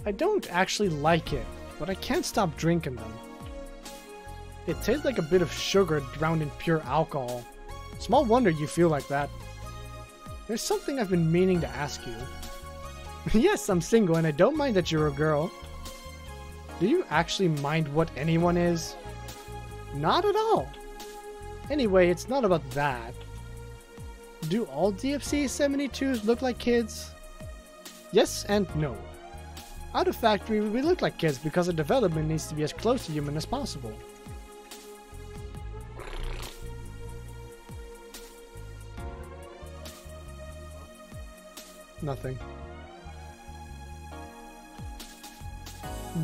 I don't actually like it, but I can't stop drinking them. It tastes like a bit of sugar drowned in pure alcohol. Small wonder you feel like that. There's something I've been meaning to ask you. Yes, I'm single and I don't mind that you're a girl. Do you actually mind what anyone is? Not at all. Anyway, it's not about that. Do all DFC 72s look like kids? Yes and no. Out of factory, we look like kids because our development needs to be as close to human as possible. Nothing.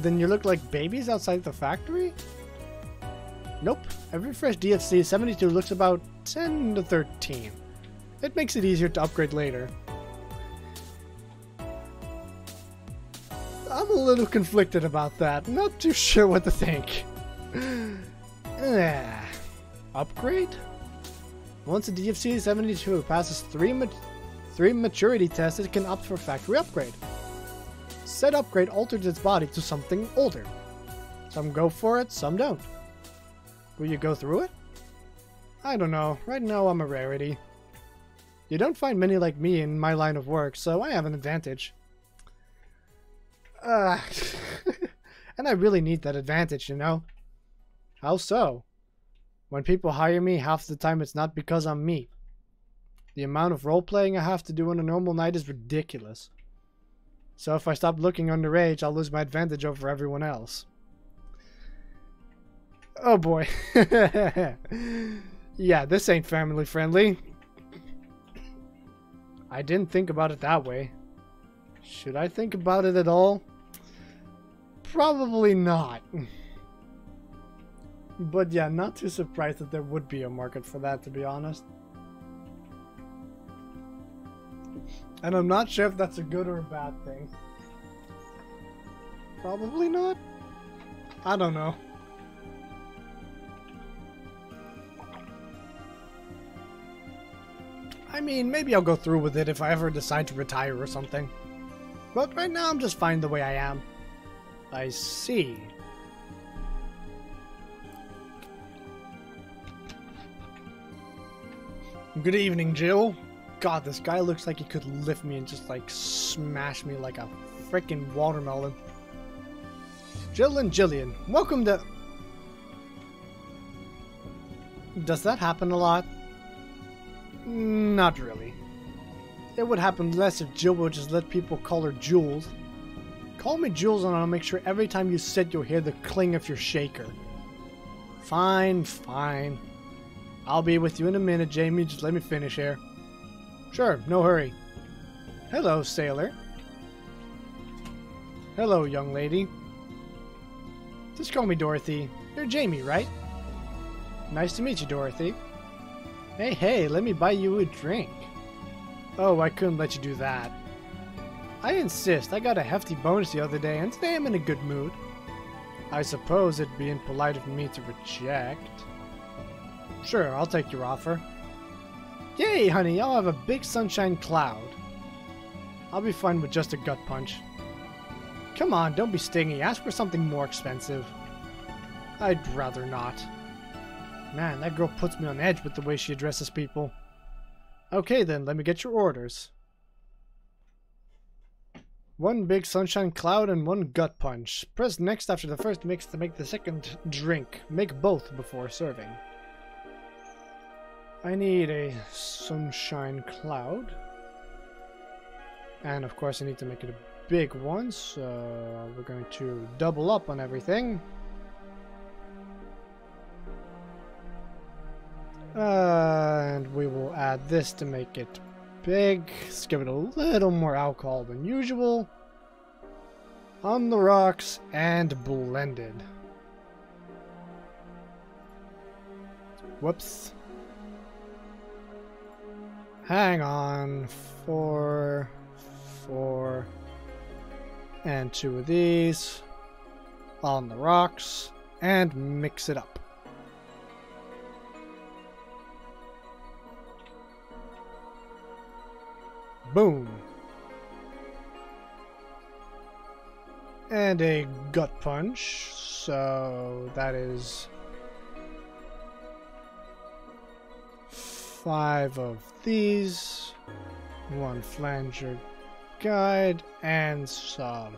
Then you look like babies outside the factory? Nope. Every fresh DFC 72 looks about 10 to 13. It makes it easier to upgrade later. I'm a little conflicted about that. Not too sure what to think. Upgrade? Once a DFC 72 passes 3 maturity tests, it can opt for factory upgrade. Said upgrade alters its body to something older. Some go for it, some don't. Will you go through it? I don't know. Right now I'm a rarity. You don't find many like me in my line of work, so I have an advantage. And I really need that advantage, you know? How so? When people hire me, half the time it's not because I'm me. The amount of role-playing I have to do on a normal night is ridiculous. So if I stop looking underage, I'll lose my advantage over everyone else. Oh boy. Yeah, this ain't family friendly. I didn't think about it that way. Should I think about it at all? Probably not. But yeah, not too surprised that there would be a market for that, to be honest. And I'm not sure if that's a good or a bad thing. Probably not. I don't know. I mean, maybe I'll go through with it if I ever decide to retire or something. But right now I'm just fine the way I am. I see. Good evening, Jill. God, this guy looks like he could lift me and just like smash me like a freaking watermelon. Jill and Jillian, welcome to... Does that happen a lot? Not really. It would happen less if Jill would just let people call her Jules. Call me Jules and I'll make sure every time you sit you'll hear the cling of your shaker. Fine, fine. I'll be with you in a minute, Jamie. Just let me finish here. Sure, no hurry. Hello, sailor. Hello, young lady. Just call me Dorothy. You're Jamie, right? Nice to meet you, Dorothy. Hey, let me buy you a drink. Oh, I couldn't let you do that. I insist. I got a hefty bonus the other day, and today I'm in a good mood. I suppose it'd be impolite of me to reject. Sure, I'll take your offer. Yay, honey, I'll have a big sunshine cloud. I'll be fine with just a gut punch. Come on, don't be stingy. Ask for something more expensive. I'd rather not. Man, that girl puts me on edge with the way she addresses people. Okay then, let me get your orders. One big sunshine cloud and one gut punch. Press next after the first mix to make the second drink. Make both before serving. I need a sunshine cloud. And of course I need to make it a big one, so we're going to double up on everything. And we will add this to make it big. Let's give it a little more alcohol than usual. On the rocks and blended. Whoops. Hang on. 4, and 2 of these. On the rocks. And mix it up. Boom. And a gut punch. So that is 5 of these. 1 flanger guide and some.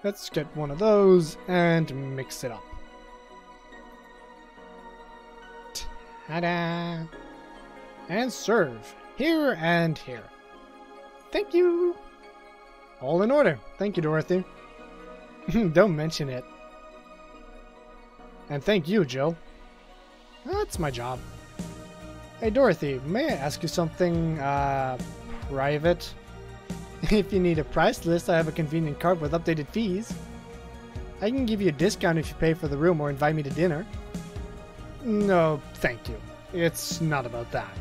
Let's get one of those and mix it up. Ta-da! And serve. Here and here. Thank you. All in order. Thank you, Dorothy. Don't mention it. And thank you, Jill. That's my job. Hey, Dorothy, may I ask you something, private? If you need a price list, I have a convenient card with updated fees. I can give you a discount if you pay for the room or invite me to dinner. No, thank you. It's not about that.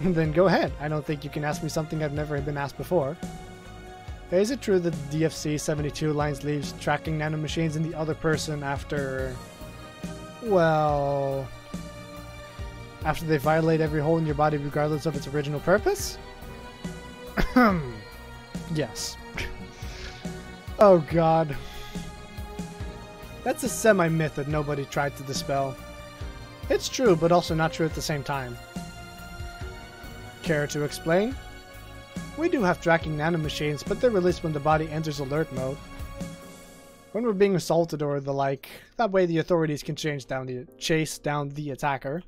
Then go ahead. I don't think you can ask me something I've never been asked before. Is it true that the DFC-72 lines leaves tracking nanomachines in the other person after... well... after they violate every hole in your body regardless of its original purpose? Yes. Oh god. That's a semi-myth that nobody tried to dispel. It's true, but also not true at the same time. Care to explain? We do have tracking nanomachines, but they're released when the body enters alert mode. When we're being assaulted or the like, that way the authorities can chase down the attacker.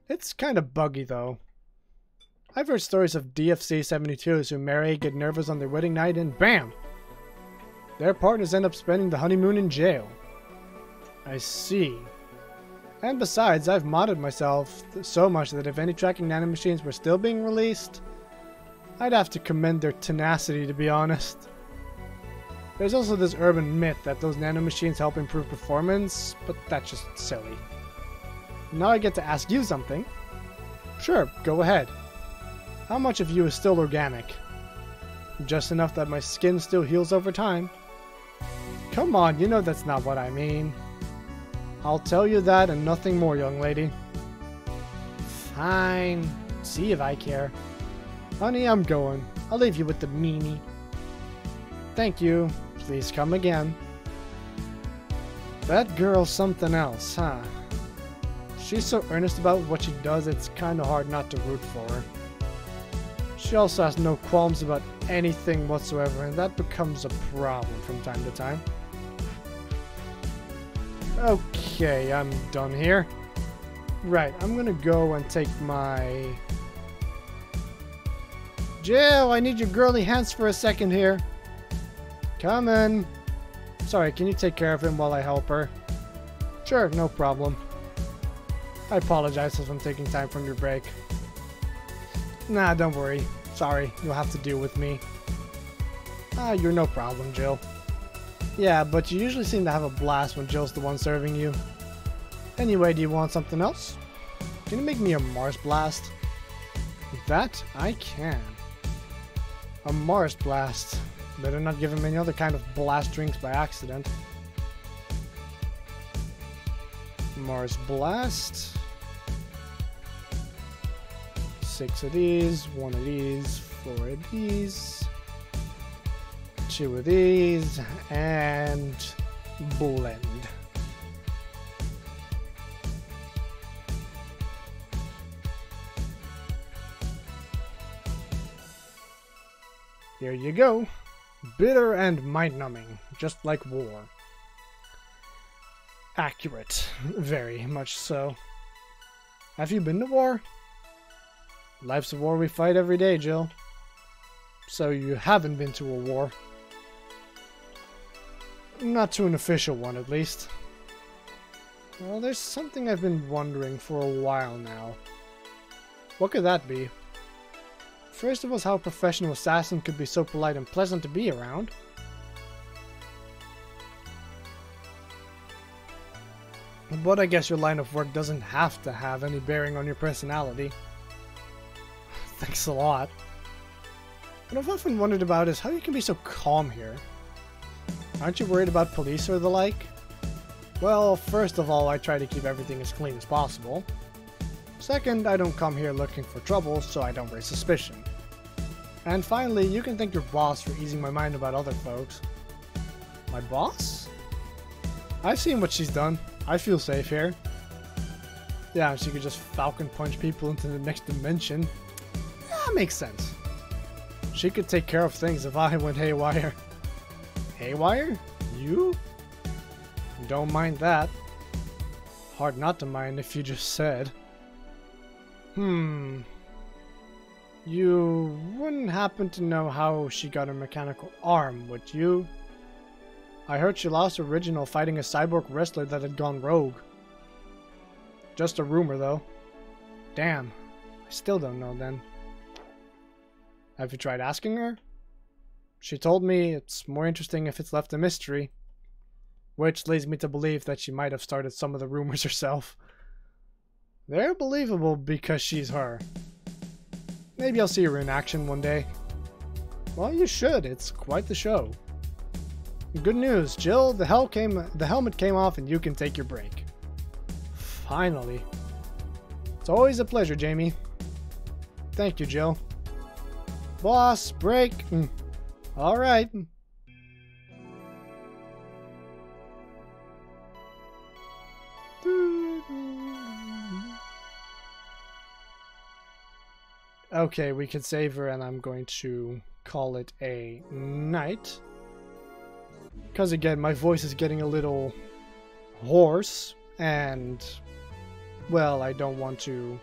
It's kind of buggy though. I've heard stories of DFC-72s who marry, get nervous on their wedding night, and BAM! Their partners end up spending the honeymoon in jail. I see. And besides, I've modded myself so much that if any tracking nanomachines were still being released, I'd have to commend their tenacity, to be honest. There's also this urban myth that those nanomachines help improve performance, but that's just silly. Now I get to ask you something. Sure, go ahead. How much of you is still organic? Just enough that my skin still heals over time. Come on, you know that's not what I mean. I'll tell you that and nothing more, young lady. Fine. See if I care. Honey, I'm going. I'll leave you with the meanie. Thank you. Please come again. That girl's something else, huh? She's so earnest about what she does, it's kinda hard not to root for her. She also has no qualms about anything whatsoever, and that becomes a problem from time to time. Okay, I'm done here. Right, I'm gonna go and take my... Jill, I need your girly hands for a second here. Come in. Sorry, can you take care of him while I help her? Sure, no problem. I apologize if I'm taking time from your break. Nah, don't worry. Sorry, you'll have to deal with me. Ah, you're no problem, Jill. Yeah, but you usually seem to have a blast when Jill's the one serving you. Anyway, do you want something else? Can you make me a Mars Blast? That I can. A Mars Blast. Better not give him any other kind of blast drinks by accident. Mars Blast. 6 of these, 1 of these, 4 of these, 2 of these, and blend. Here you go. Bitter and mind-numbing, just like war. Accurate. Very much so. Have you been to war? Life's a war we fight every day, Jill. So you haven't been to a war. Not to an official one, at least. Well, there's something I've been wondering for a while now. What could that be? First, it was how a professional assassin could be so polite and pleasant to be around. But I guess your line of work doesn't have to have any bearing on your personality. Thanks a lot. What I've often wondered about is how you can be so calm here. Aren't you worried about police or the like? Well, first of all, I try to keep everything as clean as possible. Second, I don't come here looking for trouble, so I don't raise suspicion. And finally, you can thank your boss for easing my mind about other folks. My boss? I've seen what she's done. I feel safe here. Yeah, she could just falcon punch people into the next dimension. That makes sense. She could take care of things if I went haywire. Haywire? You? Don't mind that. Hard not to mind if you just said. You wouldn't happen to know how she got her mechanical arm, would you? I heard she lost her original fighting a cyborg wrestler that had gone rogue. Just a rumor, though. Damn. I still don't know, then. Have you tried asking her? She told me it's more interesting if it's left a mystery. Which leads me to believe that she might have started some of the rumors herself. They're believable because she's her. Maybe I'll see her in action one day. Well, you should. It's quite the show. Good news, Jill. The helmet came off and you can take your break. Finally. It's always a pleasure, Jamie. Thank you, Jill. Boss, break. All right. Okay, we can save her, and I'm going to call it a night. Because again, my voice is getting a little hoarse, and, well, I don't want to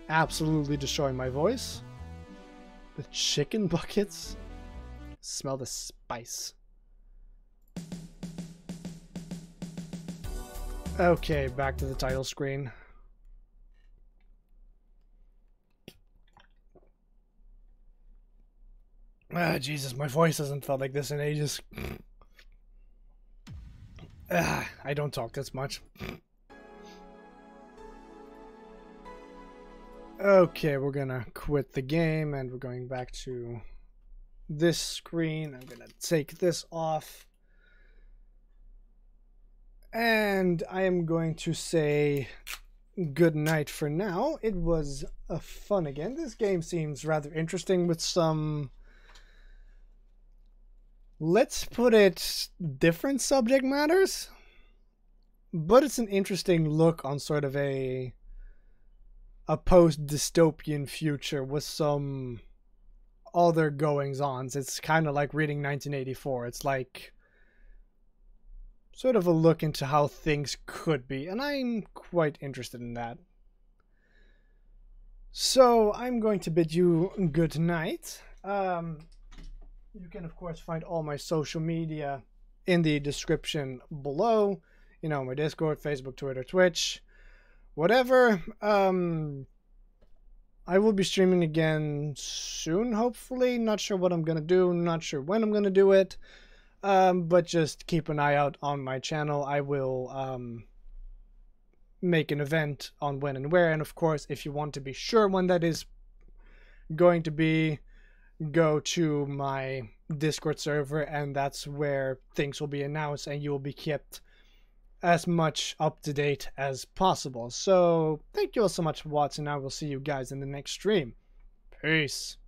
absolutely destroy my voice. The chicken buckets? Smell the spice. Okay, back to the title screen. Ah, Jesus, my voice hasn't felt like this in ages. I don't talk this much. Okay, we're gonna quit the game and we're going back to this screen. I'm gonna take this off. And I am going to say good night for now. It was fun again. This game seems rather interesting with some, let's put it, different subject matters. But it's an interesting look on sort of a post-dystopian future with some other goings-ons. It's kind of like reading 1984. It's like sort of a look into how things could be, and I'm quite interested in that. So I'm going to bid you good night. You can of course find all my social media in the description below. You know, my Discord, Facebook, Twitter, Twitch, whatever. I will be streaming again soon, hopefully. Not sure what I'm gonna do, not sure when I'm gonna do it. But just keep an eye out on my channel. I will make an event on when and where, and of course, if you want to be sure when that is going to be, go to my Discord server, and that's where things will be announced, and you will be kept as much up to date as possible. So thank you all so much for watching. I will see you guys in the next stream. Peace.